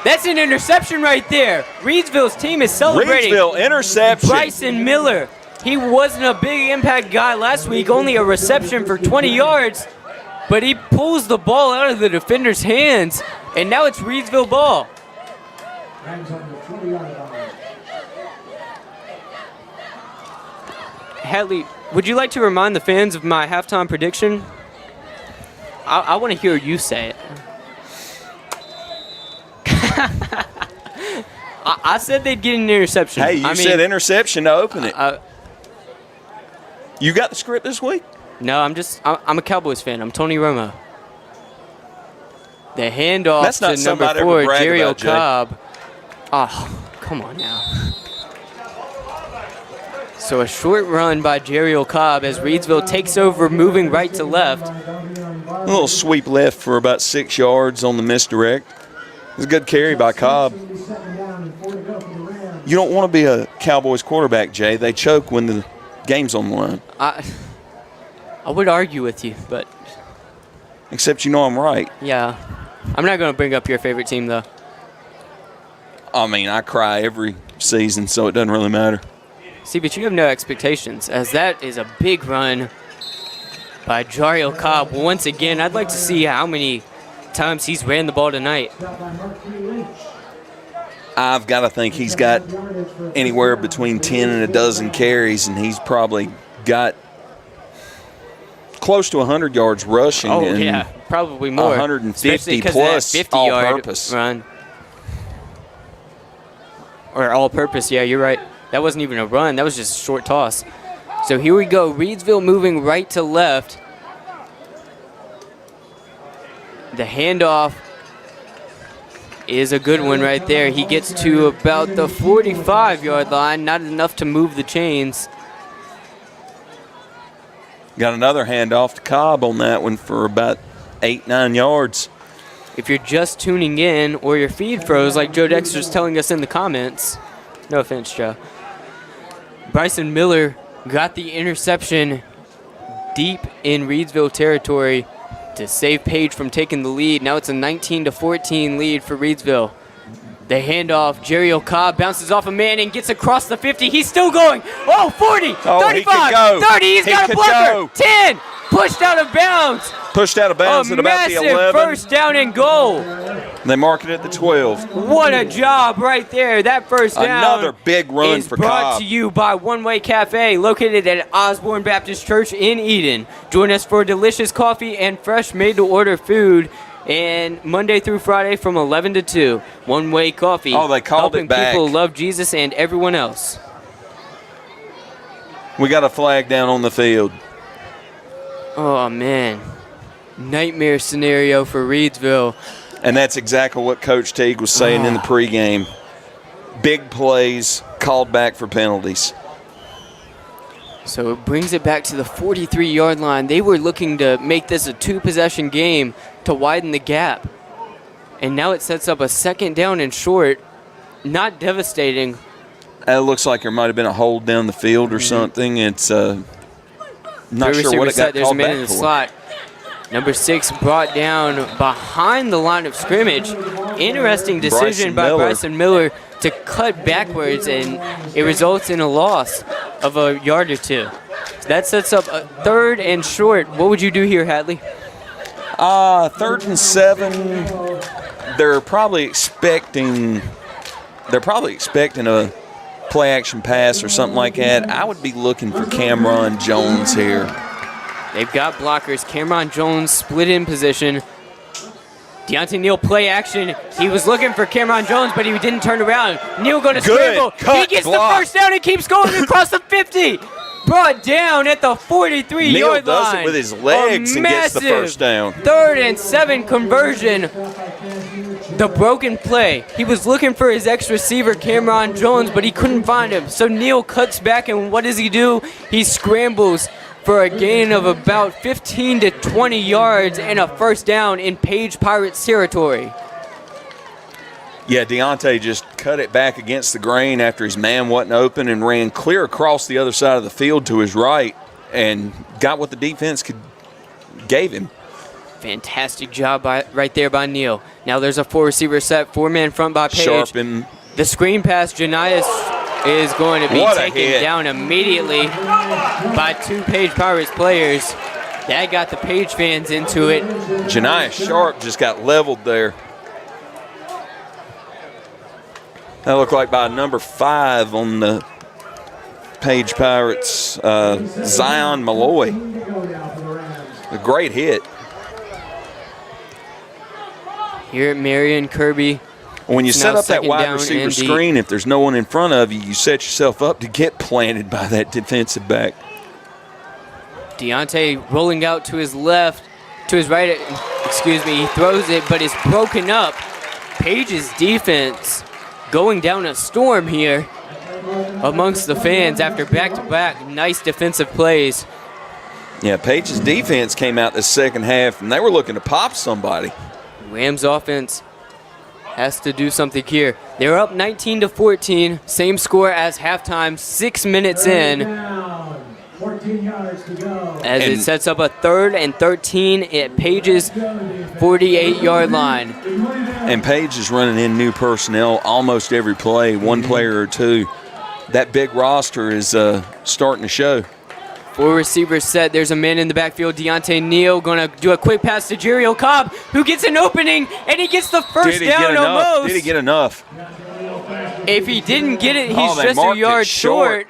That's an interception right there. Reidsville's team is celebrating. Reidsville interception. Bryson Miller. He wasn't a big impact guy last week, only a reception for 20 yards, but he pulls the ball out of the defender's hands, and now it's Reidsville ball. Hatley, would you like to remind the fans of my halftime prediction? I want to hear you say it. I said they'd get an interception. Hey, you said interception to open it. You got the script this week? No, I'm a Cowboys fan. I'm Tony Romo. The handoff That's not to number somebody I'd 4, ever brag Jerry about, Jay. Cobb. Oh, come on now. So a short run by Jerry Cobb as Reidsville takes over, moving right to left. A little sweep left for about 6 yards on the misdirect. It was a good carry by Cobb. You don't want to be a Cowboys quarterback, Jay. They choke when the game's on the line. I would argue with you, but Except you know I'm right. yeah. I'm not going to bring up your favorite team, though. I mean, I cry every season, so it doesn't really matter. See, but you have no expectations, as that is a big run by Jariel Cobb. Once again, I'd like to see how many times he's ran the ball tonight. I've got to think he's got anywhere between 10 and a dozen carries, and he's probably got close to 100 yards rushing. Oh, and yeah, probably more. 150 plus 50-yard all-purpose run. Or all-purpose, yeah, you're right. That wasn't even a run. That was just a short toss. So here we go. Reidsville moving right to left. The handoff is a good one right there. He gets to about the 45-yard line. Not enough to move the chains. Got another handoff to Cobb on that one for about 8-9 yards. If you're just tuning in or your feed froze like Joe Dexter's telling us in the comments, no offense, Joe, Bryson Miller got the interception deep in Reidsville territory to save Page from taking the lead. Now it's a 19-14 lead for Reidsville. The handoff, Jerry Cobb bounces off a man and gets across the 50. He's still going. Oh, 40, 35, 30. He's got a blocker. 10, pushed out of bounds. Pushed out of bounds at about the 11. Massive first down and goal. They mark it at the 12. What a job right there. That first down. Another big run is for brought Cobb. to you by One Way Cafe, located at Osborne Baptist Church in Eden. Join us for delicious coffee and fresh made-to-order food. And Monday through Friday from 11 to 2. One Way Coffee. Oh, they called helping it back. people love Jesus and everyone else. We got a flag down on the field. Oh, man. Nightmare scenario for Reidsville. And that's exactly what Coach Teague was saying in the pregame. Big plays called back for penalties. So it brings it back to the 43-yard line. They were looking to make this a two-possession game to widen the gap. And now it sets up a second down and short. Not devastating. It looks like there might have been a hold down the field or something. It's not sure what it got There's a called man back in the for. slot. Number 6 brought down behind the line of scrimmage. Interesting decision by Bryson Miller to cut backwards, and it results in a loss of a yard or two. That sets up a 3rd and short. What would you do here, Hatley? 3rd and 7. They're probably expecting a play action pass or something like that. I would be looking for Cameron Jones here. They've got blockers. Cameron Jones split in position. Deontay Neal play action. He was looking for Cameron Jones, but he didn't turn around. Neal going to scramble. He gets the first down and keeps going across the 50. Brought down at the 43-yard line. Neal does it with his legs and gets the first down. 3rd and 7 conversion. The broken play. He was looking for his ex-receiver, Cameron Jones, but he couldn't find him. So Neal cuts back, and what does he do? He scrambles for a gain of about 15 to 20 yards and a first down in Page Pirates territory. Yeah, Deontay just cut it back against the grain after his man wasn't open and ran clear across the other side of the field to his right and got what the defense gave him. Fantastic job right there by Neal. Now there's a 4-receiver set, 4-man front by Page. Sharpen. The screen pass, Janias is going to be taken down immediately by 2 Page Pirates players. That got the Page fans into it. Janiah Sharp just got leveled there. That looked like by number 5 on the Page Pirates, Zion Malloy. A great hit. Here at Marion Kirby. When you set up that wide receiver screen, if there's no one in front of you, you set yourself up to get planted by that defensive back. Deontay rolling out to his left, to his right. He throws it, but it's broken up. Page's defense going down a storm here amongst the fans after back-to-back nice defensive plays. Yeah, Page's defense came out the second half, and they were looking to pop somebody. Rams offense has to do something here. They're up 19-14, same score as halftime, 6 minutes in. 14 yards to go. As it sets up a 3rd and 13 at Page's 48-yard line. And Page is running in new personnel almost every play, one player or two. That big roster is starting to show. 4 receivers set. There's a man in the backfield. Deontay Neal going to do a quick pass to Jeriel Cobb, who gets an opening, and he gets the first down almost. Did he get enough? If he didn't get it, he's just a yard short.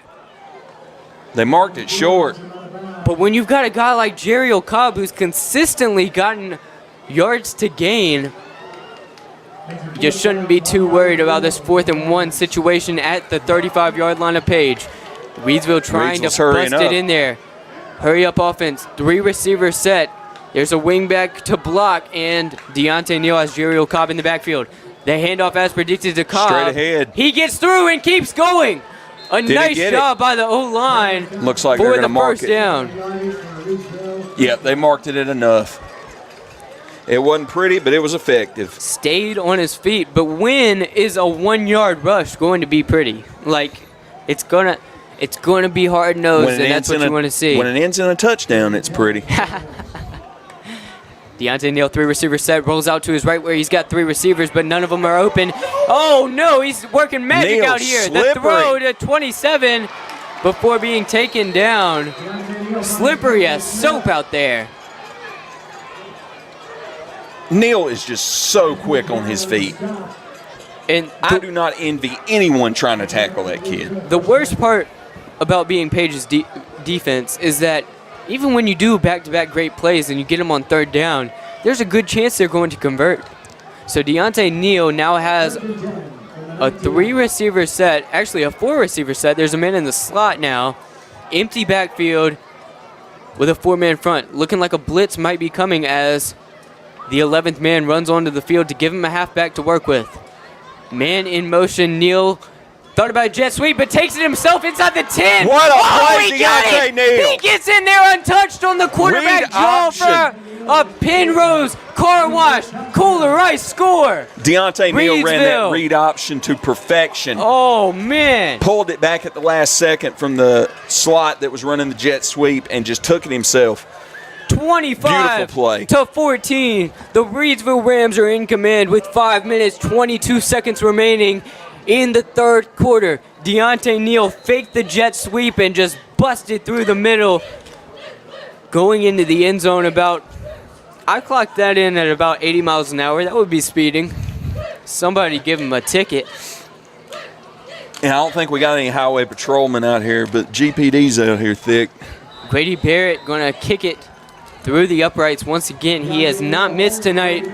They marked it short. But when you've got a guy like Jeriel Cobb who's consistently gotten yards to gain, you shouldn't be too worried about this 4th and 1 situation at the 35-yard line of Page. Reidsville trying to bust it in there. Hurry up offense. 3 receivers set. There's a wingback to block, and Deontay Neal has Jeriel Cobb in the backfield. The handoff as predicted to Cobb. Straight ahead. He gets through and keeps going. A nice job by the O-line. Looks like they're going to mark it. For the first down. Yep, they marked it enough. It wasn't pretty, but it was effective. Stayed on his feet, but when is a 1-yard rush going to be pretty? Like, it's gonna be hard-nosed, and that's what you want to see. When it ends in a touchdown, it's pretty. Deontay Neal, 3 receivers set, rolls out to his right where he's got 3 receivers, but none of them are open. Oh, no, he's working magic out here. Slippery. The throw to 27 before being taken down. Slippery as soap out there. Neal is just so quick on his feet. And I do not envy anyone trying to tackle that kid. The worst part about being Page's defense is that even when you do back-to-back great plays and you get them on 3rd down, there's a good chance they're going to convert. So Deontay Neal now has a 3-receiver set, actually a 4-receiver set. There's a man in the slot now. Empty backfield with a 4-man front. Looking like a blitz might be coming as the 11th man runs onto the field to give him a halfback to work with. Man in motion, Neal thought about a jet sweep, but takes it himself inside the 10. What a play, Deontay Neal. He gets in there untouched on the quarterback draw for a Pennrose Carwash. Kooler Ice score. Deontay Neal ran that read option to perfection. Oh, man. Pulled it back at the last second from the slot that was running the jet sweep and just took it himself. 25 to 14. The Reidsville Rams are in command with 5 minutes, 22 seconds remaining in the 3rd quarter. Deontay Neal faked the jet sweep and just busted through the middle, going into the end zone I clocked that in at about 80 miles an hour. That would be speeding. Somebody give him a ticket. And I don't think we got any highway patrolmen out here, but GPD's out here thick. Grady Barrett going to kick it through the uprights once again. He has not missed tonight.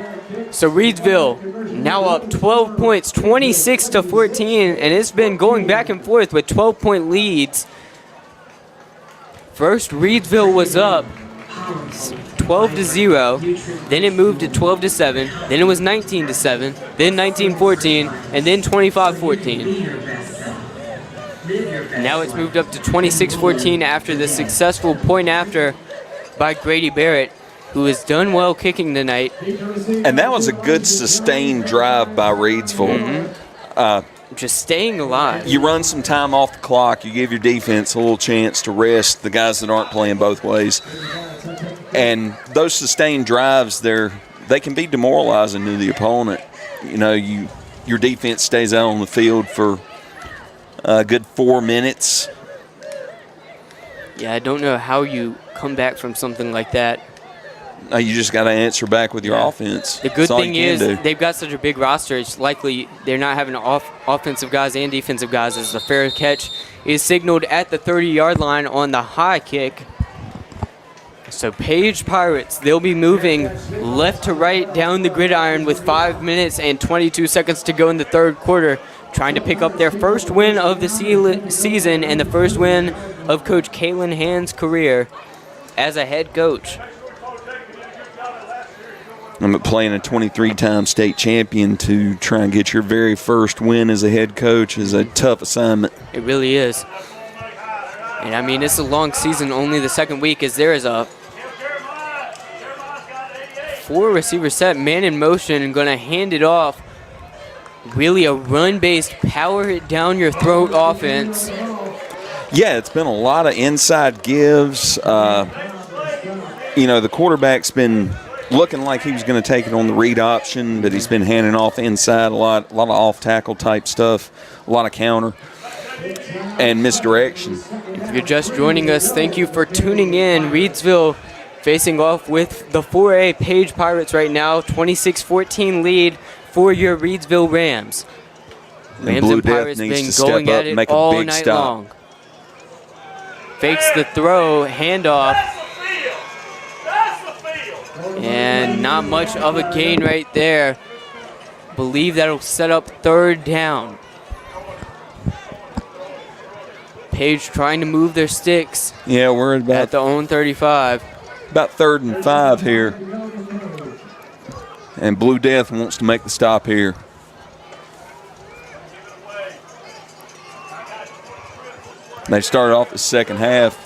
So Reidsville now up 12 points, 26 to 14, and it's been going back and forth with 12-point leads. First, Reidsville was up 12-0, then it moved to 12-7, then it was 19-7, then 19-14, and then 25-14. Now it's moved up to 26-14 after the successful point after by Grady Barrett, who has done well kicking tonight. And that was a good sustained drive by Reidsville. Just staying alive. You run some time off the clock. You give your defense a little chance to rest the guys that aren't playing both ways. And those sustained drives, they can be demoralizing to the opponent. You know, your defense stays out on the field for a good 4 minutes. Yeah, I don't know how you come back from something like that. You just got to answer back with your offense. The good thing is they've got such a big roster, it's likely they're not having offensive guys and defensive guys, as the fair catch is signaled at the 30-yard line on the high kick. So Page Pirates, they'll be moving left to right down the gridiron with 5 minutes and 22 seconds to go in the 3rd quarter, trying to pick up their first win of the season and the first win of Coach Kalen Hand's career as a head coach. I'm playing a 23-time state champion to try and get your very first win as a head coach is a tough assignment. It really is. And, I mean, it's a long season, only the second week, as there is a 4-receiver set, man in motion, and going to hand it off. Really a run-based, power-it-down-your-throat offense. Yeah, it's been a lot of inside gives. The quarterback's been looking like he was going to take it on the read option, but he's been handing off inside a lot of off-tackle type stuff, a lot of counter and misdirection. If you're just joining us, thank you for tuning in. Reidsville facing off with the 4A Page Pirates right now, 26-14 lead for your Reidsville Rams. Rams and Pirates been going at it all night long. Fakes the throw, handoff. And not much of a gain right there. Believe that'll set up third down. Page trying to move their sticks. Yeah, we're at the own 35. About 3rd and 5 here. And Blue Death wants to make the stop here. They started off the second half,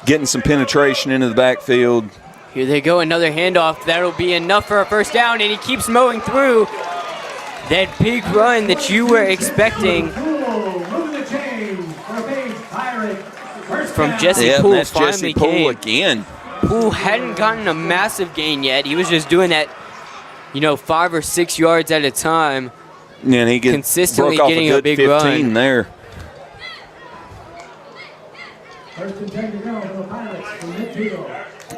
getting some penetration into the backfield. Here they go, another handoff. That'll be enough for a first down, and he keeps mowing through that big run that you were expecting from Jesse Poole. That's Jesse Poole again. Poole hadn't gotten a massive gain yet. He was just doing that, 5 or 6 yards at a time. Yeah, and he consistently broke off getting a a big 15 run there.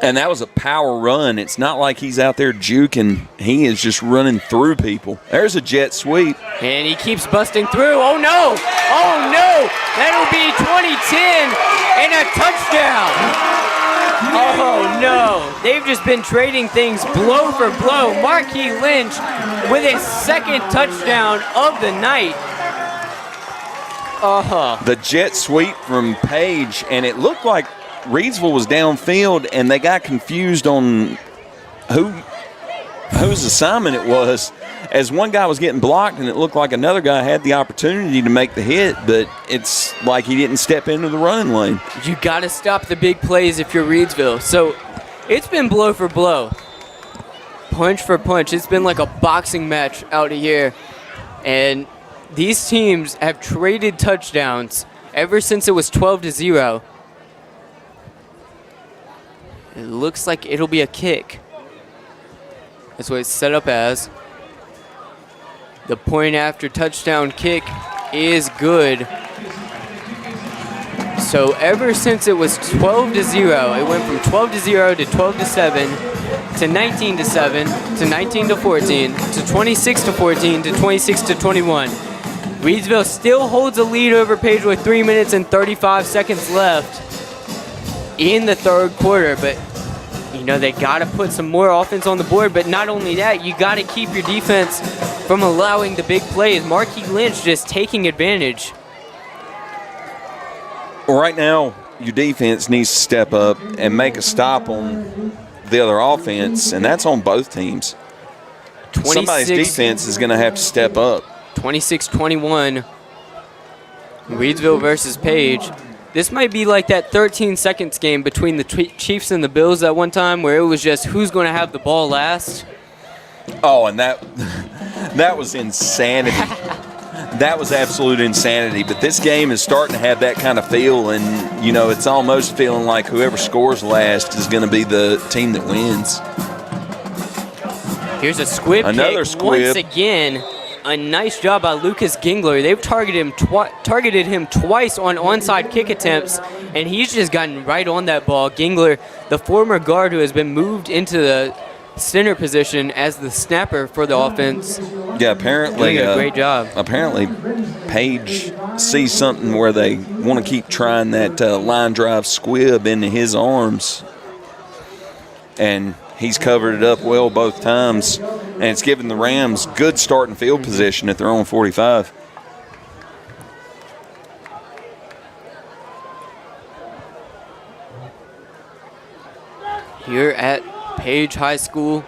And that was a power run. It's not like he's out there juking. He is just running through people. There's a jet sweep. And he keeps busting through. Oh, no. Oh, no. That'll be 2010 and a touchdown. Oh, no. They've just been trading things blow for blow. Marquis Lynch with his second touchdown of the night. The jet sweep from Page, and it looked like Reidsville was downfield, and they got confused on whose assignment it was, as one guy was getting blocked, and it looked like another guy had the opportunity to make the hit, but it's like he didn't step into the running lane. You got to stop the big plays if you're Reidsville. So it's been blow for blow, punch for punch. It's been like a boxing match out here, and these teams have traded touchdowns ever since it was 12-0. It looks like it'll be a kick. That's what it's set up as. The point after touchdown kick is good. So ever since it was 12-0, it went from 12-0 to 12-7 to 19-7 to 19-14 to 26-14 to 26-21. Reidsville still holds a lead over Page with 3 minutes and 35 seconds left in the third quarter, but they got to put some more offense on the board. But not only that, you got to keep your defense from allowing the big plays. Marquis Lynch just taking advantage. Well, right now, your defense needs to step up and make a stop on the other offense, and that's on both teams. Somebody's defense is going to have to step up. 26-21, Reidsville versus Page. This might be like that 13 seconds game between the Chiefs and the Bills at one time, where it was just who's going to have the ball last. Oh, and that was insanity. That was absolute insanity. But this game is starting to have that kind of feel, and it's almost feeling like whoever scores last is going to be the team that wins. Here's a squib Another kick squib. once again. A nice job by Lucas Gingler. They've targeted him twice on onside kick attempts, and he's just gotten right on that ball. Gingler, the former guard who has been moved into the center position as the snapper for the offense. Yeah, apparently doing a great job. Apparently, Page sees something where they want to keep trying that line drive squib into his arms, and he's covered it up well both times, and it's given the Rams good starting field position at their own 45. Here at Page High School,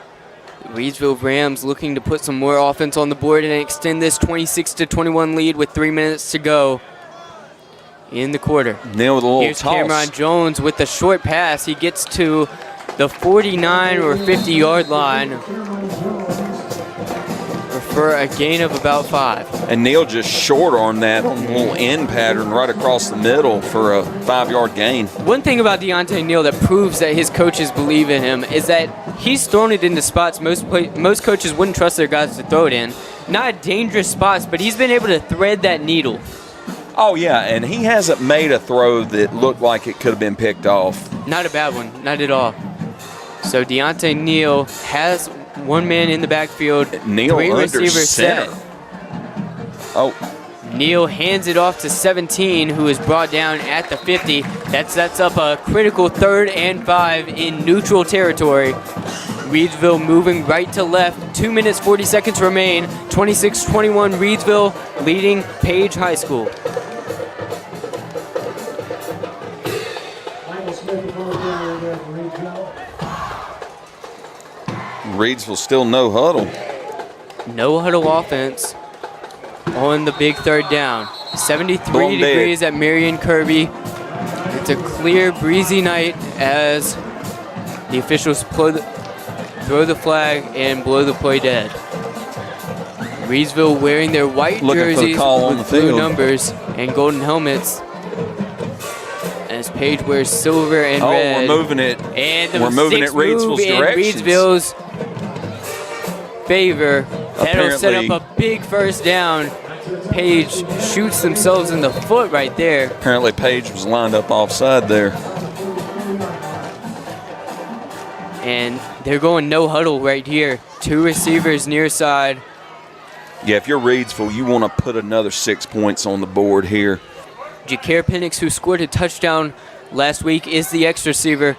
Reidsville Rams looking to put some more offense on the board and extend this 26-21 lead with 3 minutes to go in the quarter. Neil with a little Here's toss. Cameron Jones with the short pass. He gets to the 49 or 50-yard line for a gain of about 5. And Neil just short-armed that on a little end pattern right across the middle for a 5-yard gain. One thing about Deontay Neal that proves that his coaches believe in him is that he's thrown it into spots most coaches wouldn't trust their guys to throw it in. Not dangerous spots, but he's been able to thread that needle. Oh, yeah, and he hasn't made a throw that looked like it could have been picked off. Not a bad one, not at all. So Deontay Neal has one man in the backfield, Neal 3 under receivers center. set. Oh, Neal hands it off to 17, who is brought down at the 50. That sets up a critical 3rd and 5 in neutral territory. Reidsville moving right to left. 2 minutes, 40 seconds remain. 26-21 Reidsville leading Page High School. Reidsville still no huddle. No huddle offense on the big 3rd down. 73 degrees at Marion Kirby. It's a clear, breezy night as the officials throw the flag and blow the play dead. Reidsville wearing their white jerseys with blue numbers and golden helmets. As Page wears silver and red. Oh, we're moving it. And we're moving it Reidsville's direction. Reidsville's favor. That'll set up a big 1st down. Page shoots themselves in the foot right there. Apparently Page was lined up offside there. And they're going no huddle right here. 2 receivers near side. Yeah, if you're Reidsville, you want to put another 6 points on the board here. Jakar Penix, who scored a touchdown last week, is the X receiver.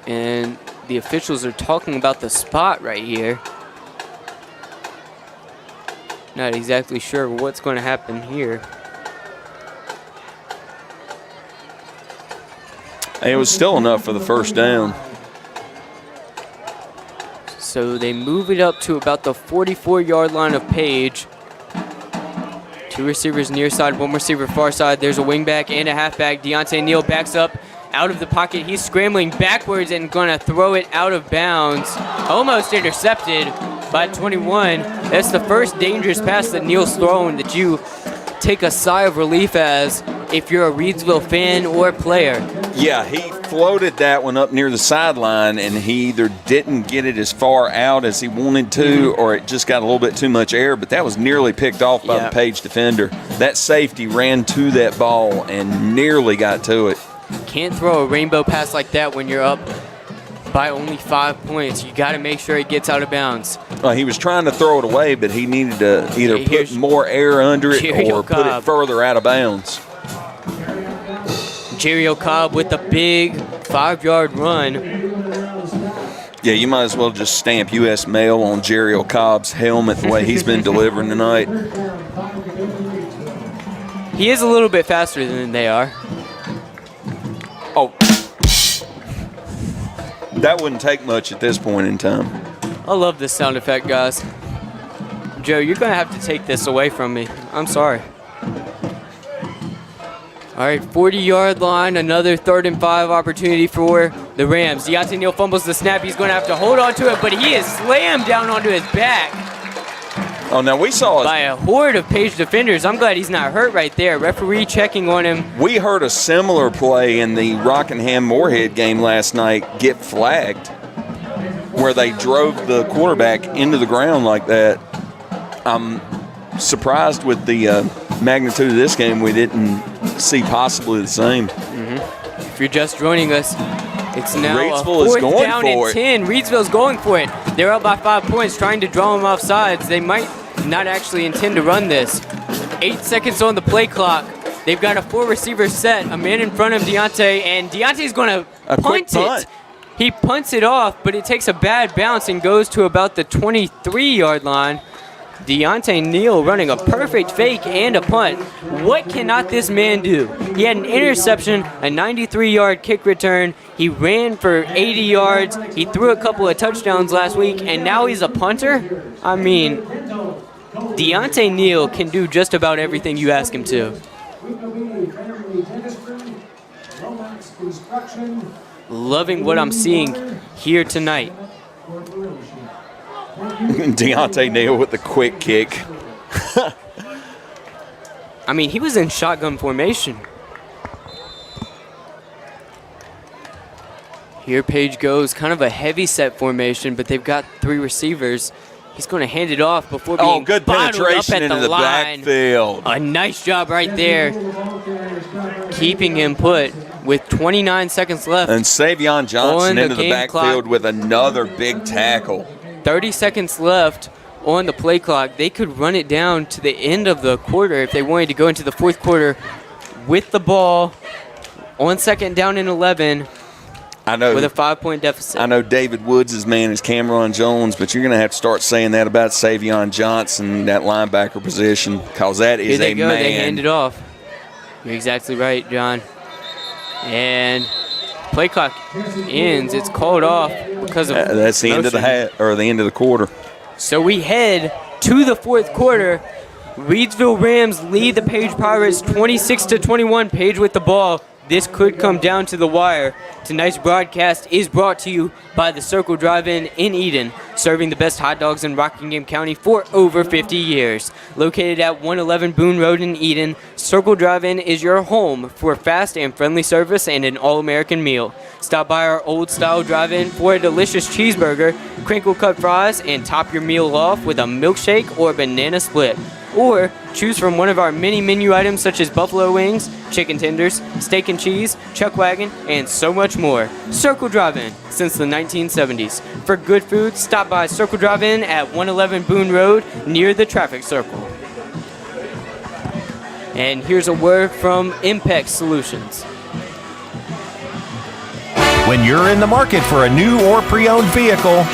And the officials are talking about the spot right here. Not exactly sure what's going to happen here. It was still enough for the 1st down. So they move it up to about the 44-yard line of Page. 2 receivers near side, 1 receiver far side. There's a wingback and a halfback. Deontay Neal backs up out of the pocket. He's scrambling backwards and going to throw it out of bounds. Almost intercepted by 21. That's the first dangerous pass that Neal's thrown that you take a sigh of relief as if you're a Reidsville fan or player. Yeah, he floated that one up near the sideline, and he either didn't get it as far out as he wanted to, or it just got a little bit too much air, but that was nearly picked off by the Page defender. That safety ran to that ball and nearly got to it. Can't throw a rainbow pass like that when you're up by only 5 points. You got to make sure it gets out of bounds. He was trying to throw it away, but he needed to either put more air under it or put it further out of bounds. Jerry Cobb with the big 5-yard run. Yeah, you might as well just stamp U.S. Mail on Jerry Cobb's helmet the way he's been delivering tonight. He is a little bit faster than they are. Oh, that wouldn't take much at this point in time. I love this sound effect, guys. Joe, you're going to have to take this away from me. I'm sorry. All right, 40-yard line, another 3rd and 5 opportunity for the Rams. Deontay Neal fumbles the snap. He's going to have to hold on to it, but he is slammed down onto his back. Oh, now we saw by a horde of Page defenders. I'm glad he's not hurt right there. Referee checking on him. We heard a similar play in the Rockingham-Moorhead game last night get flagged, where they drove the quarterback into the ground like that. I'm surprised with the magnitude of this game. We didn't see possibly the same. If you're just joining us, it's now Reidsville a 4th is going down for and 10. Reidsville's going for it. They're up by 5 points, trying to draw them off sides. They might not actually intend to run this. 8 seconds on the play clock. They've got a 4 receiver set, a man in front of Deontay, and Deontay's going to punt it. He punts it off, but it takes a bad bounce and goes to about the 23-yard line. Deontay Neal running a perfect fake and a punt. What cannot this man do? He had an interception, a 93-yard kick return. He ran for 80 yards. He threw a couple of touchdowns last week, and now he's a punter? I mean, Deontay Neal can do just about everything you ask him to. Loving what I'm seeing here tonight. Deontay Neal with the quick kick. I mean, he was in shotgun formation. Here Page goes, kind of a heavy set formation, but they've got 3 receivers. He's going to hand it off before being good bottled penetration up at into the line. backfield. A nice job right there, keeping him put with 29 seconds left. And Savion Johnson on into the backfield clock. with another big tackle. 30 seconds left on the play clock. They could run it down to the end of the quarter if they wanted to go into the fourth quarter with the ball on second down and 11 with a 5-point deficit. I know David Woods' man is Cameron Jones, but you're going to have to start saying that about Savion Johnson, that linebacker position, because that is Here they go. man. They hand it off. You're exactly right, John. And play clock ends. It's called off because of that's the end of the the end of the quarter. So we head to the fourth quarter. Reidsville Rams lead the Page Pirates 26-21. Page with the ball. This could come down to the wire. Tonight's broadcast is brought to you by the Circle Drive-In in Eden, serving the best hot dogs in Rockingham County for over 50 years. Located at 111 Boone Road in Eden, Circle Drive-In is your home for fast and friendly service and an all-American meal. Stop by our old-style drive-in for a delicious cheeseburger, crinkle-cut fries, and top your meal off with a milkshake or banana split. Or choose from one of our many menu items such as buffalo wings, chicken tenders, steak and cheese, chuck wagon, and so much more. Circle Drive-In since the 1970s. For good food, stop by Circle Drive-In at 111 Boone Road near the traffic circle. And here's a word from Impex Solutions. When you're in the market for a new or pre-owned vehicle,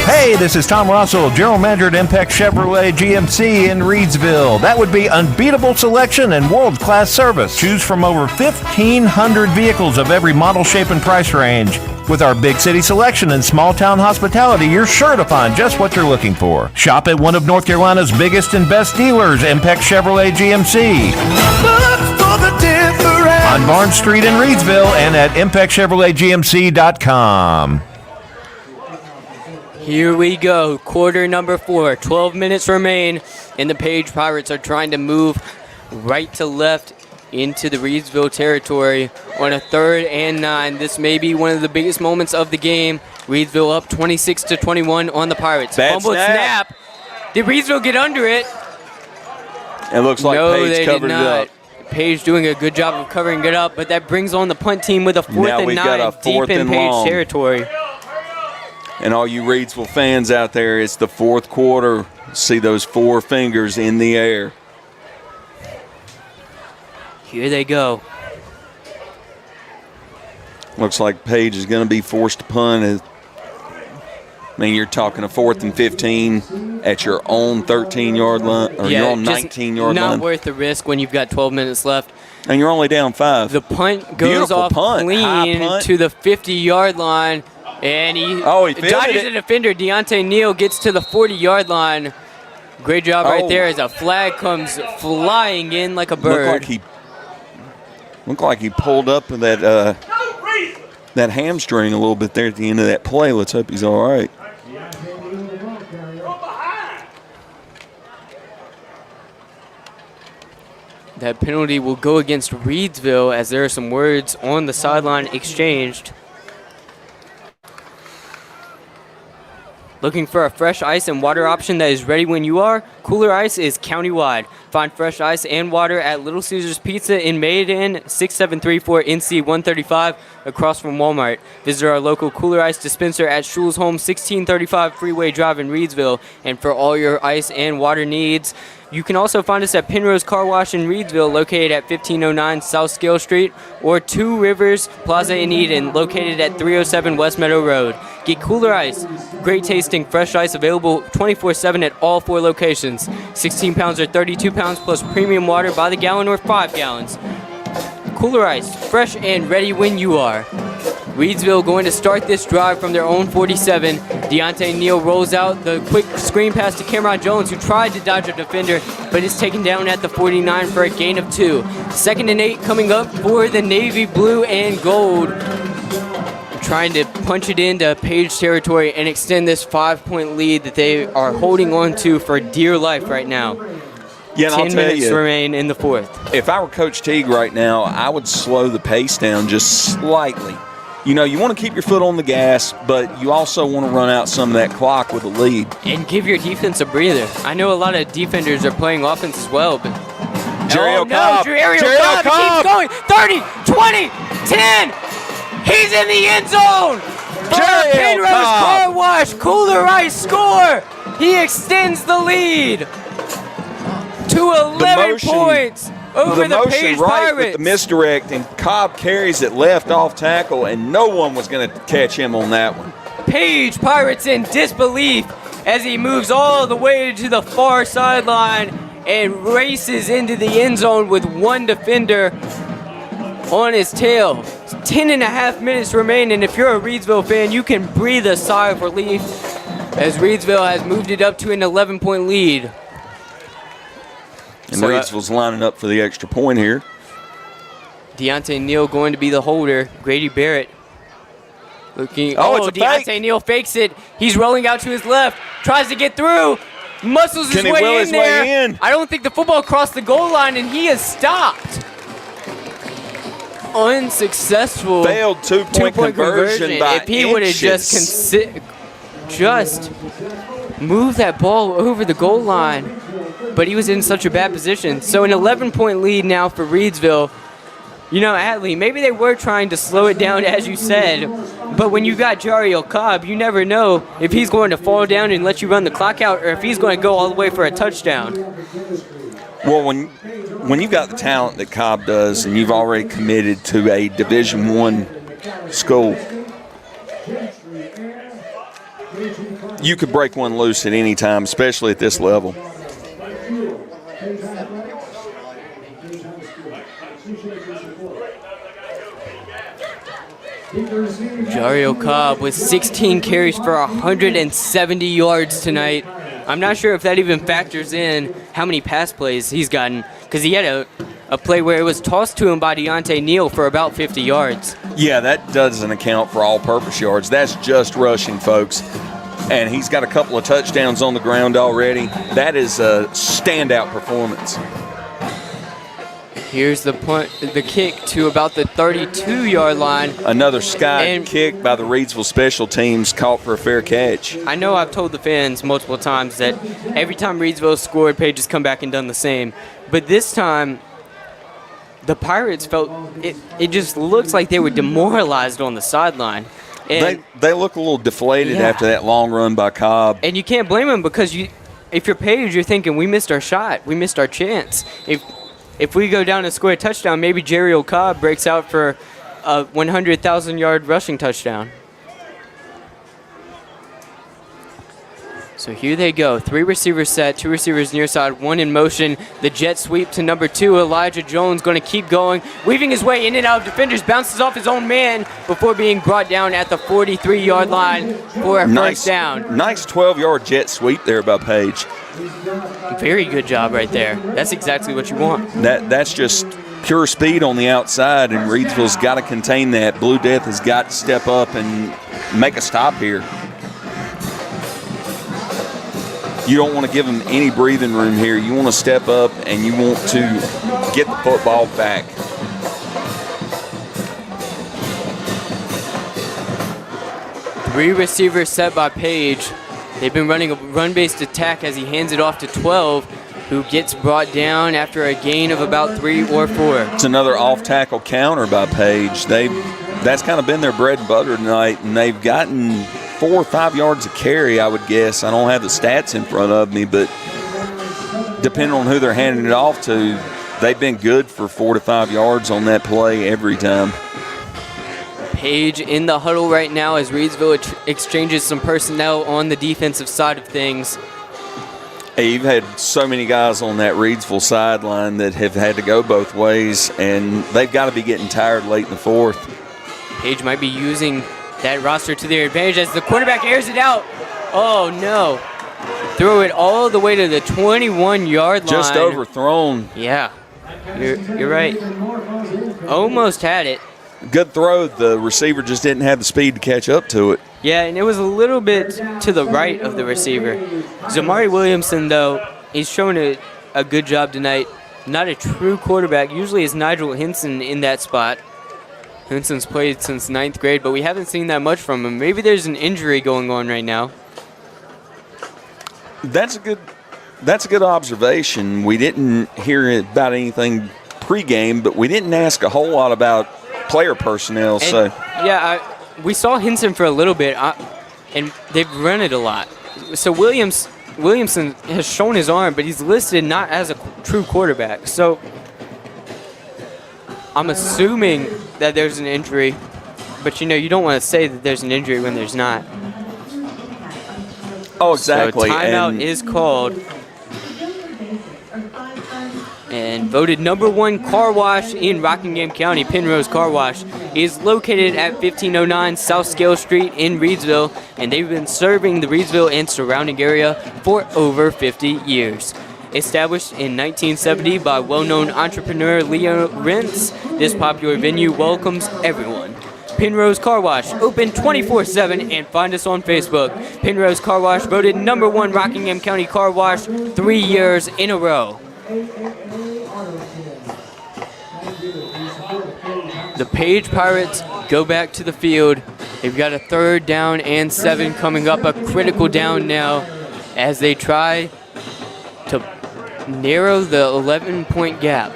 hey, this is Tom Russell, General Manager at Impex Chevrolet GMC in Reidsville. That would be unbeatable selection and world-class service. Choose from over 1,500 vehicles of every model, shape, and price range. With our big city selection and small-town hospitality, you're sure to find just what you're looking for. Shop at one of North Carolina's biggest and best dealers, Impex Chevrolet GMC. Look for the difference. On Barnes Street in Reidsville and at ImpexChevroletGMC.com. Here we go, quarter number 4. 12 minutes remain, and the Page Pirates are trying to move right to left into the Reidsville territory on a 3rd and 9. This may be one of the biggest moments of the game. Reidsville up 26-21 on the Pirates. Bad Fumbled snap. Did Reidsville get under it? It looks like No, Page they covered did it not. up. Page doing a good job of covering it up, but that brings on the punt team with a 4th Now and we've 9 got a fourth deep in and Page long. territory. And all you Reidsville fans out there, it's the fourth quarter. See those 4 fingers in the air. Here they go. Looks like Page is going to be forced to punt. I mean, you're talking a 4th and 15 at your own 13-yard line, or your own 19-yard line. Not worth the risk when you've got 12 minutes left. And you're only down 5. The punt goes Beautiful off punt. High clean punt. to the 50-yard line, and he fielded dodges it. the defender. Deontay Neal gets to the 40-yard line. Great job right there as a flag comes flying in like a bird. Looked like he pulled up that that hamstring a little bit there at the end of that play. Let's hope he's all right. That penalty will go against Reidsville as there are some words on the sideline exchanged. Looking for a fresh ice and water option that is ready when you are? Kooler Ice is countywide. Find fresh ice and water at Little Caesars Pizza in Maiden, 6734 NC 135 across from Walmart. Visit our local Kooler Ice dispenser at Schul's Home, 1635 Freeway Drive in Reidsville. And for all your ice and water needs, you can also find us at Pennrose Carwash in Reidsville, located at 1509 South Scale Street, or Two Rivers Plaza in Eden, located at 307 West Meadow Road. Get Kooler Ice. Great tasting, fresh ice available 24/7 at all 4 locations. 16 pounds or 32 pounds plus premium water by the gallon or 5 gallons. Kooler Ice, fresh and ready when you are. Reidsville going to start this drive from their own 47. Deontay Neal rolls out the quick screen pass to Cameron Jones, who tried to dodge a defender, but is taken down at the 49 for a gain of 2. 2nd and 8 coming up for the Navy blue and gold. Trying to punch it into Page territory and extend this 5-point lead that they are holding on to for dear life right now. Yeah, and 10 minutes remain in the 4th. If I were Coach Teague right now, I would slow the pace down just slightly. You know, you want to keep your foot on the gas, but you also want to run out some of that clock with a lead. And give your defense a breather. I know a lot of defenders are playing offense as well, but... Jerry Cobb. Jerry Cobb keeps going. 30, 20, 10. He's in the end zone. For Pennrose Carwash. Kooler Ice score. He extends the lead to 11 points. Over the Page right Pirates. With the misdirect, and Cobb carries it left off tackle, and no one was going to catch him on that one. Page Pirates in disbelief as he moves all the way to the far sideline and races into the end zone with one defender on his tail. 10.5 minutes remain, and if you're a Reidsville fan, you can breathe a sigh of relief as Reidsville has moved it up to an 11-point lead. And Reidsville's lining up for the extra point here. Deontay Neal going to be the holder. Grady Barrett looking. It's a Deontay fake. Neal fakes it. He's rolling out to his left. Tries to get through. Muscles his Can he way will in his there. way in? I don't think the football crossed the goal line, and he is stopped. Unsuccessful. Failed two-point conversion by If he would have just moved that ball over the goal line. But he was in such a bad position. So an 11-point lead now for Reidsville. You know, Hatley, maybe they were trying to slow it down, as you said. But when you got Jariel Cobb, you never know if he's going to fall down and let you run the clock out or if he's going to go all the way for a touchdown. Well, when you've got the talent that Cobb does and you've already committed to a Division I school, you could break one loose at any time, especially at this level. Jariel Cobb with 16 carries for 170 yards tonight. I'm not sure if that even factors in how many pass plays he's gotten, because he had a play where it was tossed to him by Deontay Neal for about 50 yards. Yeah, that doesn't account for all-purpose yards. That's just rushing, folks. And he's got a couple of touchdowns on the ground already. That is a standout performance. Here's the kick to about the 32-yard line. Another sky kick by the Reidsville special teams, caught for a fair catch. I know I've told the fans multiple times that every time Reidsville scored, Page has come back and done the same. But this time, the Pirates felt it just looks like they were demoralized on the sideline. And they look a little deflated after that long run by Cobb. And you can't blame them, because if you're Page, you're thinking, we missed our shot. We missed our chance. If we go down and score a touchdown, maybe Jariel Cobb breaks out for a 100,000-yard rushing touchdown. So here they go. 3 receivers set, 2 receivers near side, 1 in motion. The jet sweep to number 2. Elijah Jones going to keep going, weaving his way in and out of defenders, bounces off his own man before being brought down at the 43-yard line for a first down. Nice 12-yard jet sweep there by Page. Very good job right there. That's exactly what you want. That's just pure speed on the outside, and Reidsville's got to contain that. Blue Death has got to step up and make a stop here. You don't want to give them any breathing room here. You want to step up, and you want to get the football back. Three receivers set by Page. They've been running a run-based attack as he hands it off to 12, who gets brought down after a gain of about 3 or 4. It's another off-tackle counter by Page. That's kind of been their bread and butter tonight, and they've gotten 4 or 5 yards a carry, I would guess. I don't have the stats in front of me, but depending on who they're handing it off to, they've been good for 4 to 5 yards on that play every time. Page in the huddle right now as Reidsville exchanges some personnel on the defensive side of things. Hey, you've had so many guys on that Reidsville sideline that have had to go both ways, and they've got to be getting tired late in the fourth. Page might be using that roster to their advantage as the quarterback airs it out. Oh, no. Throw it all the way to the 21-yard line. Just overthrown. Yeah, you're right. Almost had it. Good throw. The receiver just didn't have the speed to catch up to it. Yeah, and it was a little bit to the right of the receiver. Zamari Williamson, though, he's shown a good job tonight. Not a true quarterback. Usually it's Nigel Henson in that spot. Henson's played since 9th grade, but we haven't seen that much from him. Maybe there's an injury going on right now. That's a good observation. We didn't hear about anything pregame, but we didn't ask a whole lot about player personnel. We saw Henson for a little bit, and they've run it a lot. So Williamson has shown his arm, but he's listed not as a true quarterback. So I'm assuming that there's an injury, but you don't want to say that there's an injury when there's not. Oh, exactly. So timeout is called. And voted #1 car wash in Rockingham County, Pennrose Carwash, is located at 1509 South Scale Street in Reidsville, and they've been serving the Reidsville and surrounding area for over 50 years. Established in 1970 by well-known entrepreneur Leo Rentz, this popular venue welcomes everyone. Pennrose Carwash, open 24/7, and find us on Facebook. Pennrose Carwash voted #1 Rockingham County Car Wash 3 years in a row. The Page Pirates go back to the field. They've got a 3rd down and 7 coming up, a critical down now as they try to narrow the 11-point gap.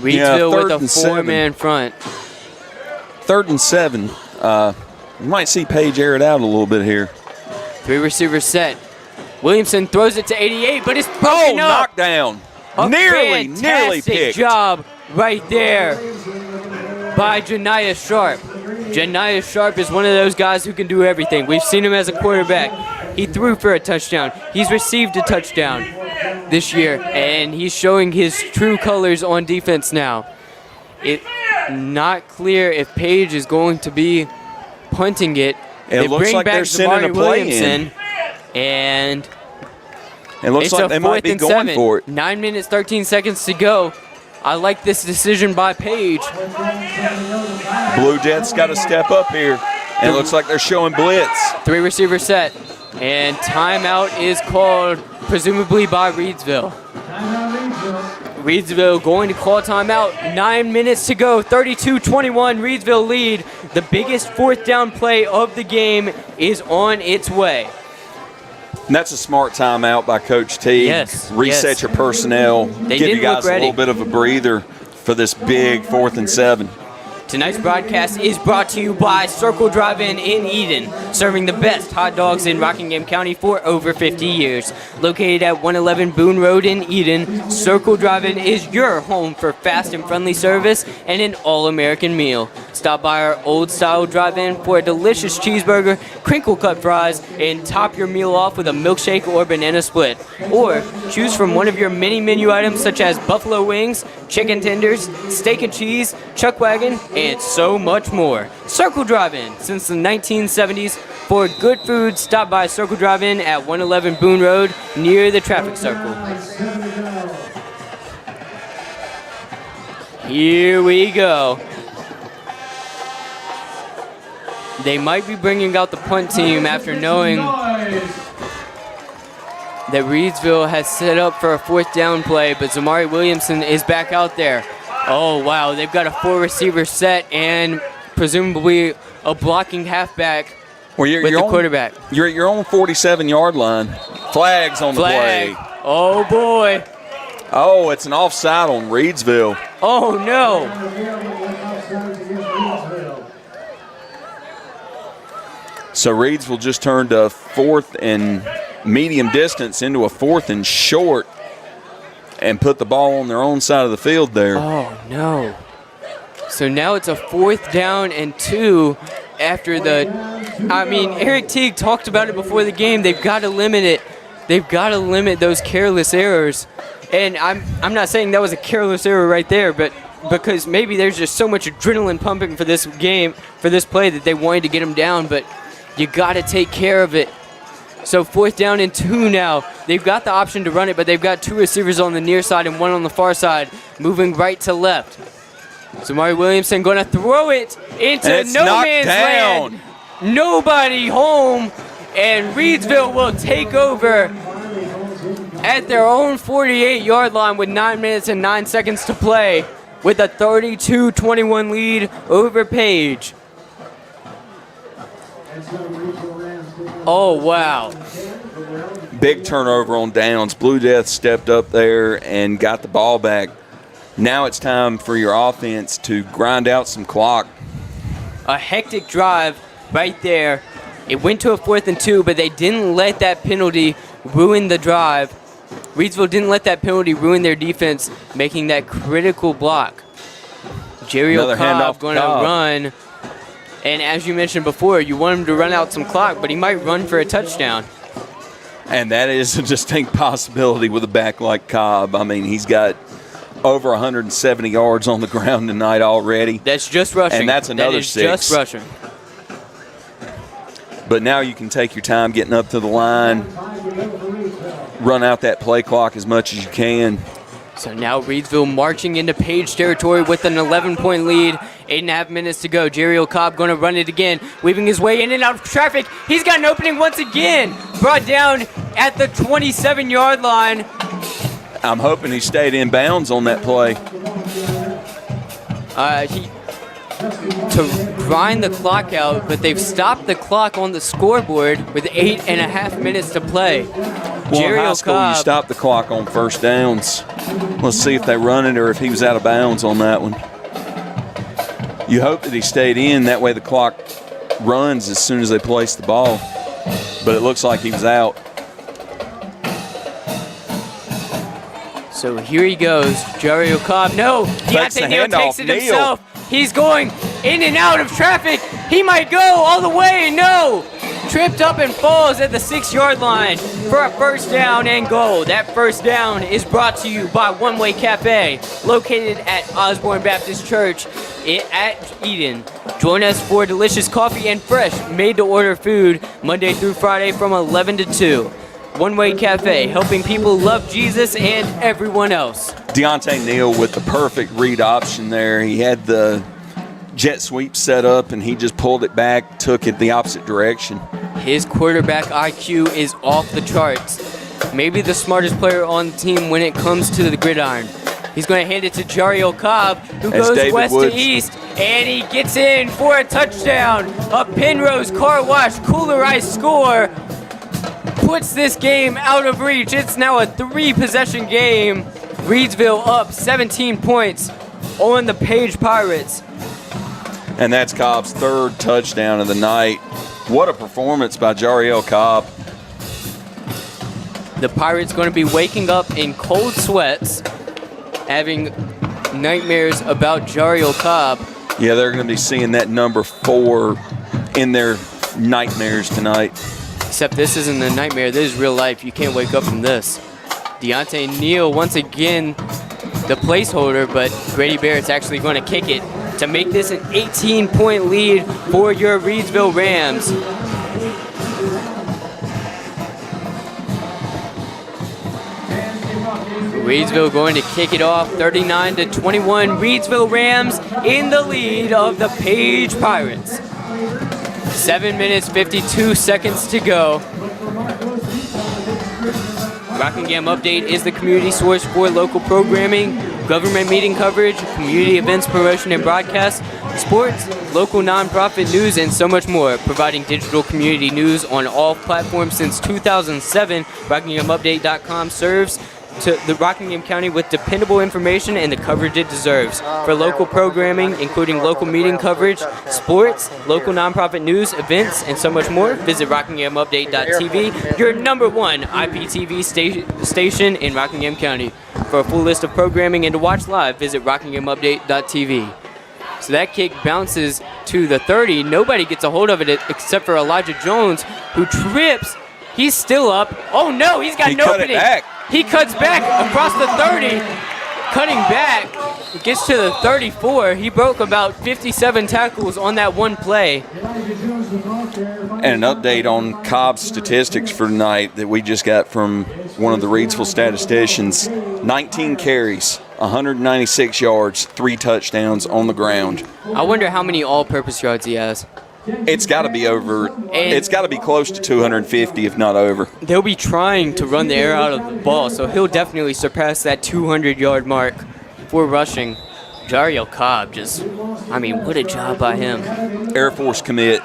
Reidsville with a 4-man front. 3rd and 7. You might see Page air it out a little bit here. 3 receivers set. Williamson throws it to 88, but it's broken up. Knockdown. Nearly picked. Job right there by Janiah Sharp. Janiah Sharp is one of those guys who can do everything. We've seen him as a quarterback. He threw for a touchdown. He's received a touchdown this year, and he's showing his true colors on defense now. It's not clear if Page is going to be punting it. It looks like they're sending a play in. And it looks like they might be going for it. 9 minutes, 13 seconds to go. I like this decision by Page. Blue Jets got to step up here. And it looks like they're showing blitz. 3 receiver set. And timeout is called, presumably by Reidsville. Reidsville going to call timeout. 9 minutes to go. 32-21. Reidsville lead. The biggest 4th down play of the game is on its way. And that's a smart timeout by Coach T. Yes. Reset your personnel. Give you guys a little bit of a breather for this big 4th and 7. Tonight's broadcast is brought to you by Circle Drive-In in Eden, serving the best hot dogs in Rockingham County for over 50 years. Located at 111 Boone Road in Eden, Circle Drive-In is your home for fast and friendly service and an all-American meal. Stop by our old-style drive-in for a delicious cheeseburger, crinkle-cut fries, and top your meal off with a milkshake or banana split. Or choose from one of your many menu items such as buffalo wings, chicken tenders, steak and cheese, chuck wagon, and so much more. Circle Drive-In since the 1970s. For good food, stop by Circle Drive-In at 111 Boone Road near the traffic circle. Here we go. They might be bringing out the punt team after knowing that Reidsville has set up for a 4th down play, but Zamari Williamson is back out there. Oh, wow, they've got a 4 receiver set and presumably a blocking halfback with the quarterback. You're at your own 47-yard line. Flags on the play. Oh, boy. Oh, it's an offside on Reidsville. Oh, no. So Reidsville just turned a 4th and medium distance into a 4th and short and put the ball on their own side of the field there. Oh, no. So now it's a 4th down and 2 after Eric Teague talked about it before the game. They've got to limit it. They've got to limit those careless errors. And I'm not saying that was a careless error right there, but because maybe there's just so much adrenaline pumping for this game, for this play, that they wanted to get him down, but you got to take care of it. So 4th down and 2 now. They've got the option to run it, but they've got 2 receivers on the near side and 1 on the far side, moving right to left. So Mari Williamson going to throw it into no man's land. Nobody home, and Reidsville will take over at their own 48-yard line with 9 minutes and 9 seconds to play with a 32-21 lead over Page. Oh, wow. Big turnover on downs. Blue Death stepped up there and got the ball back. Now it's time for your offense to grind out some clock. A hectic drive right there. It went to a 4th and 2, but they didn't let that penalty ruin the drive. Reidsville didn't let that penalty ruin their defense, making that critical block. Jerry Cobb going to run. And as you mentioned before, you want him to run out some clock, but he might run for a touchdown. And that is a distinct possibility with a back like Cobb. I mean, he's got over 170 yards on the ground tonight already. That's just rushing. And that's another 6. Just rushing. But now you can take your time getting up to the line, run out that play clock as much as you can. So now Reidsville marching into Page territory with an 11-point lead. 8.5 minutes to go. Jerry Cobb going to run it again, weaving his way in and out of traffic. He's got an opening once again. Brought down at the 27-yard line. I'm hoping he stayed in bounds on that play. To grind the clock out, but they've stopped the clock on the scoreboard with 8.5 minutes to play. Well, in high school, you stop the clock on first downs. Let's see if they run it or if he was out of bounds on that one. You hope that he stayed in. That way the clock runs as soon as they place the ball. But it looks like he was out. So here he goes. Jerry Cobb. No, Deontay Neal takes it himself. He's going in and out of traffic. He might go all the way. No. Tripped up and falls at the 6-yard line for a 1st down and goal. That 1st down is brought to you by One Way Cafe, located at Osborne Baptist Church at Eden. Join us for delicious coffee and fresh, made-to-order food Monday through Friday from 11 to 2. One Way Cafe, helping people love Jesus and everyone else. Deontay Neal with the perfect read option there. He had the jet sweep set up, and he just pulled it back, took it the opposite direction. His quarterback IQ is off the charts. Maybe the smartest player on the team when it comes to the gridiron. He's going to hand it to Jario Cobb, who goes west to east, and he gets in for a touchdown. A Pennrose Carwash Kooler Ice score puts this game out of reach. It's now a 3-possession game. Reidsville up 17 points on the Page Pirates. And that's Cobb's 3rd touchdown of the night. What a performance by Jariel Cobb. The Pirates going to be waking up in cold sweats, having nightmares about Jariel Cobb. Yeah, they're going to be seeing that number 4 in their nightmares tonight. Except this isn't a nightmare. This is real life. You can't wake up from this. Deontay Neal, once again, the placeholder, but Grady Barrett's actually going to kick it to make this an 18-point lead for your Reidsville Rams. Reidsville going to kick it off 39-21. Reidsville Rams in the lead of the Page Pirates. 7 minutes, 52 seconds to go. Rockingham Update is the community source for local programming, government meeting coverage, community events promotion and broadcast, sports, local nonprofit news, and so much more. Providing digital community news on all platforms since 2007, RockinghamUpdate.com serves to the Rockingham County with dependable information and the coverage it deserves. For local programming, including local meeting coverage, sports, local nonprofit news, events, and so much more, visit RockinghamUpdate.tv, your #1 IPTV station in Rockingham County. For a full list of programming and to watch live, visit RockinghamUpdate.tv. So that kick bounces to the 30. Nobody gets a hold of it except for Elijah Jones, who trips. He's still up. Oh, no, he's got an opening. He cuts back across the 30, cutting back. Gets to the 34. He broke about 57 tackles on that one play. And an update on Cobb's statistics for tonight that we just got from one of the Reidsville statisticians. 19 carries, 196 yards, 3 touchdowns on the ground. I wonder how many all-purpose yards he has. It's got to be over. It's got to be close to 250, if not over. They'll be trying to run the air out of the ball, so he'll definitely surpass that 200-yard mark for rushing. Jariel Cobb what a job by him. Air Force commit.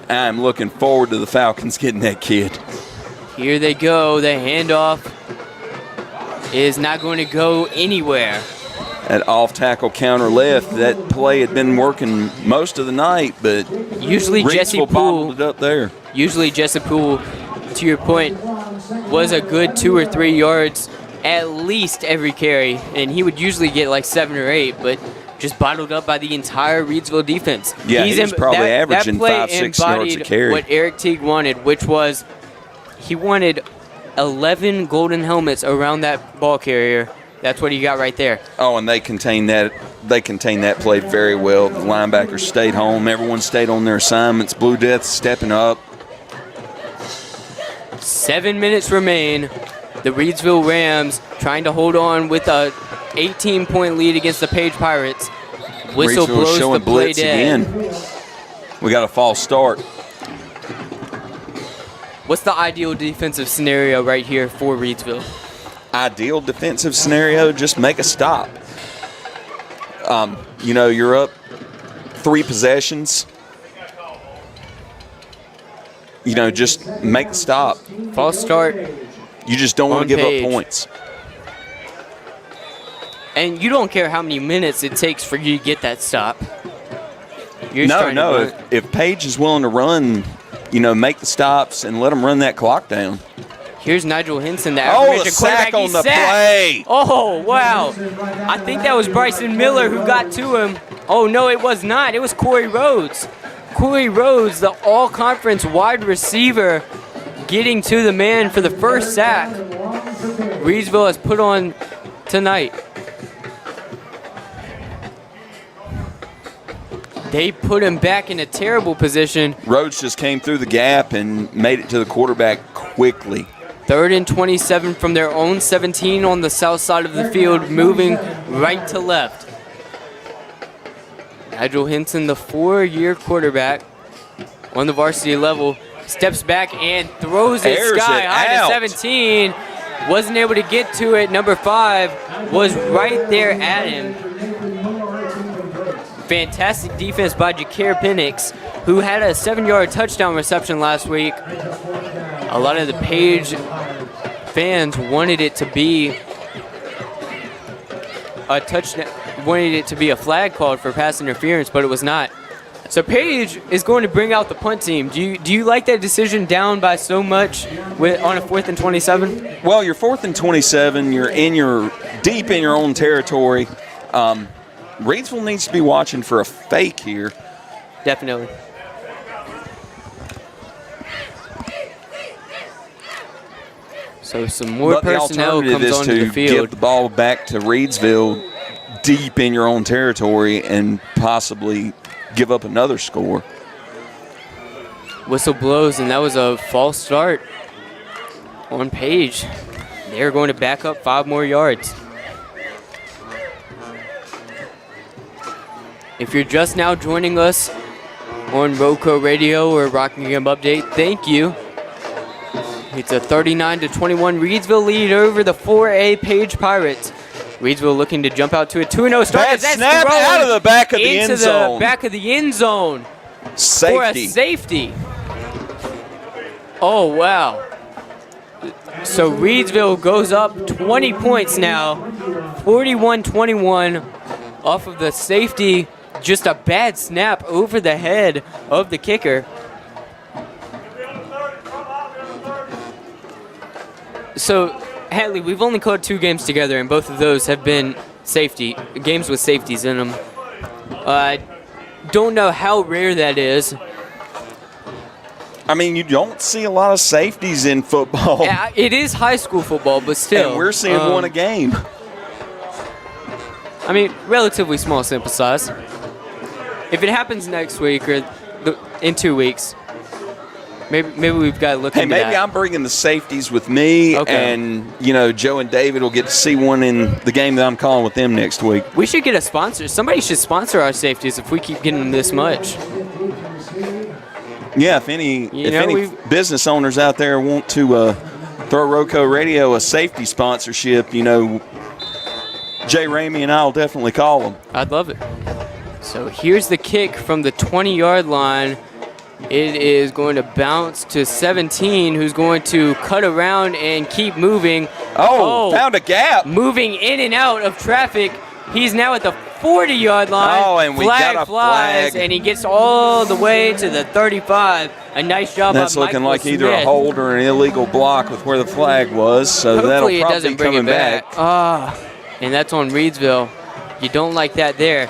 I'm looking forward to the Falcons getting that kid. Here they go. The handoff is not going to go anywhere. That off-tackle counter left, that play had been working most of the night, but usually Jesse Poole it up there. Usually Jesse Poole, to your point, was a good 2 or 3 yards at least every carry, and he would usually get like 7 or 8, but just bottled up by the entire Reidsville defense. Yeah, he's probably averaging 5-6 yards a carry. What Eric Teague wanted, which was he wanted 11 golden helmets around that ball carrier. That's what he got right there. Oh, and they contained that play very well. The linebackers stayed home. Everyone stayed on their assignments. Blue Death stepping up. 7 minutes remain. The Reidsville Rams trying to hold on with a 18-point lead against the Page Pirates. Whistle blows the play dead. Again. We got a false start. What's the ideal defensive scenario right here for Reidsville? Ideal defensive scenario, just make a stop. You're up 3 possessions. Just make the stop. False start. You just don't want to give up points. And you don't care how many minutes it takes for you to get that stop. No. If Page is willing to run, make the stops and let them run that clock down. Here's Nigel Henson, the sack on the play. Oh, wow. I think that was Bryson Miller who got to him. Oh, no, it was not. It was Corey Rhodes. Corey Rhodes, the all-conference wide receiver, getting to the man for the first sack Reidsville has put on tonight. They put him back in a terrible position. Rhodes just came through the gap and made it to the quarterback quickly. 3rd and 27 from their own 17 on the south side of the field, moving right to left. Nigel Henson, the 4-year quarterback on the varsity level, steps back and throws it sky high to 17. Wasn't able to get to it. Number 5 was right there at him. Fantastic defense by Jakir Penix, who had a 7-yard touchdown reception last week. A lot of the Page fans wanted it to be a touchdown, wanted it to be a flag called for pass interference, but it was not. So Page is going to bring out the punt team. Do you like that decision down by so much on a 4th and 27? Well, you're 4th and 27. You're deep in your own territory. Reidsville needs to be watching for a fake here. Definitely. So some more personnel comes onto the field. To give the ball back to Reidsville deep in your own territory and possibly give up another score. Whistle blows, and that was a false start on Page. They're going to back up 5 more yards. If you're just now joining us on RoCo Radio or Rockingham Update, thank you. It's a 39-21 Reidsville lead over the 4A Page Pirates. Reidsville looking to jump out to a 2-0 start. Bad snap out of the back of the end zone. Into the back of the end zone. Safety. For a safety. Oh, wow. So Reidsville goes up 20 points now. 41-21 off of the safety. Just a bad snap over the head of the kicker. So, Hatley, we've only called 2 games together, and both of those have been games with safeties in them. Don't know how rare that is. I mean, you don't see a lot of safeties in football. Yeah, it is high school football, but still. And we're seeing one a game. I mean, relatively small sample size. If it happens next week or in 2 weeks, maybe we've got to look into that. Maybe I'm bringing the safeties with me, and Joe and David will get to see one in the game that I'm calling with them next week. We should get a sponsor. Somebody should sponsor our safeties if we keep getting this much. Yeah, if any business owners out there want to throw RoCo Radio a safety sponsorship, Jay Ramey and I will definitely call them. I'd love it. So here's the kick from the 20-yard line. It is going to bounce to 17, who's going to cut around and keep moving. Oh, found a gap. Moving in and out of traffic. He's now at the 40-yard line. Oh, and we got a flies, flag. and he gets all the way to the 35. A nice job by That's looking Michael like either Smith. a hold or an illegal block with where the flag was, so Hopefully that'll it probably doesn't be bring coming it back. back. And that's on Reidsville. You don't like that there.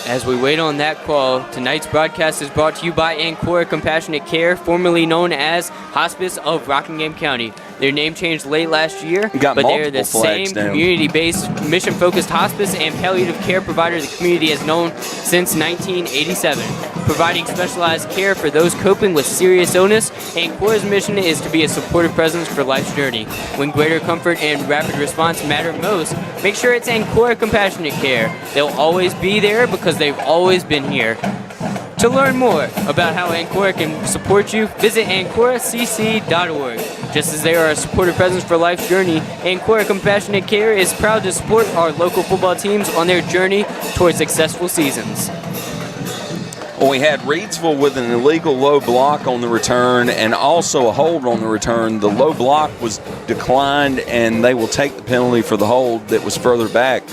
As we wait on that call, tonight's broadcast is brought to you by Ancora Compassionate Care, formerly known as Hospice of Rockingham County. Their name changed late last year, but they're the same community-based, mission-focused hospice and palliative care provider the community has known since 1987. Providing specialized care for those coping with serious illness, Ancora's mission is to be a supportive presence for life's journey. When greater comfort and rapid response matter most, make sure it's Ancora Compassionate Care. They'll always be there because they've always been here. To learn more about how Ancora can support you, visit AncoraCC.org. Just as they are a supportive presence for life's journey, Ancora Compassionate Care is proud to support our local football teams on their journey towards successful seasons. Well, we had Reidsville with an illegal low block on the return and also a hold on the return. The low block was declined, and they will take the penalty for the hold that was further back.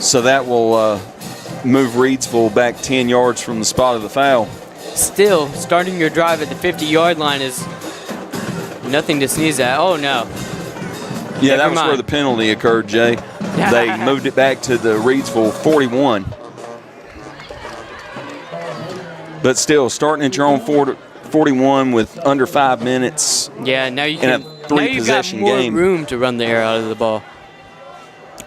So that will move Reidsville back 10 yards from the spot of the foul. Still, starting your drive at the 50-yard line is nothing to sneeze at. Oh, no. Yeah, that was where the penalty occurred, Jay. They moved it back to the Reidsville 41. But still, starting at your own 41 with under 5 minutes. Yeah, now you in a can. three-possession now you've got more game. room to run the air out of the ball.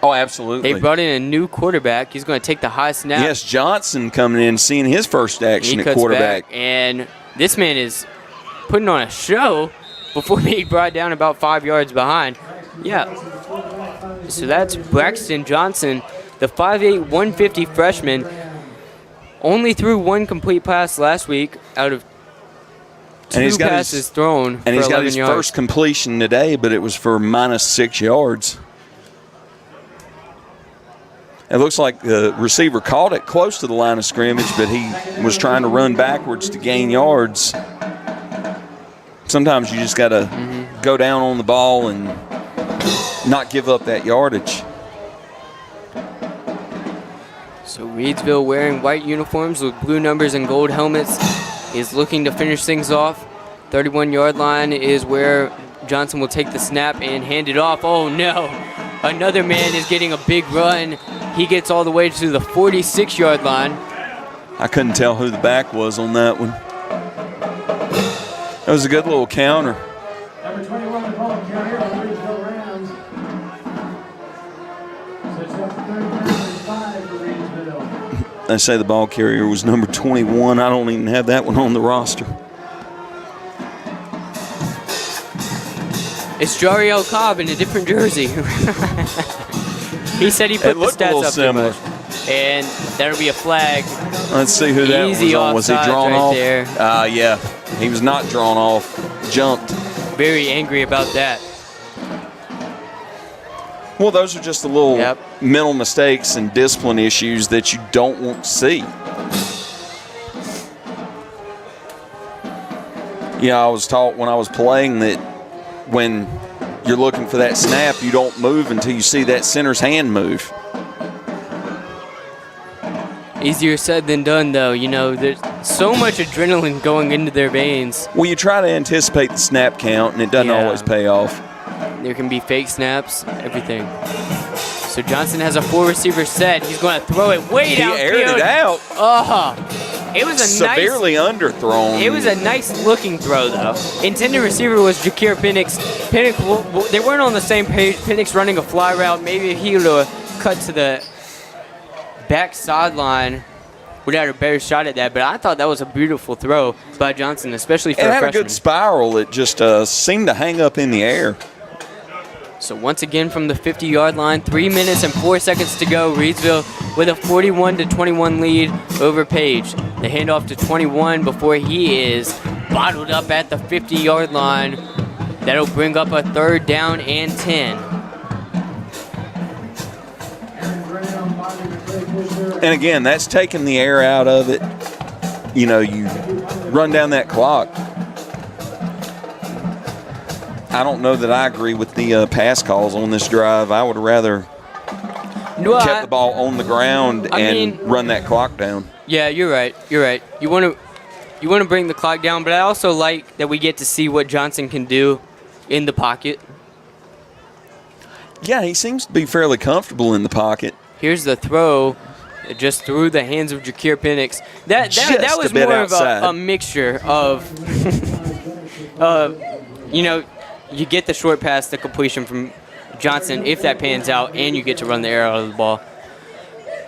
Oh, absolutely. They brought in a new quarterback. He's going to take the high snap. Yes, Johnson coming in, seeing his first action at quarterback. Back, and this man is putting on a show before being brought down about 5 yards behind. Yeah. So that's Braxton Johnson, the 5'8", 150 freshman. Only threw one complete pass last week out of two passes thrown. And he's got his yards. first completion today, but it was for -6 yards. It looks like the receiver caught it close to the line of scrimmage, but he was trying to run backwards to gain yards. Sometimes you just got to go down on the ball and not give up that yardage. So Reidsville, wearing white uniforms with blue numbers and gold helmets, is looking to finish things off. 31-yard line is where Johnson will take the snap and hand it off. Oh, no. Another man is getting a big run. He gets all the way to the 46-yard line. I couldn't tell who the back was on that one. That was a good little counter. Number 21, the ball carrier for the Reidsville Rams. Sets up 39-5 for Reidsville. They say the ball carrier was number 21. I don't even have that one on the roster. It's Jariel Cobb in a different jersey. He said he put the stats up too much. And that'll be a flag. Let's see who that was on. Was he drawn off? There. Yeah, he was not drawn off. Jumped. Very angry about that. Well, those are just the little mental mistakes and discipline issues that you don't want to see. Yeah, I was taught when I was playing that when you're looking for that snap, you don't move until you see that center's hand move. Easier said than done, though. You know, there's so much adrenaline going into their veins. Well, you try to anticipate the snap count, and it doesn't always pay off. There can be fake snaps, everything. So Johnson has a 4-receiver set. He's going to throw it way downfield. He aired it out. It was a severely underthrown. It was a nice looking throw, though. Intended receiver was Jakir Penix. They weren't on the same page. Penix running a fly route. Maybe if he would have cut to the back sideline, would have had a better shot at that. But I thought that was a beautiful throw by Johnson, especially for a freshman. It had a good spiral. It just seemed to hang up in the air. So once again from the 50-yard line, 3 minutes and 4 seconds to go. Reidsville with a 41-21 lead over Page. The handoff to 21 before he is bottled up at the 50-yard line. That'll bring up a 3rd down and 10. And again, that's taking the air out of it. You know, you run down that clock. I don't know that I agree with the pass calls on this drive. I would have rather kept the ball on the ground and run that clock down. Yeah, you're right. You're right. You want to bring the clock down, but I also like that we get to see what Johnson can do in the pocket. Yeah, he seems to be fairly comfortable in the pocket. Here's the throw, just through the hands of Jakir Penix. That was more outside. Of a mixture of, you know, you get the short pass, the completion from Johnson if that pans out, and you get to run the air out of the ball.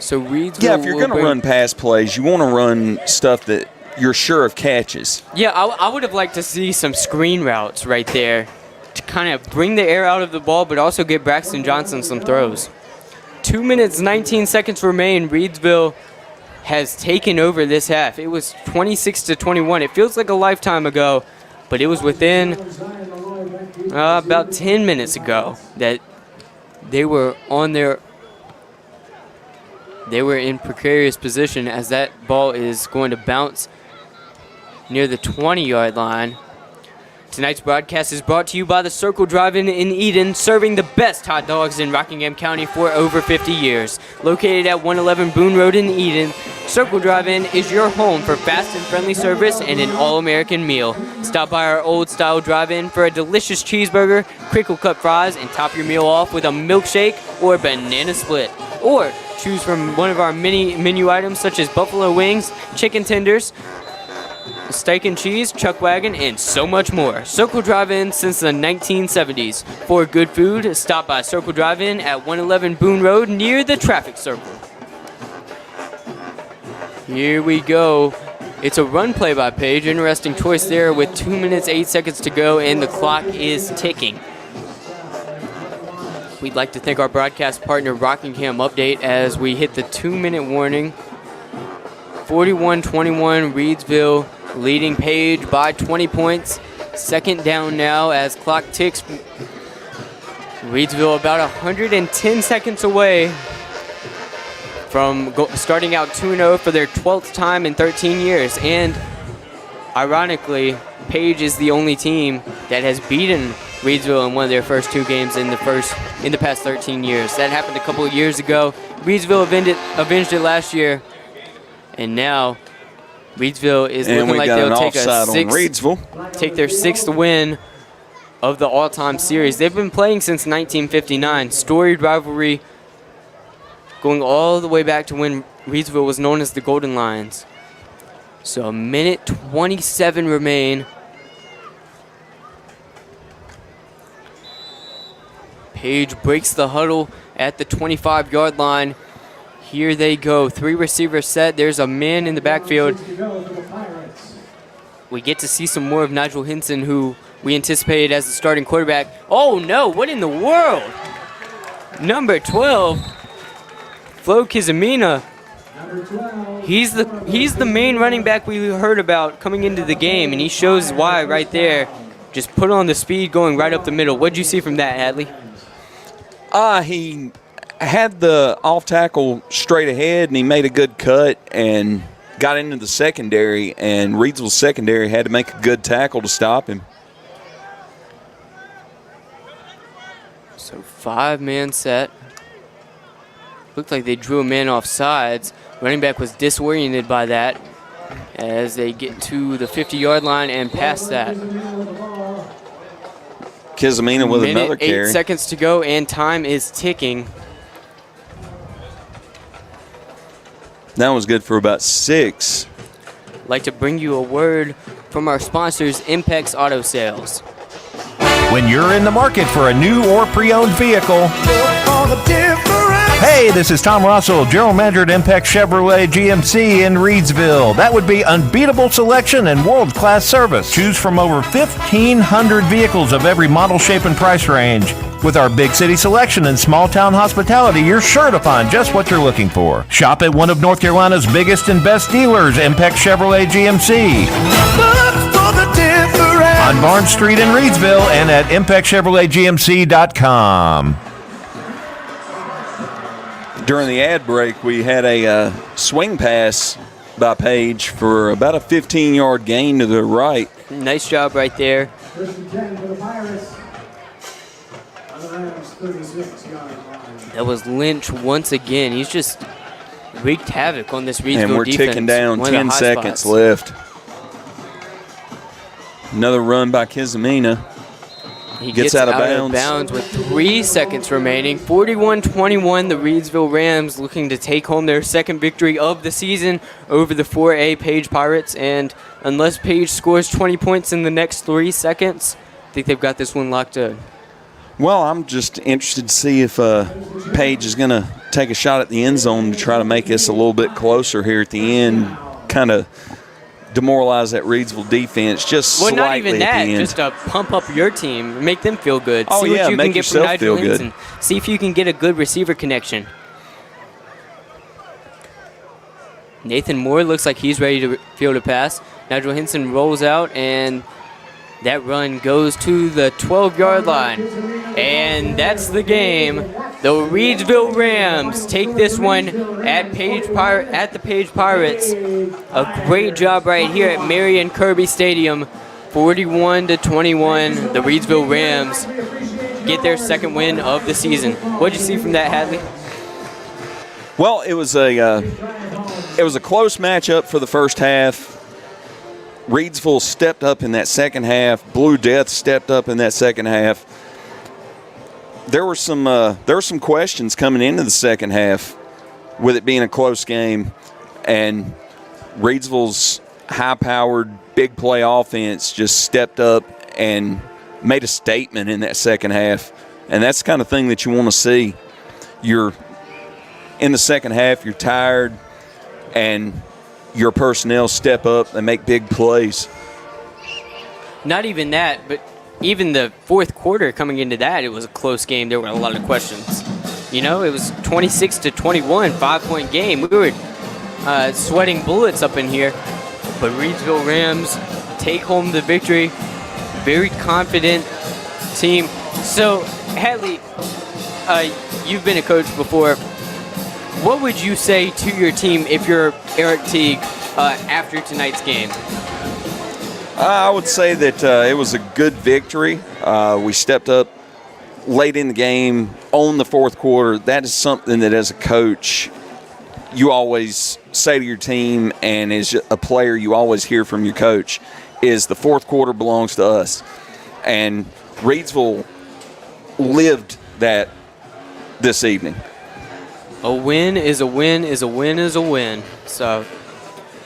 So Reidsville. Yeah, if you're going to run pass plays, you want to run stuff that you're sure of catches. Yeah, I would have liked to see some screen routes right there to kind of bring the air out of the ball, but also get Braxton Johnson some throws. 2 minutes, 19 seconds remain. Reidsville has taken over this half. It was 26-21. It feels like a lifetime ago, but it was within about 10 minutes ago that they were in precarious position as that ball is going to bounce near the 20-yard line. Tonight's broadcast is brought to you by the Circle Drive-In in Eden, serving the best hot dogs in Rockingham County for over 50 years. Located at 111 Boone Road in Eden, Circle Drive-In is your home for fast and friendly service and an all-American meal. Stop by our old-style drive-in for a delicious cheeseburger, crinkle-cut fries, and top your meal off with a milkshake or banana split. Or choose from one of our many menu items such as buffalo wings, chicken tenders, steak and cheese, chuck wagon, and so much more. Circle Drive-In since the 1970s. For good food, stop by Circle Drive-In at 111 Boone Road near the traffic circle. Here we go. It's a run play by Page. Interesting choice there with 2 minutes, 8 seconds to go, and the clock is ticking. We'd like to thank our broadcast partner, Rockingham Update, as we hit the 2-minute warning. 41-21, Reidsville leading Page by 20 points. 2nd down now as clock ticks. Reidsville about 110 seconds away from starting out 2-0 for their 12th time in 13 years. And ironically, Page is the only team that has beaten Reidsville in one of their first 2 games in the past 13 years. That happened a couple of years ago. Reidsville avenged it last year. And now Reidsville is looking like they'll take their 6th win of the all-time series. They've been playing since 1959. Storied rivalry going all the way back to when Reidsville was known as the Golden Lions. So a minute 27 remain. Page breaks the huddle at the 25-yard line. Here they go. 3 receivers set. There's a man in the backfield. We get to see some more of Nigel Henson, who we anticipated as the starting quarterback. Oh, no. What in the world? Number 12, Flo Kizamina. He's the main running back we heard about coming into the game, and he shows why right there. Just put on the speed going right up the middle. What did you see from that, Hatley? He had the off tackle straight ahead, and he made a good cut and got into the secondary, and Reidsville's secondary had to make a good tackle to stop him. So 5-man set. Looked like they drew a man off sides. Running back was disoriented by that as they get to the 50-yard line and past that. Kizamina with another carry. 8 seconds to go, and time is ticking. That was good for about 6. I'd like to bring you a word from our sponsors, Impex Auto Sales. When you're in the market for a new or pre-owned vehicle, hey, this is Tom Russell, General Manager at Impex Chevrolet GMC in Reidsville. That would be unbeatable selection and world-class service. Choose from over 1,500 vehicles of every model, shape, and price range. With our big city selection and small town hospitality, you're sure to find just what you're looking for. Shop at one of North Carolina's biggest and best dealers, Impex Chevrolet GMC. On Barnes Street in Reidsville and at ImpexChevroletGMC.com. During the ad break, we had a swing pass by Page for about a 15-yard gain to the right. Nice job right there. First and 10 for the Pirates. On the Rams, 36-yard line. That was Lynch once again. He's just wreaked havoc on this Reidsville defense. And we're ticking down, One of the 10 high seconds spots. left. Another run by Kizamina. He Gets out of bounds. with 3 seconds remaining. 41-21, the Reidsville Rams looking to take home their second victory of the season over the 4A Page Pirates. And unless Page scores 20 points in the next 3 seconds, I think they've got this one locked in. Well, I'm just interested to see if Page is going to take a shot at the end zone to try to make us a little bit closer here at the end, kind of demoralize that Reidsville defense just slightly not even at that, the end. just to pump up your team, make them feel good. Oh, see yeah, what you make can get from yourself Nigel feel good. Hinson. See if you can get a good receiver connection. Nathan Moore looks like he's ready to field a pass. Nigel Hinson rolls out, and that run goes to the 12-yard line. And that's the game. The Reidsville Rams take this one at the Page Pirates. A great job right here at Marion Kirby Stadium. 41-21. The Reidsville Rams get their second win of the season. What did you see from that, Hatley? Well, it was a close matchup for the first half. Reidsville stepped up in that second half. Blue Death stepped up in that second half. There were some questions coming into the second half with it being a close game, and Reidsville's high-powered, big play offense just stepped up and made a statement in that second half. And that's the kind of thing that you want to see. You're in the second half, you're tired, and your personnel step up and make big plays. Not even that, but even the fourth quarter coming into that, it was a close game. There were a lot of questions. You know, it was 26-21, 5-point game. We were sweating bullets up in here. But Reidsville Rams take home the victory. Very confident team. So, Hatley, you've been a coach before. What would you say to your team if you're Eric Teague after tonight's game? I would say that it was a good victory. We stepped up late in the game on the fourth quarter. That is something that as a coach you always say to your team, and as a player you always hear from your coach, is the fourth quarter belongs to us. And Reidsville lived that this evening. A win is a win is a win is a win. So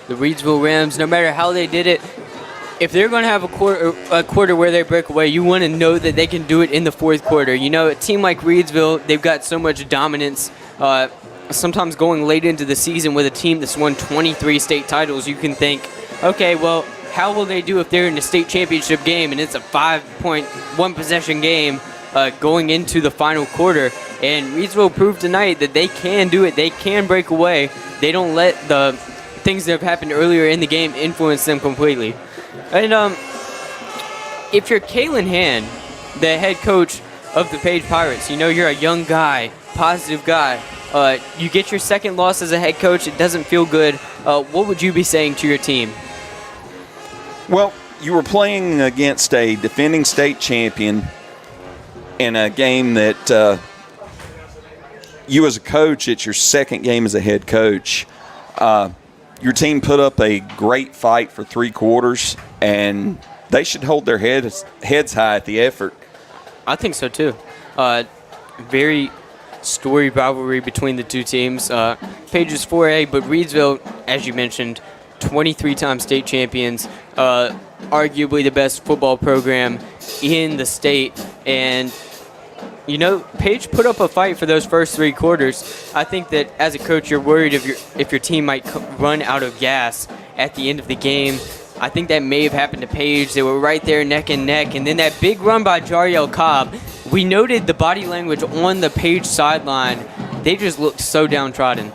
the Reidsville Rams, no matter how they did it, if they're going to have a quarter where they break away, you want to know that they can do it in the fourth quarter. You know, a team like Reidsville, they've got so much dominance. Sometimes going late into the season with a team that's won 23 state titles, you can think, okay, well, how will they do if they're in a state championship game and it's a 5-point, possession game going into the final quarter? And Reidsville proved tonight that they can do it. They can break away. They don't let the things that have happened earlier in the game influence them completely. And if you're Kalen Hand, the head coach of the Page Pirates, you know you're a young guy, positive guy. You get your second loss as a head coach. It doesn't feel good. What would you be saying to your team? Well, you were playing against a defending state champion in a game that you as a coach, it's your second game as a head coach. Your team put up a great fight for 3 quarters, and they should hold their heads high at the effort. I think so too. Very storied rivalry between the two teams. Page is 4A, but Reidsville, as you mentioned, 23-time state champions, arguably the best football program in the state. And, you know, Page put up a fight for those first 3 quarters. I think that as a coach, you're worried if your team might run out of gas at the end of the game. I think that may have happened to Page. They were right there neck and neck. And then that big run by Jariel Cobb. We noted the body language on the Page sideline. They just looked so downtrodden.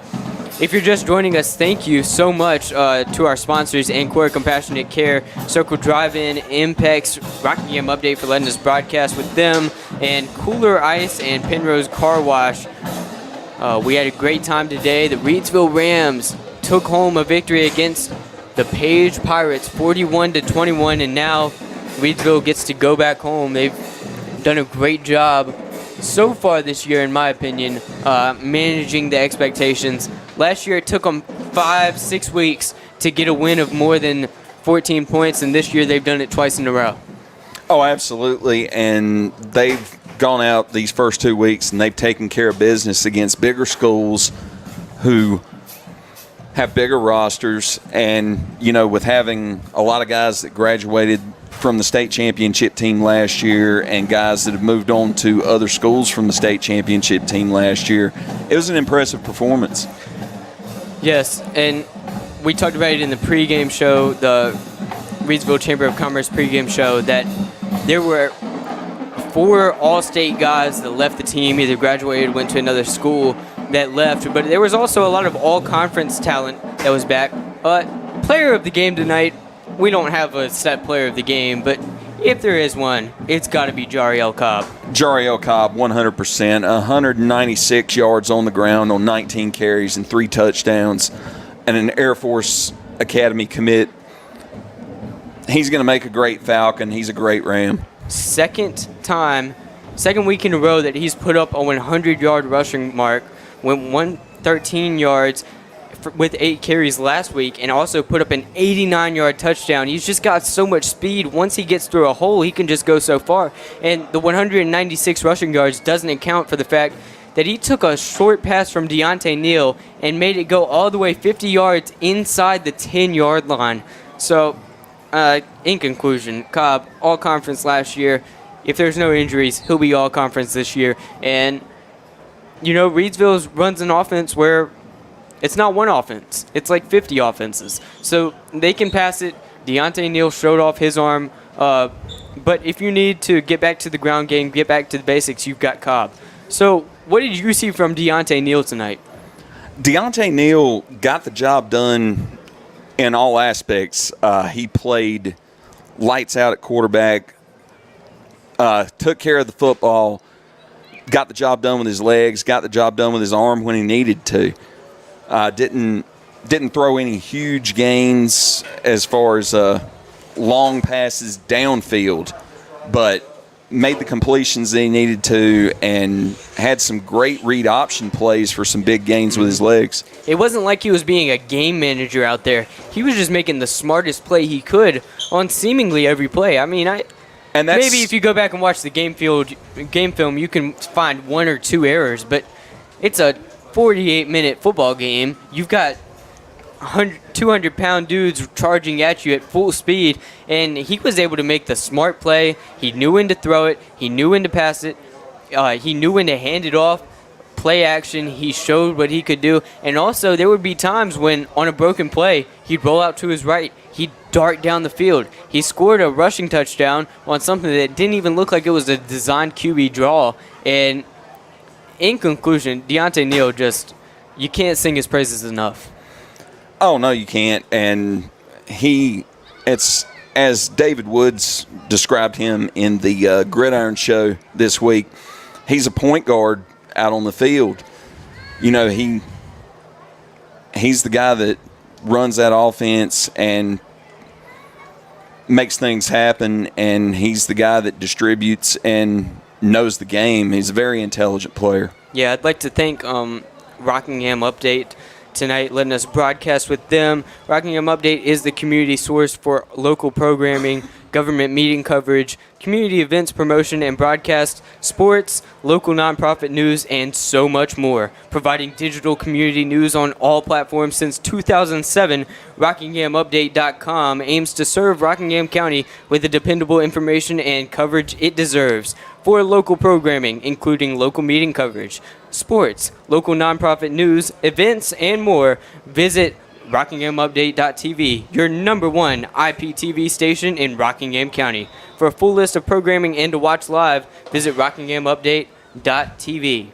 If you're just joining us, thank you so much to our sponsors, Ancora Compassionate Care, Circle Drive-In, Impex, Rockingham Update for letting us broadcast with them, and Kooler Ice and Pennrose Carwash. We had a great time today. The Reidsville Rams took home a victory against the Page Pirates, 41-21, and now Reidsville gets to go back home. They've done a great job so far this year, in my opinion, managing the expectations. Last year, it took them 5-6 weeks to get a win of more than 14 points, and this year they've done it twice in a row. Oh, absolutely, and they've gone out these first 2 weeks, and they've taken care of business against bigger schools who have bigger rosters, and, you know, with having a lot of guys that graduated from the state championship team last year and guys that have moved on to other schools from the state championship team last year, it was an impressive performance. Yes, and we talked about it in the pregame show, the Reidsville Chamber of Commerce pregame show, that there were 4 all-state guys that left the team, either graduated, went to another school, that left, but there was also a lot of all-conference talent that was back. Player of the game tonight, we don't have a set player of the game, but if there is one, it's got to be Jariel Cobb. Jariel Cobb, 100%, 196 yards on the ground on 19 carries and 3 touchdowns, and an Air Force Academy commit. He's going to make a great Falcon. He's a great Ram. Second week in a row that he's put up a 100-yard rushing mark, went 113 yards with 8 carries last week, and also put up an 89-yard touchdown. He's just got so much speed. Once he gets through a hole, he can just go so far. And the 196 rushing yards doesn't account for the fact that he took a short pass from Deontay Neal and made it go all the way 50 yards inside the 10-yard line. So, in conclusion, Cobb, all-conference last year. If there's no injuries, he'll be all-conference this year. And, you know, Reidsville runs an offense where it's not one offense. It's like 50 offenses. So they can pass it. Deontay Neal showed off his arm. But if you need to get back to the ground game, get back to the basics, you've got Cobb. So what did you see from Deontay Neal tonight? Deontay Neal got the job done in all aspects. He played lights out at quarterback, took care of the football, got the job done with his legs, got the job done with his arm when he needed to. Didn't throw any huge gains as far as long passes downfield, but made the completions that he needed to and had some great read option plays for some big gains with his legs. It wasn't like he was being a game manager out there. He was just making the smartest play he could on seemingly every play. I mean, maybe if you go back and watch the game film, you can find 1 or 2 errors, but it's a 48-minute football game. You've got 200-pound dudes charging at you at full speed, and he was able to make the smart play. He knew when to throw it. He knew when to pass it. He knew when to hand it off. Play action. He showed what he could do. And also, there would be times when, on a broken play, he'd roll out to his right. He'd dart down the field. He scored a rushing touchdown on something that didn't even look like it was a designed QB draw. And in conclusion, Deontay Neal you can't sing his praises enough. Oh, no, you can't. And it's as David Woods described him in the Gridiron Show this week, he's a point guard out on the field. You know, he's the guy that runs that offense and makes things happen, and he's the guy that distributes and knows the game. He's a very intelligent player. Yeah, I'd like to thank Rockingham Update tonight, letting us broadcast with them. Rockingham Update is the community source for local programming government meeting coverage, community events promotion and broadcast, sports, local nonprofit news, and so much more. Providing digital community news on all platforms since 2007, RockinghamUpdate.com aims to serve Rockingham County with the dependable information and coverage it deserves. For local programming, including local meeting coverage, sports, local nonprofit news, events, and more, visit RockinghamUpdate.tv, your #1 IPTV station in Rockingham County. For a full list of programming and to watch live, visit RockinghamUpdate.tv.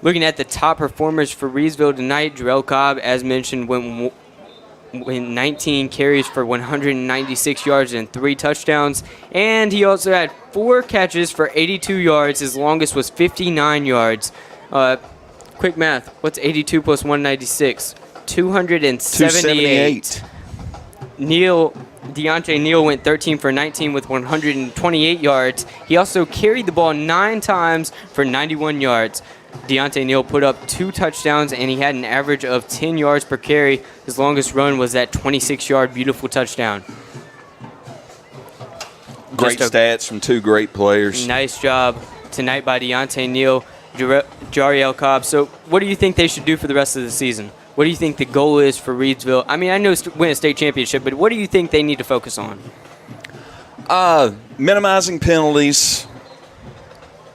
Looking at the top performers for Reidsville tonight, Jarrell Cobb, as mentioned, went 19 carries for 196 yards and 3 touchdowns. And he also had 4 catches for 82 yards. His longest was 59 yards. Quick math. What's 82 plus 196? 278. Deontay Neal went 13 for 19 with 128 yards. He also carried the ball 9 times for 91 yards. Deontay Neal put up 2 touchdowns, and he had an average of 10 yards per carry. His longest run was that 26-yard beautiful touchdown. Great stats from 2 great players. Nice job tonight by Deontay Neal, Jarrell Cobb. So what do you think they should do for the rest of the season? What do you think the goal is for Reidsville? I mean, I know it's to win a state championship, but what do you think they need to focus on? Minimizing penalties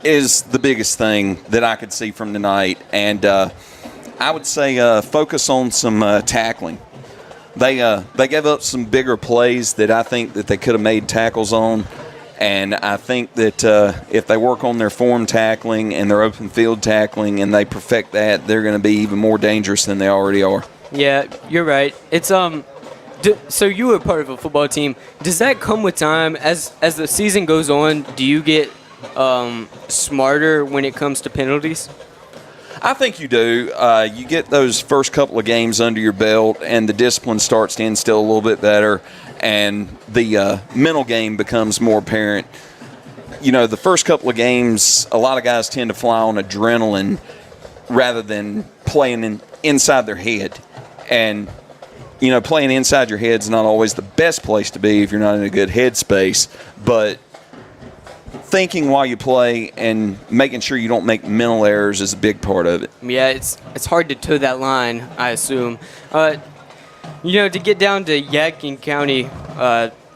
is the biggest thing that I could see from tonight, and I would say focus on some tackling. They gave up some bigger plays that I think that they could have made tackles on, and I think that if they work on their form tackling and their open field tackling and they perfect that, they're going to be even more dangerous than they already are. Yeah, you're right. It's so you were part of a football team. Does that come with time? As the season goes on, do you get smarter when it comes to penalties? I think you do. You get those first couple of games under your belt, and the discipline starts to instill a little bit better, and the mental game becomes more apparent. You know, the first couple of games, a lot of guys tend to fly on adrenaline rather than playing inside their head. And, you know, playing inside your head is not always the best place to be if you're not in a good headspace, but thinking while you play and making sure you don't make mental errors is a big part of it. Yeah, it's hard to toe that line, I assume. You know, to get down to Yadkin County,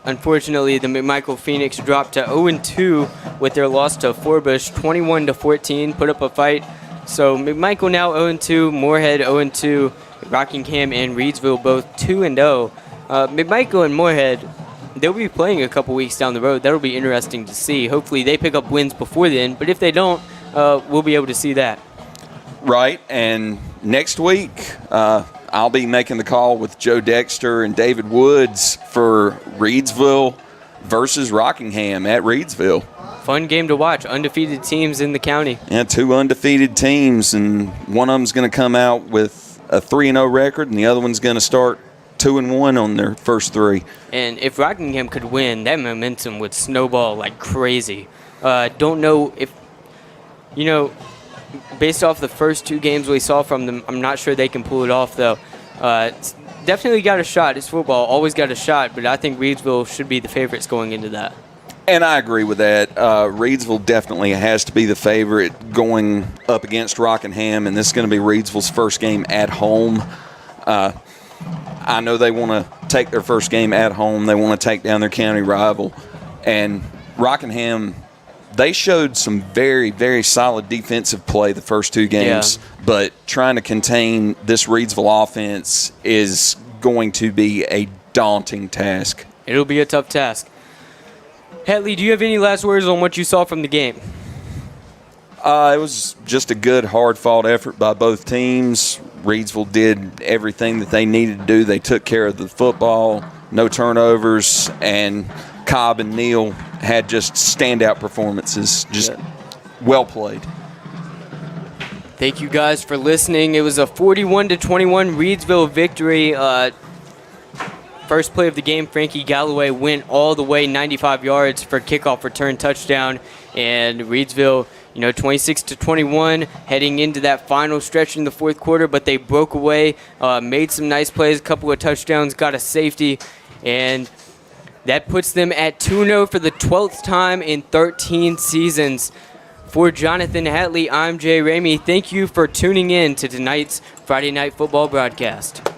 unfortunately, the McMichael Phoenix dropped to 0-2 with their loss to Forbush, 21-14, put up a fight. So McMichael now 0-2, Moorhead 0-2, Rockingham and Reidsville both 2-0. McMichael and Moorhead, they'll be playing a couple weeks down the road. That'll be interesting to see. Hopefully they pick up wins before then, but if they don't, we'll be able to see that. Right, and next week I'll be making the call with Joe Dexter and David Woods for Reidsville versus Rockingham at Reidsville. Fun game to watch. Undefeated teams in the county. Yeah, 2 undefeated teams, and one of them's going to come out with a 3-0 record, and the other one's going to start 2-1 on their first 3. And if Rockingham could win, that momentum would snowball like crazy. Don't know if, you know, based off the first 2 games we saw from them, I'm not sure they can pull it off, though. It's definitely got a shot. It's football, always got a shot, but I think Reidsville should be the favorites going into that. And I agree with that. Reidsville definitely has to be the favorite going up against Rockingham, and this is going to be Reidsville's first game at home. I know they want to take their first game at home. They want to take down their county rival. And Rockingham, they showed some very, very solid defensive play the first 2 games, but trying to contain this Reidsville offense is going to be a daunting task. It'll be a tough task. Hatley, do you have any last words on what you saw from the game? It was just a good, hard-fought effort by both teams. Reidsville did everything that they needed to do. They took care of the football, no turnovers, and Cobb and Neal had just standout performances. Just well played. Thank you guys for listening. It was a 41-21 Reidsville victory. First play of the game, Frankie Galloway went all the way 95 yards for kickoff return touchdown, and Reidsville, 26-21, heading into that final stretch in the fourth quarter, but they broke away, made some nice plays, a couple of touchdowns, got a safety, and That puts them at 2-0 for the 12th time in 13 seasons. For Jonathan Hatley, I'm Jay Ramey. Thank you for tuning in to tonight's Friday Night Football broadcast.